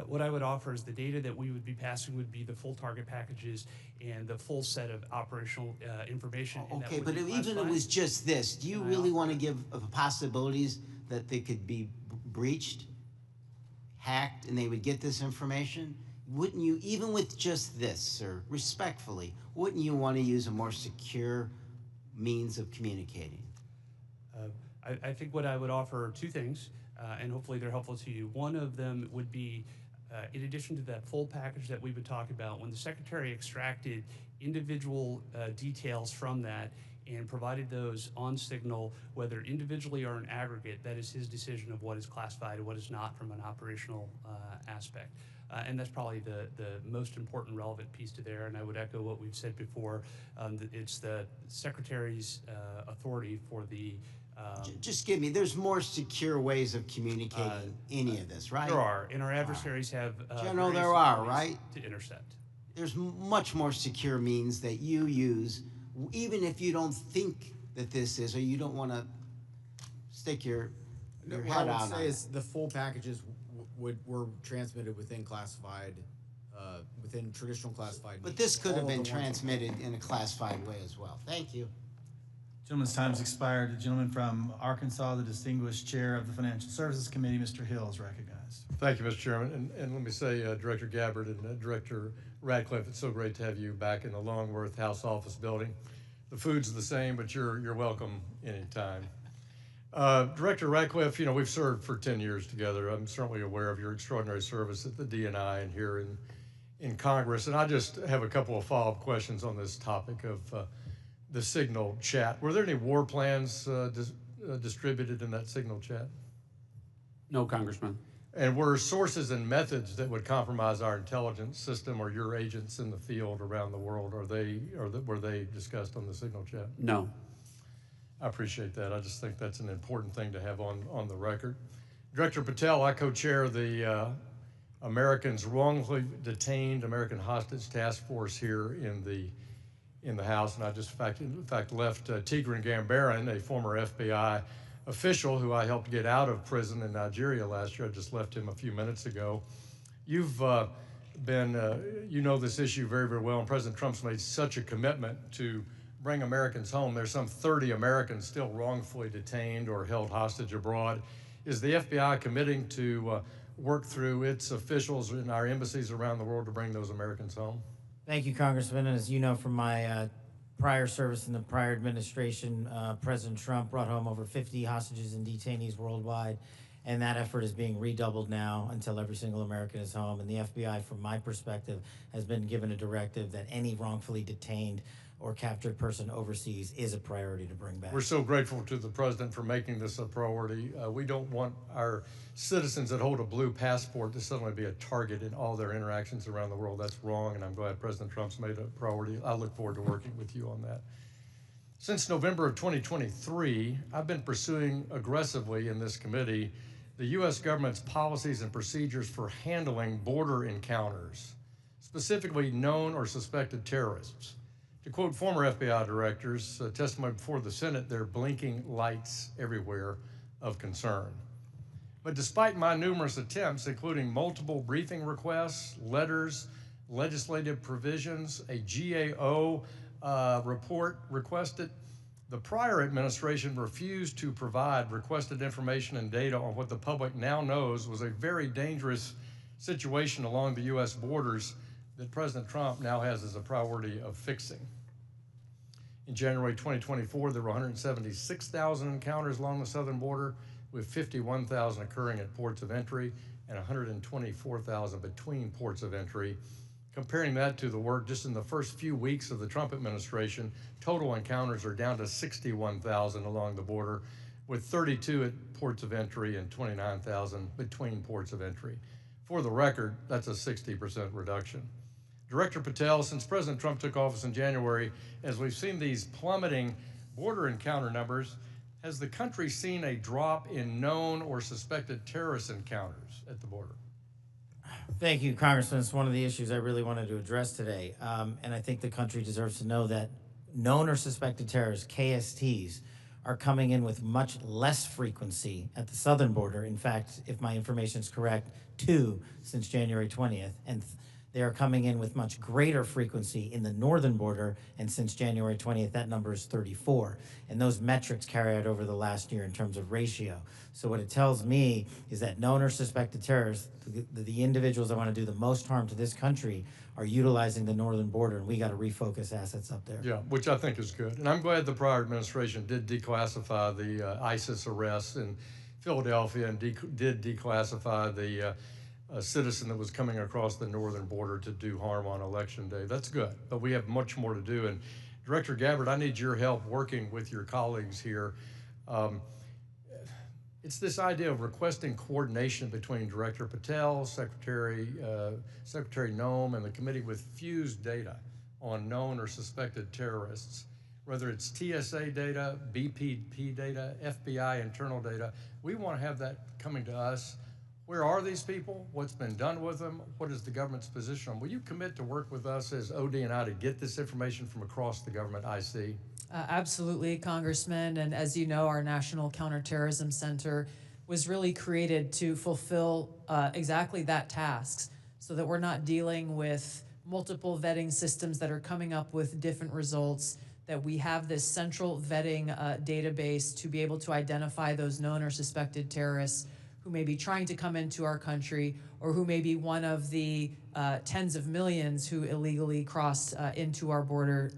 What I would offer is the data that we would be passing would be the full target packages and the full set of operational information. Okay, but even if it was just this, do you really want to give possibilities that they could be breached, hacked, and they would get this information? Wouldn't you, even with just this, sir, respectfully, wouldn't you want to use a more secure means of communicating? I think what I would offer are two things, and hopefully they're helpful to you. One of them would be, in addition to that full package that we've been talking about, when the Secretary extracted individual details from that and provided those on Signal, whether individually or in aggregate, that is his decision of what is classified and what is not from an operational aspect. And that's probably the most important relevant piece to there, and I would echo what we've said before. It's the Secretary's authority for the just give me, there's more secure ways of communicating any of this, right? There are, and our adversaries have General, there are, right? To intercept. There's much more secure means that you use, even if you don't think that this is, or you don't want to stick your No, your what head I on would say it. is the full packages were transmitted within classified, within traditional classified. But means. this could All have of been the ones- transmitted in a classified way as well. Thank you. Gentleman's time's expired. The gentleman from Arkansas, the distinguished chair of the Financial Services Committee, Mr. Hill, is recognized. Thank you, Mr. Chairman. And let me say, Director Gabbard and Director Radcliffe, it's so great to have you back in the Longworth House Office building. The food's the same, but you're welcome anytime. Director Radcliffe, we've served for 10 years together. I'm certainly aware of your extraordinary service at the DNI and here in Congress. And I just have a couple of follow-up questions on this topic of the Signal chat. Were there any war plans distributed in that Signal chat? No, Congressman. And were sources and methods that would compromise our intelligence system or your agents in the field around the world, were they discussed on the Signal chat? No. I appreciate that. I just think that's an important thing to have on the record. Director Patel, I co-chair the Americans Wrongfully Detained American Hostage Task Force here in the House, and I just in fact left Tigran Gambaryan, a former FBI official who I helped get out of prison in Nigeria last year. I just left him a few minutes ago. You've you know this issue very, very well, and President Trump's made such a commitment to bring Americans home. There's some 30 Americans still wrongfully detained or held hostage abroad. Is the FBI committing to work through its officials in our embassies around the world to bring those Americans home? Thank you, Congressman. And as you know from my prior service in the prior administration, President Trump brought home over 50 hostages and detainees worldwide, and that effort is being redoubled now until every single American is home. And the FBI, from my perspective, has been given a directive that any wrongfully detained or captured person overseas is a priority to bring back. We're so grateful to the president for making this a priority. We don't want our citizens that hold a blue passport to suddenly be a target in all their interactions around the world. That's wrong, and I'm glad President Trump's made a priority. I look forward to working with you on that. Since November of 2023, I've been pursuing aggressively in this committee the U.S. government's policies and procedures for handling border encounters, specifically known or suspected terrorists. To quote former FBI directors, testimony before the Senate, there are blinking lights everywhere of concern. But despite my numerous attempts, including multiple briefing requests, letters, legislative provisions, a GAO report requested, the prior administration refused to provide requested information and data on what the public now knows was a very dangerous situation along the U.S. borders that President Trump now has as a priority of fixing. In January 2024, there were 176,000 encounters along the southern border, with 51,000 occurring at ports of entry and 124,000 between ports of entry. Comparing that to the work just in the first few weeks of the Trump administration, total encounters are down to 61,000 along the border, with 32 at ports of entry and 29,000 between ports of entry. For the record, that's a 60% reduction. Director Patel, since President Trump took office in January, as we've seen these plummeting border encounter numbers, has the country seen a drop in known or suspected terrorist encounters at the border? Thank you, Congressman. It's one of the issues I really wanted to address today. And I think the country deserves to know that known or suspected terrorists, KSTs, are coming in with much less frequency at the southern border. In fact, if my information is correct, 2 since January 20th. And they are coming in with much greater frequency in the northern border, and since January 20th, that number is 34. And those metrics carry out over the last year in terms of ratio. So what it tells me is that known or suspected terrorists, the individuals that want to do the most harm to this country, are utilizing the northern border, and we got to refocus assets up there. Yeah, which I think is good. And I'm glad the prior administration did declassify the ISIS arrests in Philadelphia and did declassify the a citizen that was coming across the northern border to do harm on Election Day. That's good, but we have much more to do. And Director Gabbard, I need your help working with your colleagues here. It's this idea of requesting coordination between Director Patel, Secretary Noem, and the committee with fused data on known or suspected terrorists, whether it's TSA data, BPP data, FBI internal data. We want to have that coming to us. Where are these people? What's been done with them? What is the government's position on? Will you commit to work with us as OD&I to get this information from across the government IC? Absolutely, Congressman. And as you know, our National Counterterrorism Center was really created to fulfill exactly that task, so that we're not dealing with multiple vetting systems that are coming up with different results, that we have this central vetting database to be able to identify those known or suspected terrorists who may be trying to come into our country, or who may be one of the tens of millions who illegally crossed into our border,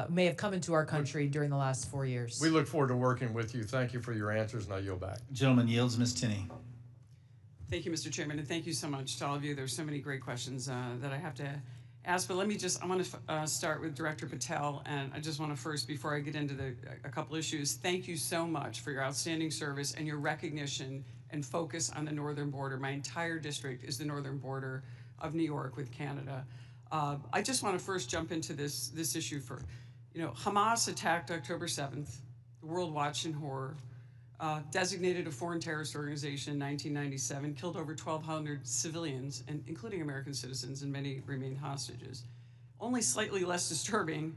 may have come into our country during the last 4 years. We look forward to working with you. Thank you for your answers, and I yield back. Gentleman yields. Ms. Tinney. Thank you, Mr. Chairman, and thank you so much to all of you. There's so many great questions that I have to ask, but I want to start with Director Patel, and I just want to first, before I get into a couple issues, thank you so much for your outstanding service and your recognition and focus on the northern border. My entire district is the northern border of New York with Canada. I just want to first jump into this issue for, Hamas attacked October 7th. The world watched in horror. Designated a foreign terrorist organization in 1997, killed over 1,200 civilians, and including American citizens, and many remain hostages. Only slightly less disturbing,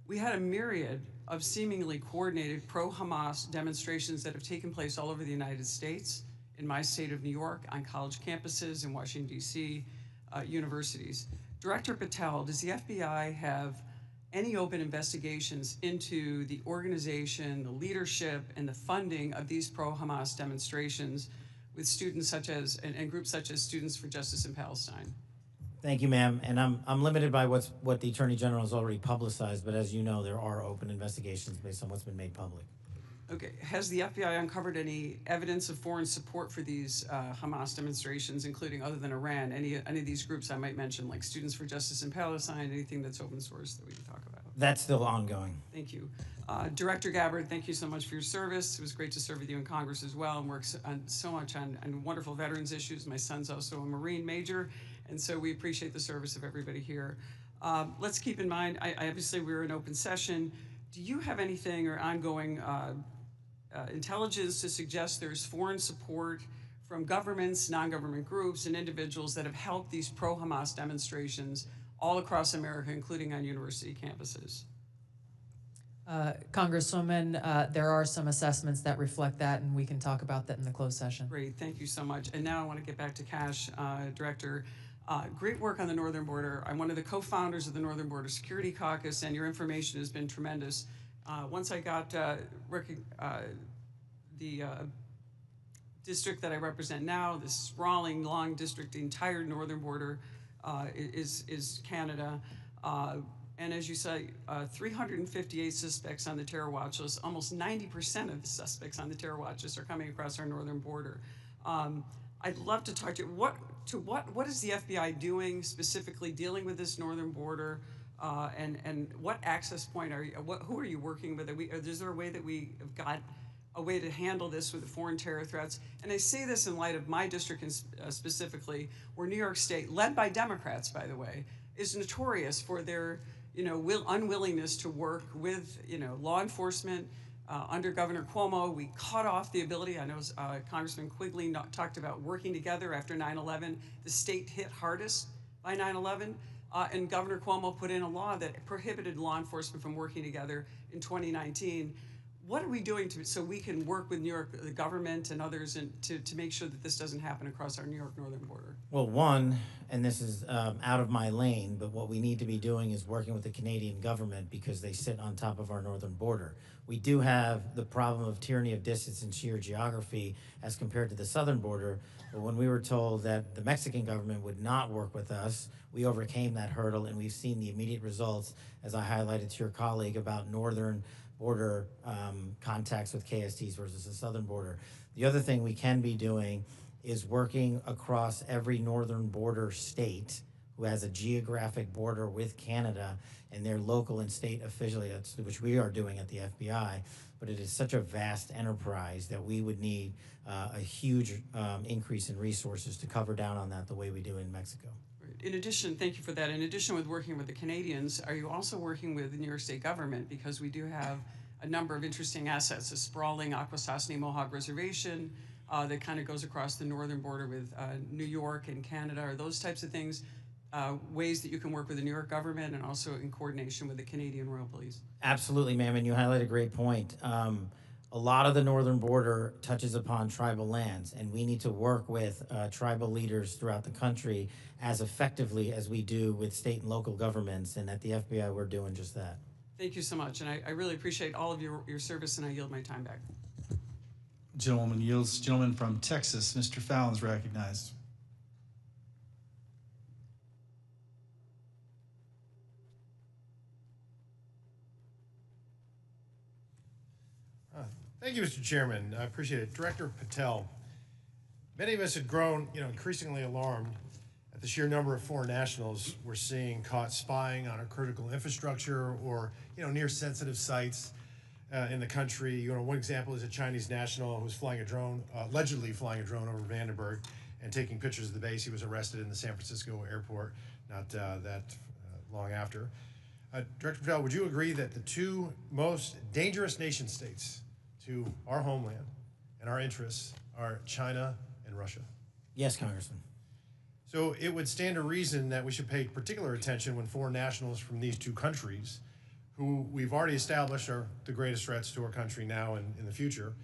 we had a myriad of seemingly coordinated pro-Hamas demonstrations that have taken place all over the United States, in my state of New York, on college campuses, in Washington, D.C., universities. Director Patel, does the FBI have any open investigations into the organization, the leadership, and the funding of these pro-Hamas demonstrations with students such as, and groups such as Students for Justice in Palestine? Thank you, ma'am. And I'm limited by what the Attorney General has already publicized, but as you know, there are open investigations based on what's been made public. Okay, has the FBI uncovered any evidence of foreign support for these Hamas demonstrations, including, other than Iran, any of these groups I might mention, like Students for Justice in Palestine, anything that's open source that we can talk about? That's still ongoing. Thank you. Director Gabbard, thank you so much for your service. It was great to serve with you in Congress as well, and work so much on wonderful veterans issues. My son's also a Marine major, and so we appreciate the service of everybody here. Let's keep in mind, obviously we're in open session. Do you have anything or ongoing intelligence to suggest there's foreign support from governments, non-government groups, and individuals that have helped these pro-Hamas demonstrations all across America, including on university campuses? Congresswoman, there are some assessments that reflect that, and we can talk about that in the closed session. Great, thank you so much. And now I want to get back to Cash, Director. Great work on the northern border. I'm one of the co-founders of the Northern Border Security Caucus, and your information has been tremendous. Once I got the district that I represent now, this sprawling, long district, the entire northern border is Canada. And as you say, 358 suspects on the terror watch list. Almost 90% of the suspects on the terror watch list are coming across our northern border. I'd love to talk to you. What is the FBI doing specifically dealing with this northern border? And what access point are you? Who are you working with? Is there a way that we have got a way to handle this with the foreign terror threats? And I say this in light of my district specifically, where New York State, led by Democrats, by the way, is notorious for their unwillingness to work with law enforcement. Under Governor Cuomo, we cut off the ability. I know Congressman Quigley talked about working together after 9/11. The state hit hardest by 9/11. And Governor Cuomo put in a law that prohibited law enforcement from working together in 2019. What are we doing so we can work with New York, the government and others, and to make sure that this doesn't happen across our New York northern border? Well, one, and this is out of my lane, but what we need to be doing is working with the Canadian government because they sit on top of our northern border. We do have the problem of tyranny of distance and sheer geography as compared to the southern border, but when we were told that the Mexican government would not work with us, we overcame that hurdle, and we've seen the immediate results, as I highlighted to your colleague, about northern border contacts with KSTs versus the southern border. The other thing we can be doing is working across every northern border state who has a geographic border with Canada and their local and state affiliates, which we are doing at the FBI. But it is such a vast enterprise that we would need a huge increase in resources to cover down on that the way we do in Mexico. In addition, thank you for that. In addition with working with the Canadians, are you also working with the New York State government? Because we do have a number of interesting assets, a sprawling Akwesasne Mohawk Reservation that kind of goes across the northern border with New York and Canada. Are those types of things ways that you can work with the New York government and also in coordination with the Canadian Royal Police? Absolutely, ma'am, and you highlight a great point. a lot of the northern border touches upon tribal lands, and we need to work with tribal leaders throughout the country as effectively as we do with state and local governments. And at the FBI, we're doing just that. Thank you so much, and I really appreciate all of your service, and I yield my time back. Gentleman yields. Gentleman from Texas, Mr. Fallon's recognized. Thank you, Mr. Chairman. I appreciate it. Director Patel, many of us had grown, increasingly alarmed at the sheer number of foreign nationals we're seeing caught spying on our critical infrastructure or, near sensitive sites in the country. One example is a Chinese national who was flying a drone, allegedly flying a drone over Vandenberg and taking pictures of the base. He was arrested in the San Francisco airport not that long after. Director Patel, would you agree that the two most dangerous nation states to our homeland and our interests are China and Russia? Yes, Congressman. So it would stand to reason that we should pay particular attention when foreign nationals from these two countries, who we've already established are the greatest threats to our country now and in the future,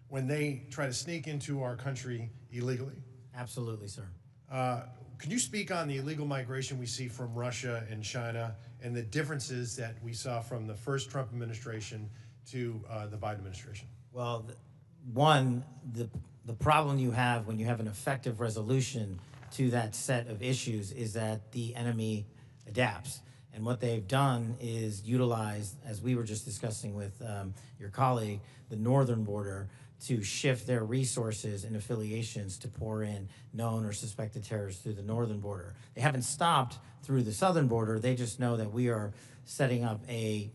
when they try to sneak into our country illegally. Absolutely, sir. Can you speak on the illegal migration we see from Russia and China and the differences that we saw from the first Trump administration to the Biden administration? Well, the problem you have when you have an effective resolution to that set of issues is that the enemy adapts. And what they've done is utilize, as we were just discussing with your colleague, the northern border to shift their resources and affiliations to pour in known or suspected terrorists through the northern border. They haven't stopped through the southern border. They just know that we are setting up a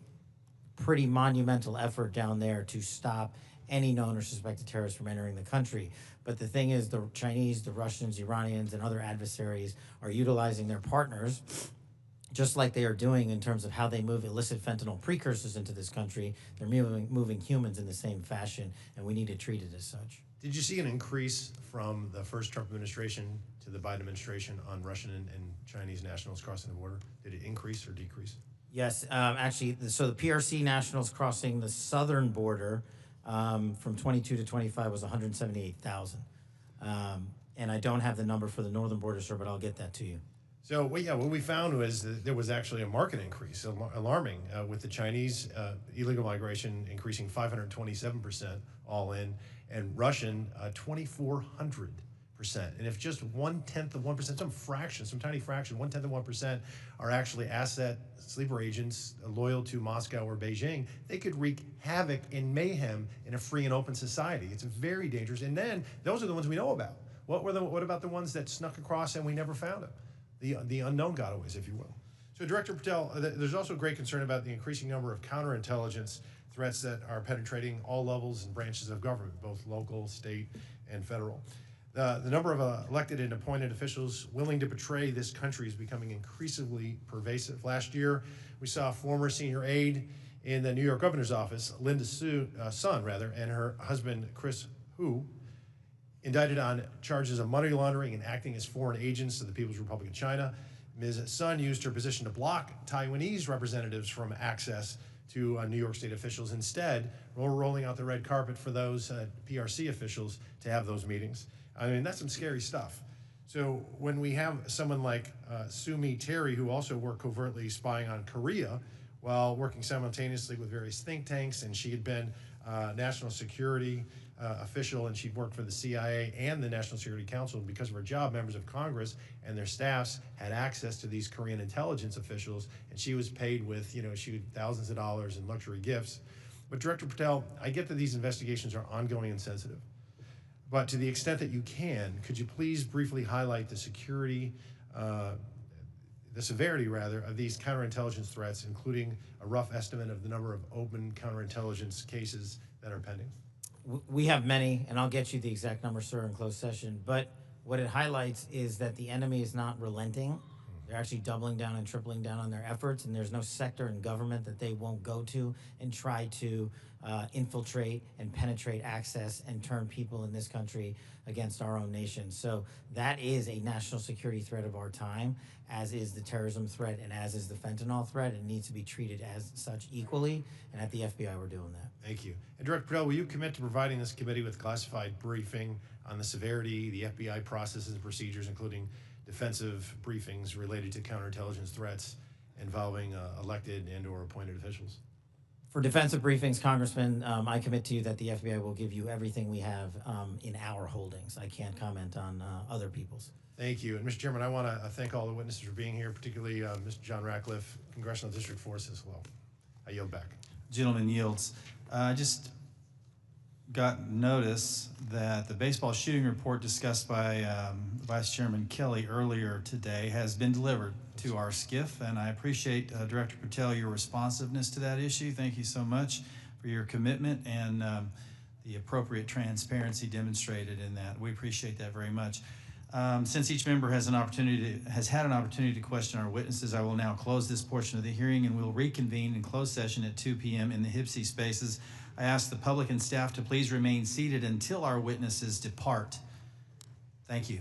pretty monumental effort down there to stop any known or suspected terrorists from entering the country. But the thing is, the Chinese, the Russians, Iranians, and other adversaries are utilizing their partners, just like they are doing in terms of how they move illicit fentanyl precursors into this country. They're moving humans in the same fashion, and we need to treat it as such. Did you see an increase from the first Trump administration to the Biden administration on Russian and Chinese nationals crossing the border? Did it increase or decrease? Yes, actually, so the PRC nationals crossing the southern border from 22 to 25 was 178,000. And I don't have the number for the northern border, sir, but I'll get that to you. So, what we found was that there was actually a market increase, alarming, with the Chinese illegal migration increasing 527% all in, and Russian 2,400%. And if just 1/10 of 1%, some tiny fraction, 1/10 of 1% are actually asset sleeper agents loyal to Moscow or Beijing, they could wreak havoc and mayhem in a free and open society. It's very dangerous. And then those are the ones we know about. What about the ones that snuck across and we never found them? The unknown gotaways, if you will. So, Director Patel, there's also great concern about the increasing number of counterintelligence threats that are penetrating all levels and branches of government, both local, state, and federal. The number of elected and appointed officials willing to betray this country is becoming increasingly pervasive. Last year, we saw a former senior aide in the New York governor's office, Linda Sun, and her husband, Chris Hu, indicted on charges of money laundering and acting as foreign agents to the People's Republic of China. Ms. Sun used her position to block Taiwanese representatives from access to New York State officials. Instead, we're rolling out the red carpet for those PRC officials to have those meetings. I mean, that's some scary stuff. So when we have someone like Sumi Terry, who also worked covertly spying on Korea while working simultaneously with various think tanks, and she had been national security official, and she'd worked for the CIA and the National Security Council. And because of her job, members of Congress and their staffs had access to these Korean intelligence officials, and she was paid with, thousands of dollars in luxury gifts. But Director Patel, I get that these investigations are ongoing and sensitive. But to the extent that you can, could you please briefly highlight the severity of these counterintelligence threats, including a rough estimate of the number of open counterintelligence cases that are pending? We have many, and I'll get you the exact number, sir, in closed session. But what it highlights is that the enemy is not relenting. They're actually doubling down and tripling down on their efforts, and there's no sector in government that they won't go to and try to infiltrate and penetrate access and turn people in this country against our own nation. So that is a national security threat of our time, as is the terrorism threat and as is the fentanyl threat. It needs to be treated as such equally, and at the FBI we're doing that. Thank you. And Director Patel, will you commit to providing this committee with classified briefing on the severity, the FBI processes and procedures, including defensive briefings related to counterintelligence threats involving elected and or appointed officials? For defensive briefings, Congressman, I commit to you that the FBI will give you everything we have in our holdings. I can't comment on other people's. Thank you. And Mr. Chairman, I want to thank all the witnesses for being here, particularly Mr. John Ratcliffe, Congressional District 4 as well. I yield back. Gentleman yields. I just got notice that the baseball shooting report discussed by Vice Chairman Kelly earlier today has been delivered to our SCIF, and I appreciate, Director Patel, your responsiveness to that issue. Thank you so much for your commitment and the appropriate transparency demonstrated in that. We appreciate that very much. Since each member has had an opportunity to question our witnesses, I will now close this portion of the hearing, and we'll reconvene in closed session at 2 p.m. in the HIPSI spaces. I ask the public and staff to please remain seated until our witnesses depart. Thank you.